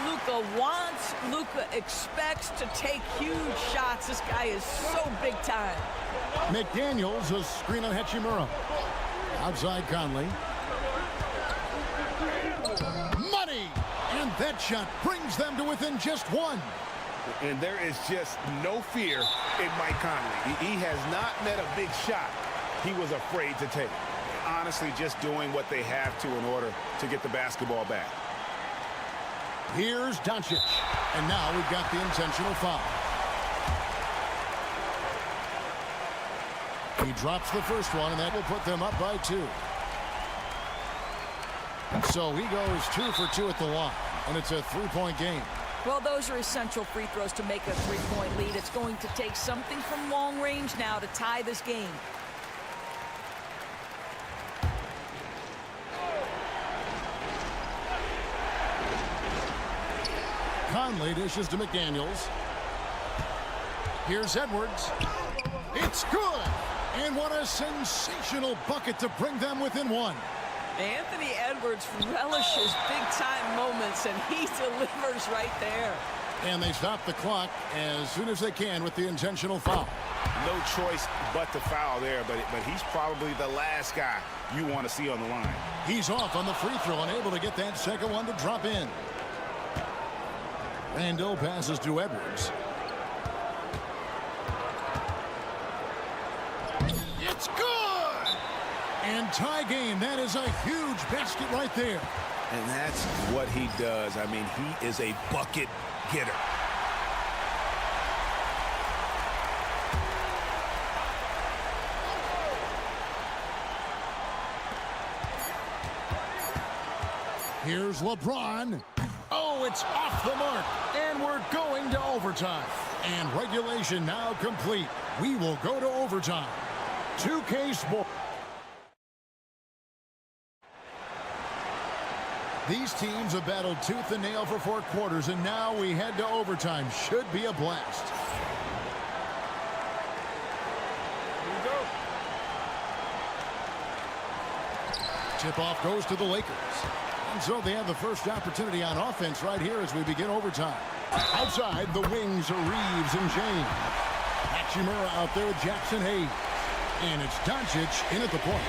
Luka wants, Luka expects to take huge shots. This guy is so big time. McDaniels, a screen on Hachimura. Outside Conley. Money! And that shot brings them to within just 1. And there is just no fear in Mike Conley. He has not met a big shot he was afraid to take. Honestly, just doing what they have to in order to get the basketball back. Here's Doncic. And now we've got the intentional foul. He drops the first one, and that will put them up by 2. So he goes 2 for 2 at the line, and it's a 3-point game. Well, those are essential free throws to make a 3-point lead. It's going to take something from long range now to tie this game. Conley dishes to McDaniels. Here's Edwards. It's good. And what a sensational bucket to bring them within 1. Anthony Edwards relishes big-time moments, and he delivers right there. And they stop the clock as soon as they can with the intentional foul. No choice but to foul there, but he's probably the last guy you want to see on the line. He's off on the free throw and able to get that second one to drop in. Randall passes to Edwards. It's good! And tie game. That is a huge basket right there. And that's what he does. I mean, he is a bucket getter. Here's LeBron. Oh, it's off the mark. And we're going to overtime. And regulation now complete. We will go to overtime. 2K Sports. These teams have battled tooth and nail for 4 quarters, and now we head to overtime. Should be a blast. Here we go. Tip-off goes to the Lakers. And so they have the first opportunity on offense right here as we begin overtime. Outside, the wings are Reeves and James. Hachimura out there with Jackson Hayes. And it's Doncic in at the point.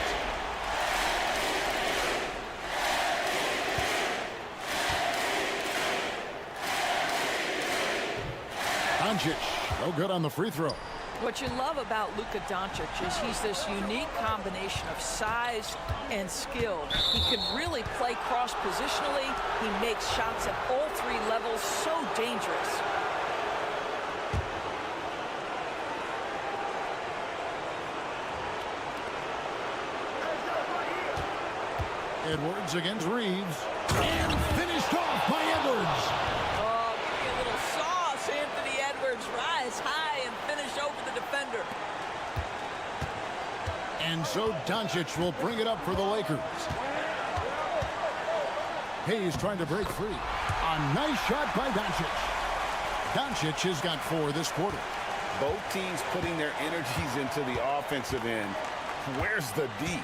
Doncic, no good on the free throw. What you love about Luka Doncic is he's this unique combination of size and skill. He can really play cross-positionally. He makes shots at all three levels, so dangerous. Edwards against Reeves. And finished off by Edwards. Oh, give me a little sauce. Anthony Edwards rise high and finish over the defender. And so Doncic will bring it up for the Lakers. Hayes trying to break free. A nice shot by Doncic. Doncic has got 4 this quarter. Both teams putting their energies into the offensive end. Where's the D?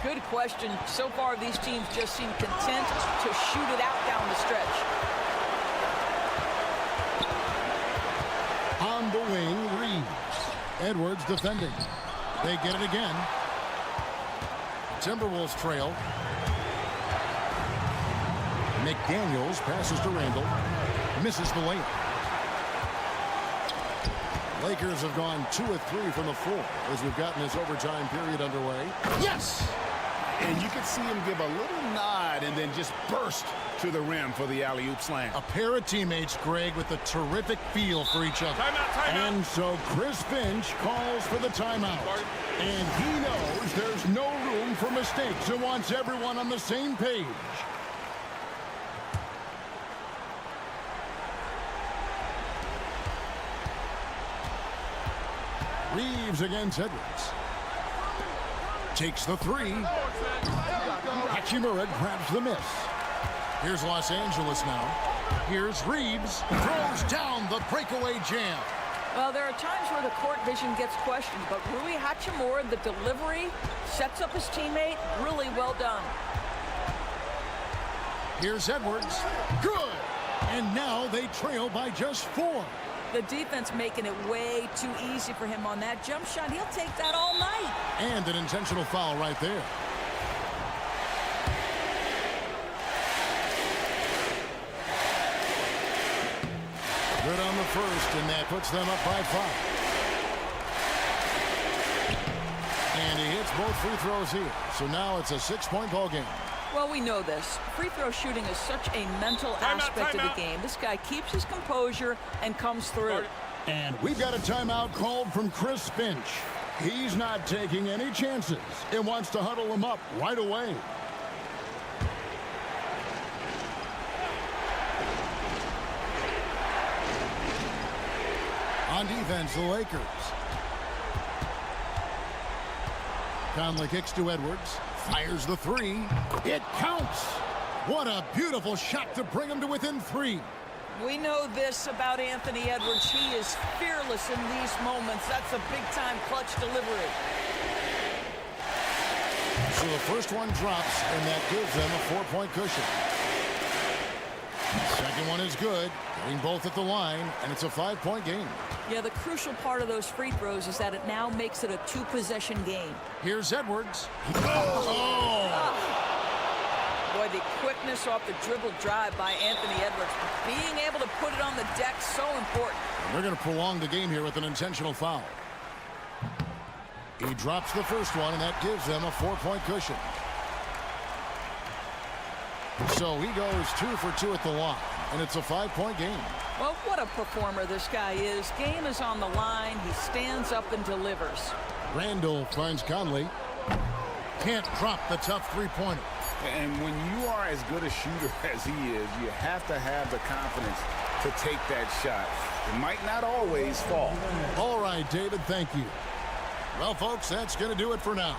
Good question. So far, these teams just seem content to shoot it out down the stretch. On the wing, Reeves. Edwards defending. They get it again. Timberwolves trail. McDaniels passes to Randall. Misses the layup. Lakers have gone 2 of 3 from the floor as we've gotten this overtime period underway. Yes! And you can see him give a little nod and then just burst to the rim for the alley-oop slam. A pair of teammates, Greg, with a terrific feel for each other. Timeout. And so Chris Finch calls for the timeout. And he knows there's no room for mistakes and wants everyone on the same page. Reeves against Edwards. Takes the 3. Hachimura grabs the miss. Here's Los Angeles now. Here's Reeves. Throws down the breakaway jam. Well, there are times where the court vision gets questioned, but Rui Hachimura, the delivery, sets up his teammate. Really well done. Here's Edwards. Good. And now they trail by just 4. The defense making it way too easy for him on that jump shot. He'll take that all night. And an intentional foul right there. Good on the first, and that puts them up by 5. And he hits both free throws here. So now it's a 6-point ball game. Well, we know this. Free throw shooting is such a mental aspect of the game. This guy keeps his composure and comes through. And we've got a timeout called from Chris Finch. He's not taking any chances and wants to huddle him up right away. On defense, the Lakers. Conley kicks to Edwards. Fires the 3. It counts. What a beautiful shot to bring him to within 3. We know this about Anthony Edwards. He is fearless in these moments. That's a big-time clutch delivery. So the first one drops, and that gives them a 4-point cushion. Second one is good. Getting both at the line, and it's a 5-point game. Yeah, the crucial part of those free throws is that it now makes it a 2-possession game. Here's Edwards. Boy, the quickness off the dribble drive by Anthony Edwards. Being able to put it on the deck, so important. And they're going to prolong the game here with an intentional foul. He drops the first one, and that gives them a 4-point cushion. So he goes 2 for 2 at the line, and it's a 5-point game. Well, what a performer this guy is. Game is on the line. He stands up and delivers. Randall finds Conley. Can't drop the tough 3-pointer. And when you are as good a shooter as he is, you have to have the confidence to take that shot. It might not always fall. All right, David, thank you. Well, folks, that's going to do it for now.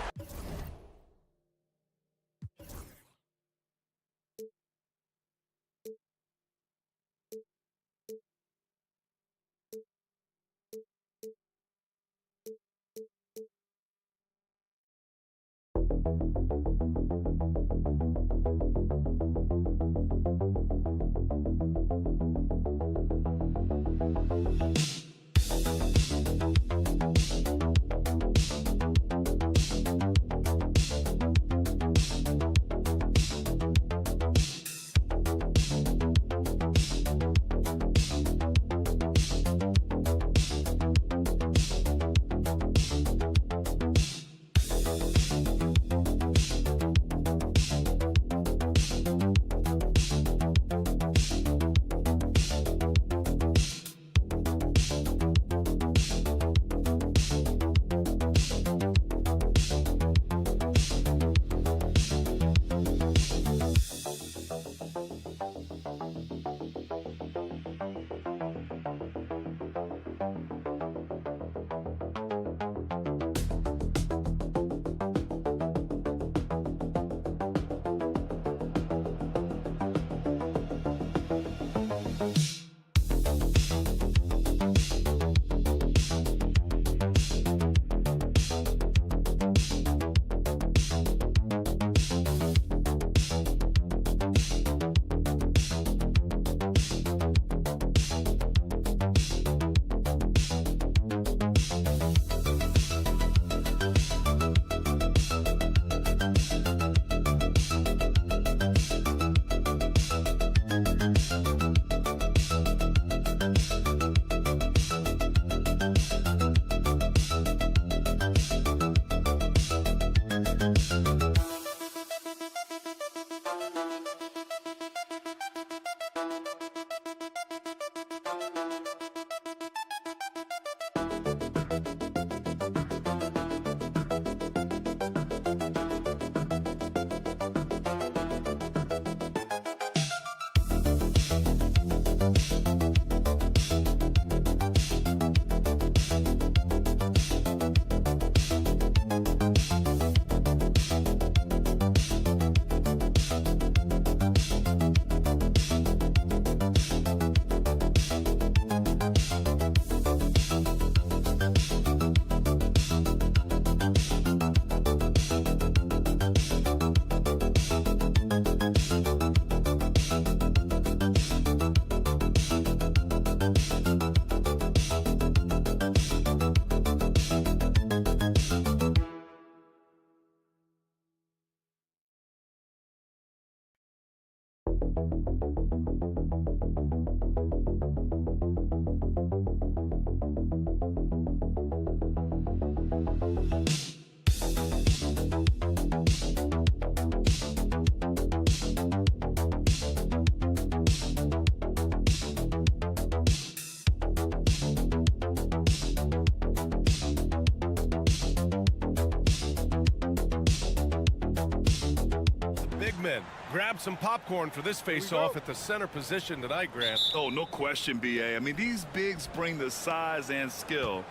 Men, grab some popcorn for this face-off at the center position tonight, Grant. Oh, no question, B.A. I mean, these bigs bring the size and skill.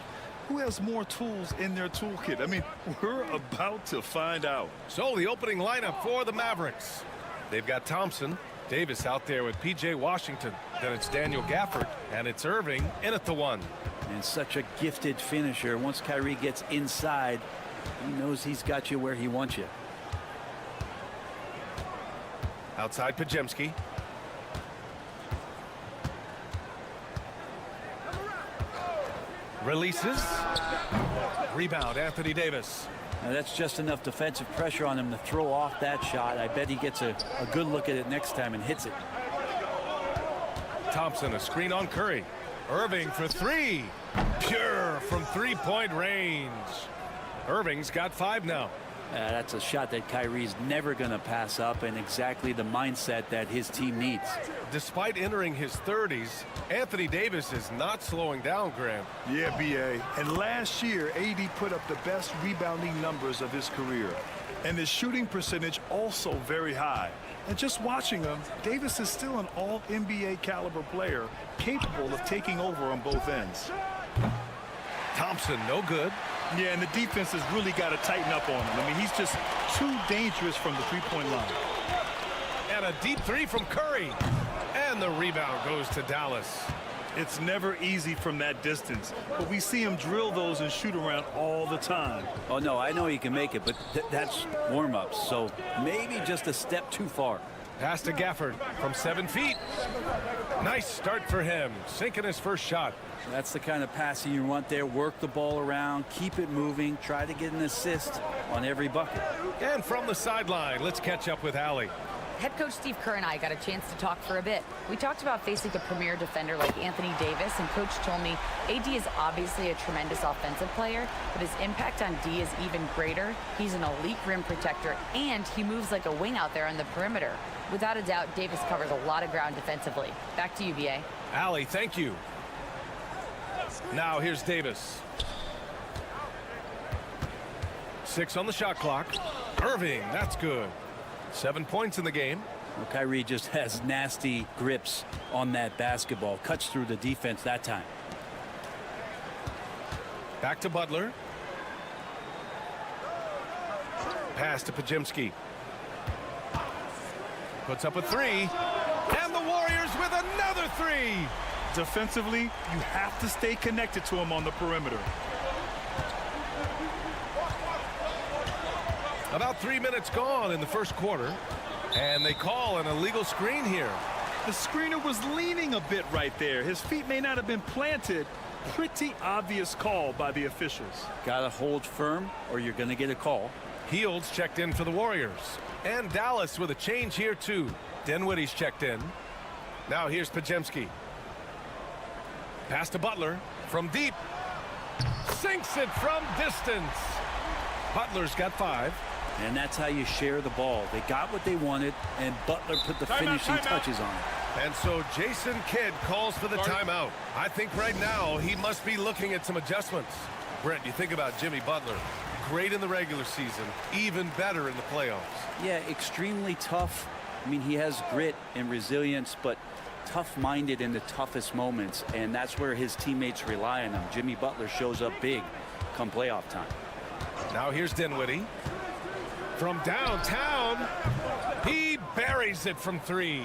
Who has more tools in their toolkit? I mean, we're about to find out. So the opening lineup for the Mavericks. They've got Thompson, Davis out there with P.J. Washington. Then it's Daniel Gafford, and it's Irving in at the one. And such a gifted finisher. Once Kyrie gets inside, he knows he's got you where he wants you. Outside Pajemski. Releases. Rebound, Anthony Davis. Now that's just enough defensive pressure on him to throw off that shot. I bet he gets a good look at it next time and hits it. Thompson, a screen on Curry. Irving for three. Pure from three-point range. Irving's got 5 now. That's a shot that Kyrie's never going to pass up, and exactly the mindset that his team needs. Despite entering his 30s, Anthony Davis is not slowing down, Graham. Yeah, B.A. And last year, AD put up the best rebounding numbers of his career. And his shooting percentage also very high. And just watching him, Davis is still an all-NBA caliber player, capable of taking over on both ends. Thompson, no good. Yeah, and the defense has really got to tighten up on him. I mean, he's just too dangerous from the three-point line. And a deep three from Curry. And the rebound goes to Dallas. It's never easy from that distance, but we see him drill those and shoot around all the time. Oh, no, I know he can make it, but that's warm-ups, so maybe just a step too far. Pass to Gafford from 7 feet. Nice start for him, sinking his first shot. That's the kind of passing you want there. Work the ball around, keep it moving, try to get an assist on every bucket. And from the sideline, let's catch up with Allie. Head coach Steve Kerr and I got a chance to talk for a bit. We talked about facing a premier defender like Anthony Davis, and coach told me AD is obviously a tremendous offensive player, but his impact on D is even greater. He's an elite rim protector, and he moves like a wing out there on the perimeter. Without a doubt, Davis covers a lot of ground defensively. Back to you, B.A. Allie, thank you. Now here's Davis. 6 on the shot clock. Irving, that's good. 7 points in the game. Well, Kyrie just has nasty grips on that basketball. Cuts through the defense that time. Back to Butler. Pass to Pajemski. Puts up a 3. And the Warriors with another three. Defensively, you have to stay connected to him on the perimeter. About 3 minutes gone in the first quarter. And they call an illegal screen here. The screener was leaning a bit right there. His feet may not have been planted. Pretty obvious call by the officials. Gotta hold firm or you're gonna get a call. Heald's checked in for the Warriors. And Dallas with a change here too. Dinwiddie's checked in. Now here's Podziemski. Pass to Butler from deep. Sinks it from distance. Butler's got 5. And that's how you share the ball. They got what they wanted, and Butler put the finishing touches on it. And so Jason Kidd calls for the timeout. I think right now he must be looking at some adjustments. Brent, you think about Jimmy Butler. Great in the regular season, even better in the playoffs. Yeah, extremely tough. I mean, he has grit and resilience, but tough-minded in the toughest moments, and that's where his teammates rely on him. Jimmy Butler shows up big come playoff time. Now here's Dinwiddie. From downtown, he buries it from 3.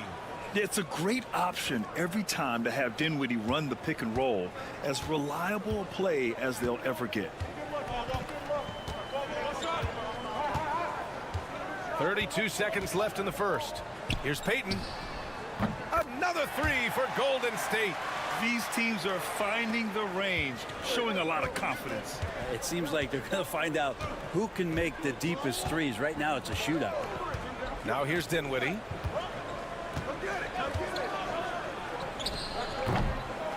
It's a great option every time to have Dinwiddie run the pick and roll. As reliable a play as they'll ever get. 32 seconds left in the first. Here's Payton. Another 3 for Golden State. These teams are finding the range, showing a lot of confidence. It seems like they're going to find out who can make the deepest threes. Right now, it's a shootout. Now here's Dinwiddie.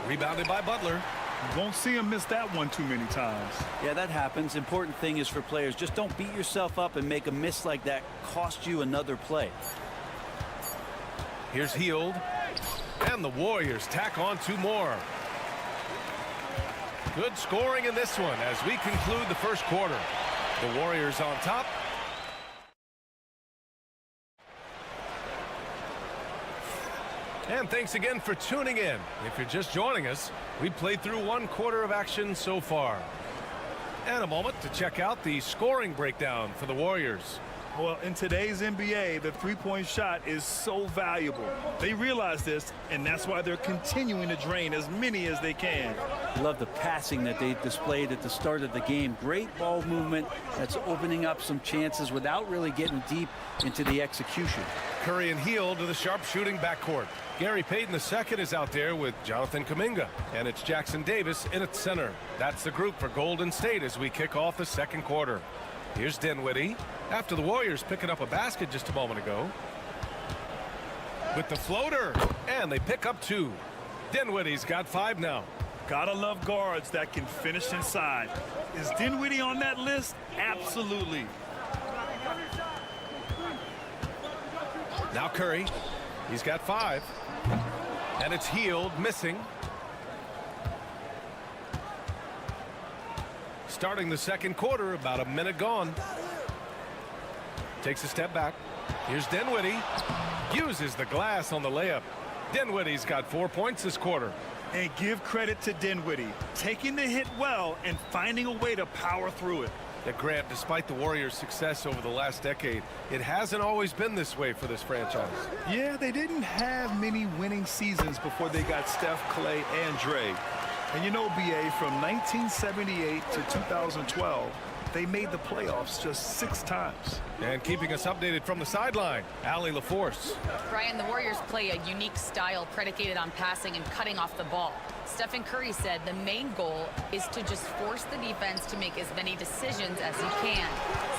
Rebounded by Butler. You won't see him miss that one too many times. Yeah, that happens. Important thing is for players, just don't beat yourself up and make a miss like that cost you another play. Here's Hield. And the Warriors tack on 2 more. Good scoring in this one as we conclude the first quarter. The Warriors on top. And thanks again for tuning in. If you're just joining us, we played through 1 quarter of action so far. And a moment to check out the scoring breakdown for the Warriors. Well, in today's NBA, the three-point shot is so valuable. They realize this, and that's why they're continuing to drain as many as they can. I love the passing that they displayed at the start of the game. Great ball movement that's opening up some chances without really getting deep into the execution. Curry and Hield to the sharpshooting backcourt. Gary Payton II is out there with Jonathan Kuminga, and it's Jackson Davis in at center. That's the group for Golden State as we kick off the second quarter. Here's Dinwiddie after the Warriors picking up a basket just a moment ago. With the floater, and they pick up 2. Dinwiddie's got 5 now. Gotta love guards that can finish inside. Is Dinwiddie on that list? Absolutely. Now Curry, he's got 5. And it's Hield missing. Starting the second quarter, about a minute gone. Takes a step back. Here's Dinwiddie. Uses the glass on the layup. Dinwiddie's got 4 points this quarter. And give credit to Dinwiddie, taking the hit well and finding a way to power through it. Grant, despite the Warriors' success over the last decade, it hasn't always been this way for this franchise. Yeah, they didn't have many winning seasons before they got Steph, Clay, and Dre. And you know, BA, from 1978 to 2012, they made the playoffs just 6 times. And keeping us updated from the sideline, Allie LaForce. Brian, the Warriors play a unique style predicated on passing and cutting off the ball. Stephen Curry said the main goal is to just force the defense to make as many decisions as he can.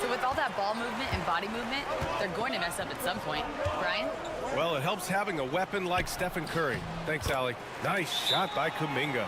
So with all that ball movement and body movement, they're going to mess up at some point. Brian? Well, it helps having a weapon like Stephen Curry. Thanks, Allie. Nice shot by Kuminga.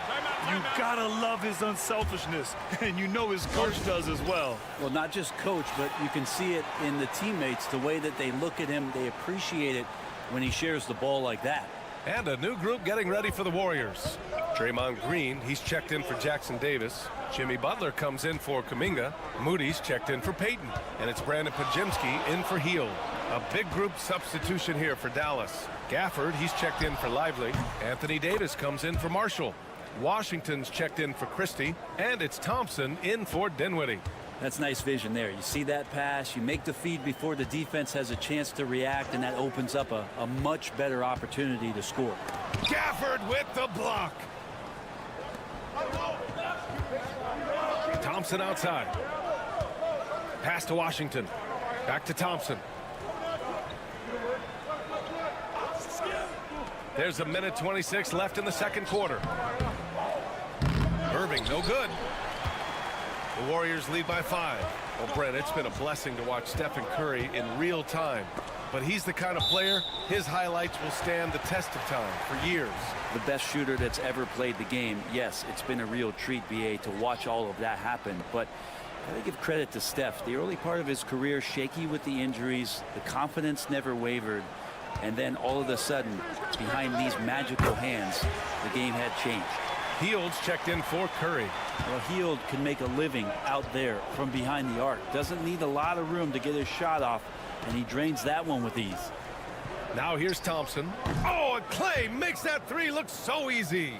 You gotta love his unselfishness, and you know his coach does as well. Well, not just coach, but you can see it in the teammates, the way that they look at him. They appreciate it when he shares the ball like that. And a new group getting ready for the Warriors. Draymond Green, he's checked in for Jackson Davis. Jimmy Butler comes in for Kuminga. Moody's checked in for Payton. And it's Brandon Podziemski in for Hield. A big group substitution here for Dallas. Gafford, he's checked in for Lively. Anthony Davis comes in for Marshall. Washington's checked in for Christie. And it's Thompson in for Dinwiddie. That's nice vision there. You see that pass, you make the feed before the defense has a chance to react, and that opens up a much better opportunity to score. Gafford with the block. Thompson outside. Pass to Washington. Back to Thompson. There's a minute 26 left in the second quarter. Irving, no good. The Warriors lead by 5. Well, Brent, it's been a blessing to watch Stephen Curry in real time. But he's the kind of player, his highlights will stand the test of time for years. The best shooter that's ever played the game. Yes, it's been a real treat, BA, to watch all of that happen. But I gotta give credit to Steph. The early part of his career, shaky with the injuries, the confidence never wavered. And then all of a sudden, behind these magical hands, the game had changed. Hields checked in for Curry. Well, Hield can make a living out there from behind the arc. Doesn't need a lot of room to get his shot off, and he drains that one with ease. Now here's Thompson. Oh, and Clay makes that three look so easy.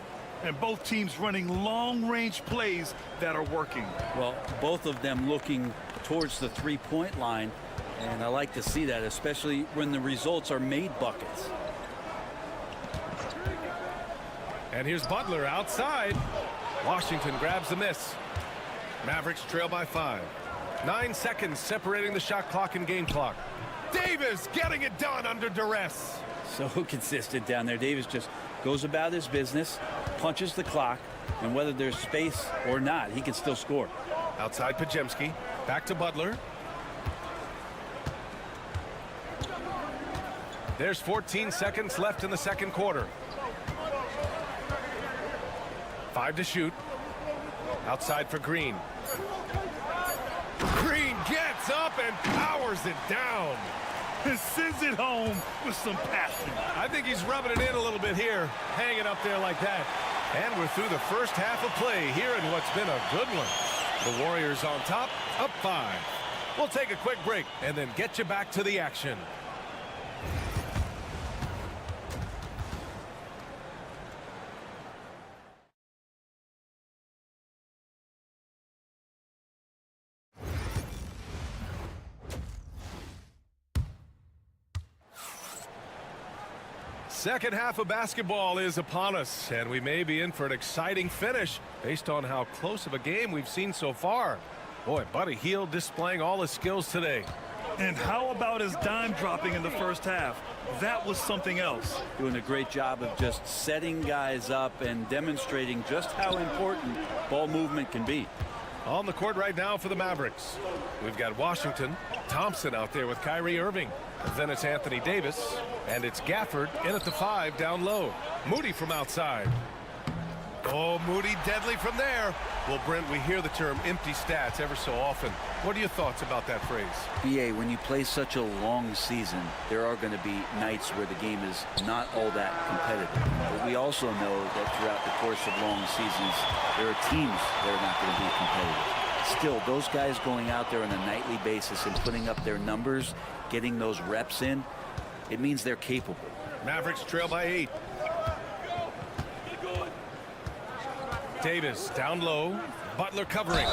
And both teams running long-range plays that are working. Well, both of them looking towards the three-point line, and I like to see that, especially when the results are made buckets. And here's Butler outside. Washington grabs the miss. Mavericks trail by 5. 9 seconds separating the shot clock and game clock. Davis getting it done under duress. So consistent down there. Davis just goes about his business, punches the clock, and whether there's space or not, he can still score. Outside Pajemski. Back to Butler. There's 14 seconds left in the second quarter. 5 to shoot. Outside for Green. Green gets up and powers it down. And sends it home with some passion. I think he's rubbing it in a little bit here, hanging up there like that. And we're through the first half of play here in what's been a good one. The Warriors on top, up 5. We'll take a quick break and then get you back to the action. Second half of basketball is upon us, and we may be in for an exciting finish based on how close of a game we've seen so far. Boy, Buddy Hield displaying all his skills today. And how about his dime dropping in the first half? That was something else. Doing a great job of just setting guys up and demonstrating just how important ball movement can be. On the court right now for the Mavericks, we've got Washington, Thompson out there with Kyrie Irving. Then it's Anthony Davis, and it's Gafford in at the 5 down low. Moody from outside. Oh, Moody deadly from there. Well, Brent, we hear the term empty stats ever so often. What are your thoughts about that phrase? BA, when you play such a long season, there are going to be nights where the game is not all that competitive. But we also know that throughout the course of long seasons, there are teams that are not going to be competitive. Still, those guys going out there on a nightly basis and putting up their numbers, getting those reps in, it means they're capable. Mavericks trail by 8. Davis down low. Butler covering.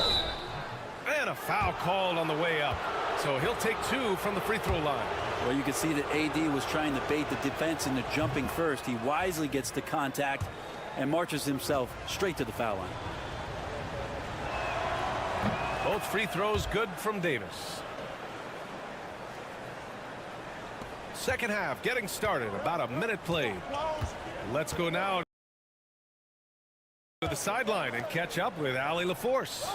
And a foul called on the way up. So he'll take 2 from the free throw line. Well, you can see that AD was trying to bait the defense into jumping first. He wisely gets the contact and marches himself straight to the foul line. Both free throws good from Davis. Second half getting started. About a minute played. Let's go now to the sideline and catch up with Allie LaForce.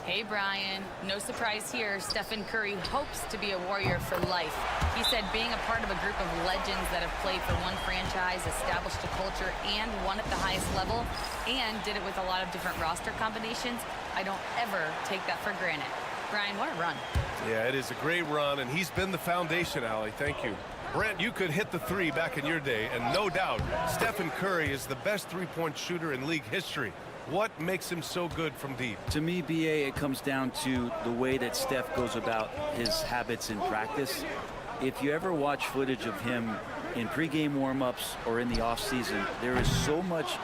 Hey, Brian. No surprise here. Stephen Curry hopes to be a Warrior for life. He said being a part of a group of legends that have played for one franchise, established a culture, and won at the highest level, and did it with a lot of different roster combinations, I don't ever take that for granted. Brian, what a run. Yeah, it is a great run, and he's been the foundation, Allie. Thank you. Brent, you could hit the 3 back in your day, and no doubt, Stephen Curry is the best three-point shooter in league history. What makes him so good from deep? To me, BA, it comes down to the way that Steph goes about his habits in practice. If you ever watch footage of him in pregame warm-ups or in the offseason, there is so much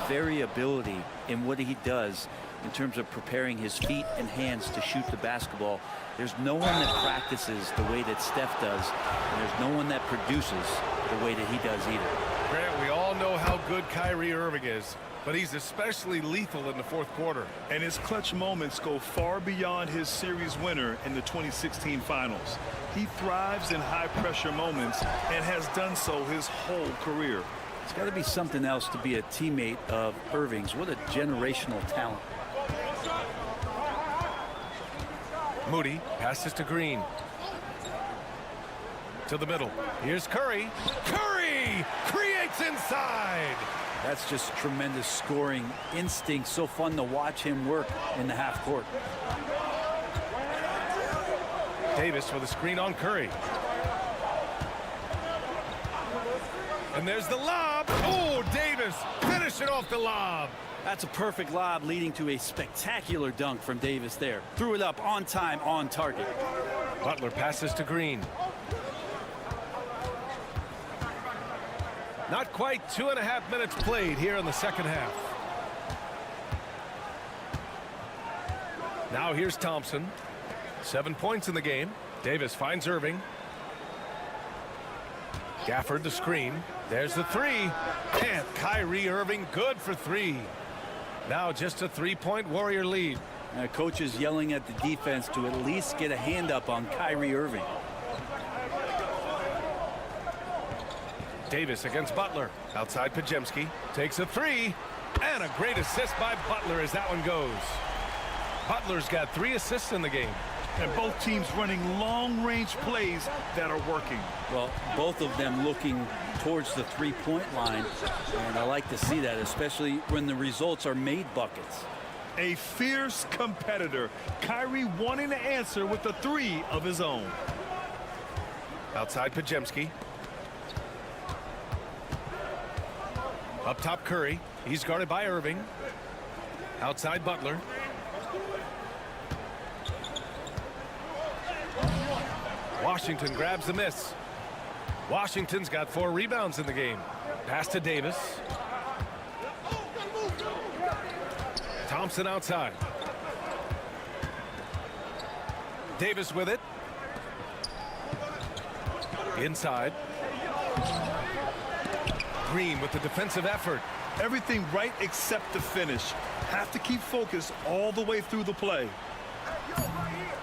variability in what he does in terms of preparing his feet and hands to shoot the basketball. There's no one that practices the way that Steph does, and there's no one that produces the way that he does either. Grant, we all know how good Kyrie Irving is, but he's especially lethal in the fourth quarter. And his clutch moments go far beyond his series winner in the 2016 finals. He thrives in high-pressure moments and has done so his whole career. It's got to be something else to be a teammate of Irving's. What a generational talent. Moody passes to Green. To the middle. Here's Curry. Curry creates inside. That's just tremendous scoring instinct. So fun to watch him work in the half court. Davis with a screen on Curry. And there's the lob. Oh, Davis finishing off the lob. That's a perfect lob leading to a spectacular dunk from Davis there. Threw it up on time, on target. Butler passes to Green. Not quite 2.5 minutes played here in the second half. Now here's Thompson. 7 points in the game. Davis finds Irving. Gafford the screen. There's the three. And Kyrie Irving good for three. Now just a 3-point Warrior lead. Coach is yelling at the defense to at least get a hand up on Kyrie Irving. Davis against Butler. Outside Pajemski. Takes a three. And a great assist by Butler as that one goes. Butler's got 3 assists in the game. And both teams running long-range plays that are working. Well, both of them looking towards the three-point line. And I like to see that, especially when the results are made buckets. A fierce competitor. Kyrie wanting to answer with a 3 of his own. Outside Pajemski. Up top Curry. He's guarded by Irving. Outside Butler. Washington grabs the miss. Washington's got 4 rebounds in the game. Pass to Davis. Thompson outside. Davis with it. Inside. Green with the defensive effort. Everything right except the finish. Have to keep focused all the way through the play.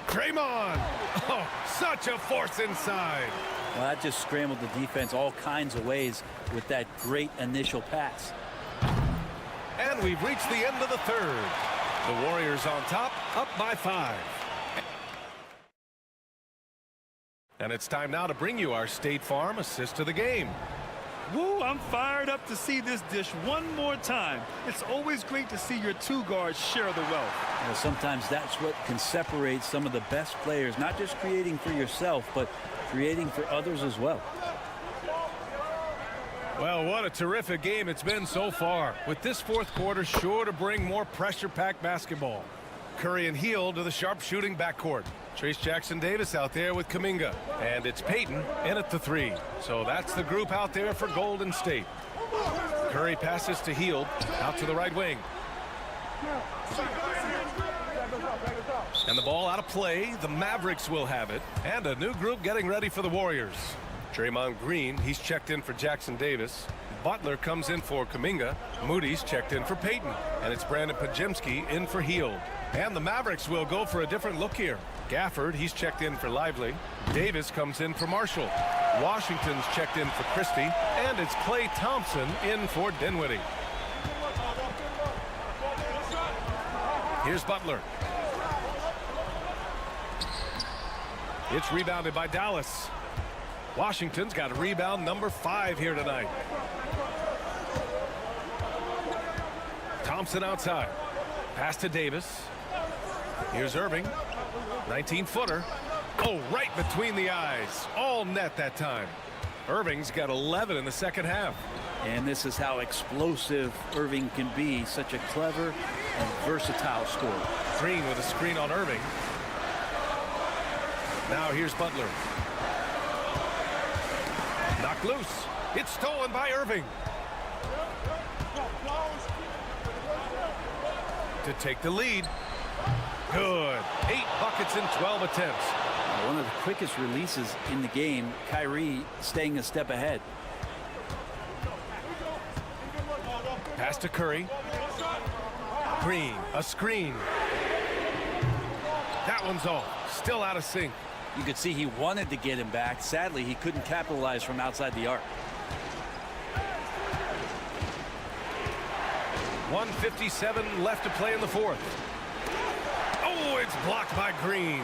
Draymond. Oh, such a force inside. Well, that just scrambled the defense all kinds of ways with that great initial pass. And we've reached the end of the third. The Warriors on top, up by 5. And it's time now to bring you our State Farm assist of the game. Woo, I'm fired up to see this dish one more time. It's always great to see your 2 guards share the wealth. Well, sometimes that's what can separate some of the best players, not just creating for yourself, but creating for others as well. Well, what a terrific game it's been so far, with this fourth quarter sure to bring more pressure-packed basketball. Curry and Hield to the sharp-shooting backcourt. Trace Jackson-Davis out there with Kuminga. And it's Payton in at the 3. So that's the group out there for Golden State. Curry passes to Hield, out to the right wing. And the ball out of play. The Mavericks will have it. And a new group getting ready for the Warriors. Draymond Green, he's checked in for Jackson-Davis. Butler comes in for Kuminga. Moody's checked in for Payton. And it's Brandon Pajemski in for Hield. And the Mavericks will go for a different look here. Gafford, he's checked in for Lively. Davis comes in for Marshall. Washington's checked in for Christie. And it's Klay Thompson in for Dinwiddie. Here's Butler. It's rebounded by Dallas. Washington's got rebound number 5 here tonight. Thompson outside. Pass to Davis. Here's Irving. 19-footer. Oh, right between the eyes. All net that time. Irving's got 11 in the second half. And this is how explosive Irving can be. Such a clever and versatile scorer. Green with a screen on Irving. Now here's Butler. Knocked loose. It's stolen by Irving. to take the lead. Good. 8 buckets in 12 attempts. One of the quickest releases in the game. Kyrie staying a step ahead. Pass to Curry. Green, a screen. That one's off. Still out of sync. You could see he wanted to get him back. Sadly, he couldn't capitalize from outside the arc. 1:57 left to play in the fourth. Oh, it's blocked by Green.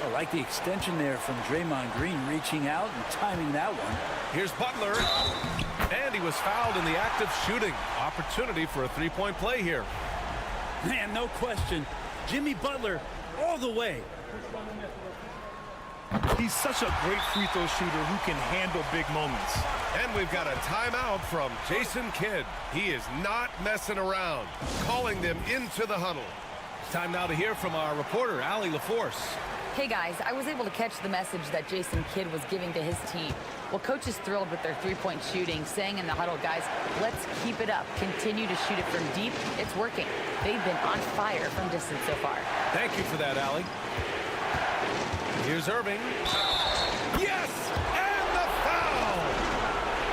I like the extension there from Draymond Green, reaching out and timing that one. Here's Butler. And he was fouled in the act of shooting. Opportunity for a three-point play here. Man, no question. Jimmy Butler all the way. He's such a great free throw shooter who can handle big moments. And we've got a timeout from Jason Kidd. He is not messing around, calling them into the huddle. Time now to hear from our reporter, Allie LaForce. Hey guys, I was able to catch the message that Jason Kidd was giving to his team. Well, coach is thrilled with their three-point shooting, saying in the huddle, guys, let's keep it up. Continue to shoot it from deep. It's working. They've been on fire from distance so far. Thank you for that, Allie. Here's Irving. Yes! And the foul!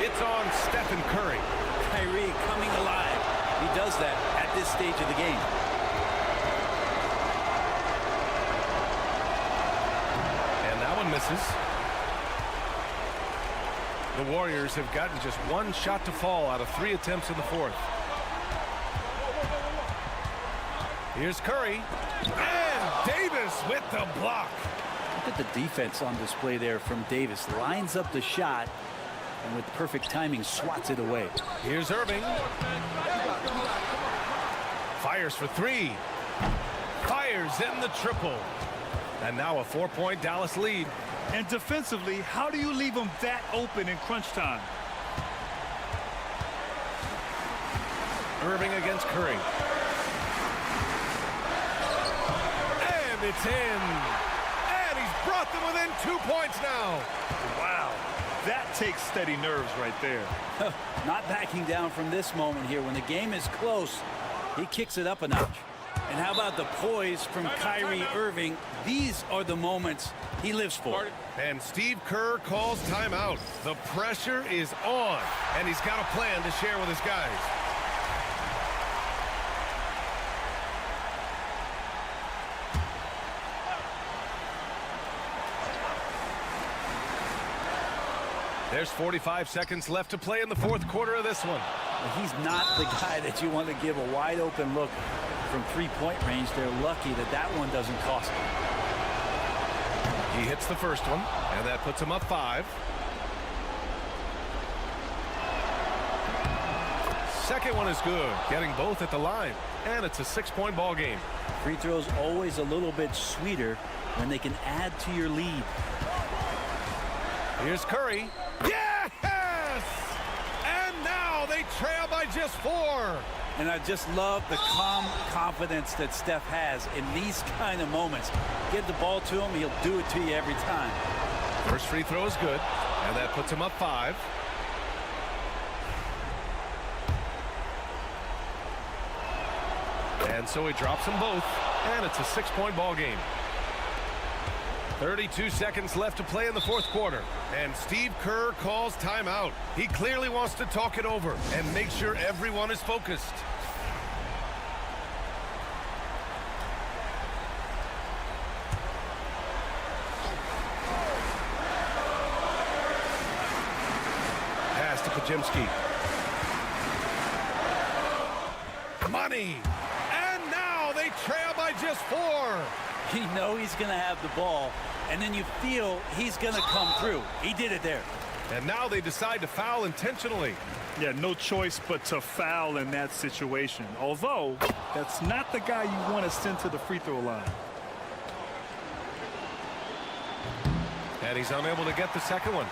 It's on Stephen Curry. Kyrie coming alive. He does that at this stage of the game. Misses. The Warriors have gotten just one shot to fall out of 3 attempts in the fourth. Here's Curry. And Davis with the block. Look at the defense on display there from Davis. Lines up the shot and with perfect timing swats it away. Here's Irving. Fires for 3. Fires in the triple. And now a 4-point Dallas lead. And defensively, how do you leave them that open in crunch time? Irving against Curry. And it's in. And he's brought them within 2 points now. Wow. That takes steady nerves right there. Not backing down from this moment here. When the game is close, he kicks it up a notch. And how about the poise from Kyrie Irving? These are the moments he lives for. And Steve Kerr calls timeout. The pressure is on, and he's got a plan to share with his guys. There's 45 seconds left to play in the fourth quarter of this one. He's not the guy that you want to give a wide open look from three-point range. They're lucky that that one doesn't cost him. He hits the first one, and that puts him up 5. Second one is good, getting both at the line, and it's a 6-point ball game. Free throws always a little bit sweeter when they can add to your lead. Here's Curry. Yes! And now they trail by just 4. And I just love the calm confidence that Steph has in these kind of moments. Get the ball to him, he'll do it to you every time. First free throw is good, and that puts him up 5. And so he drops them both, and it's a 6-point ball game. 32 seconds left to play in the fourth quarter, and Steve Kerr calls timeout. He clearly wants to talk it over and make sure everyone is focused. Pass to Pajemski. Money! And now they trail by just 4. You know he's going to have the ball, and then you feel he's going to come through. He did it there. And now they decide to foul intentionally. Yeah, no choice but to foul in that situation. Although, that's not the guy you want to send to the free throw line. And he's unable to get the second one.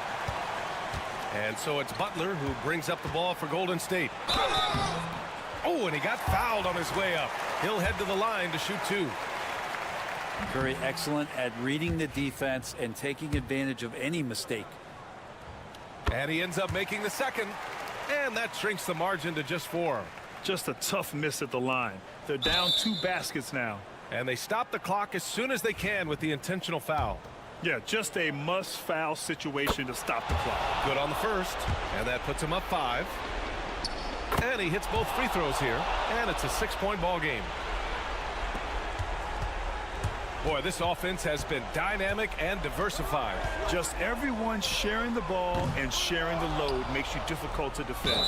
And so it's Butler who brings up the ball for Golden State. Oh, and he got fouled on his way up. He'll head to the line to shoot 2. Very excellent at reading the defense and taking advantage of any mistake. And he ends up making the second. And that shrinks the margin to just 4. Just a tough miss at the line. They're down 2 baskets now. And they stop the clock as soon as they can with the intentional foul. Yeah, just a must-foul situation to stop the clock. Good on the first, and that puts him up 5. And he hits both free throws here, and it's a 6-point ball game. Boy, this offense has been dynamic and diversified. Just everyone sharing the ball and sharing the load makes you difficult to defend.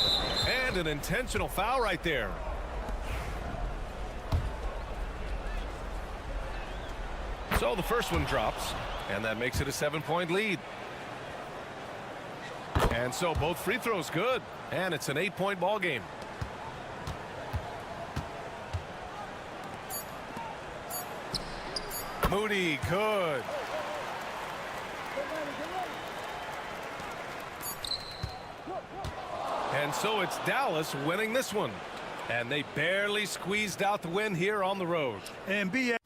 And an intentional foul right there. So the first one drops, and that makes it a 7-point lead. And so both free throws good, and it's an 8-point ball game. Moody, good. And so it's Dallas winning this one. And they barely squeezed out the win here on the road. And B.A.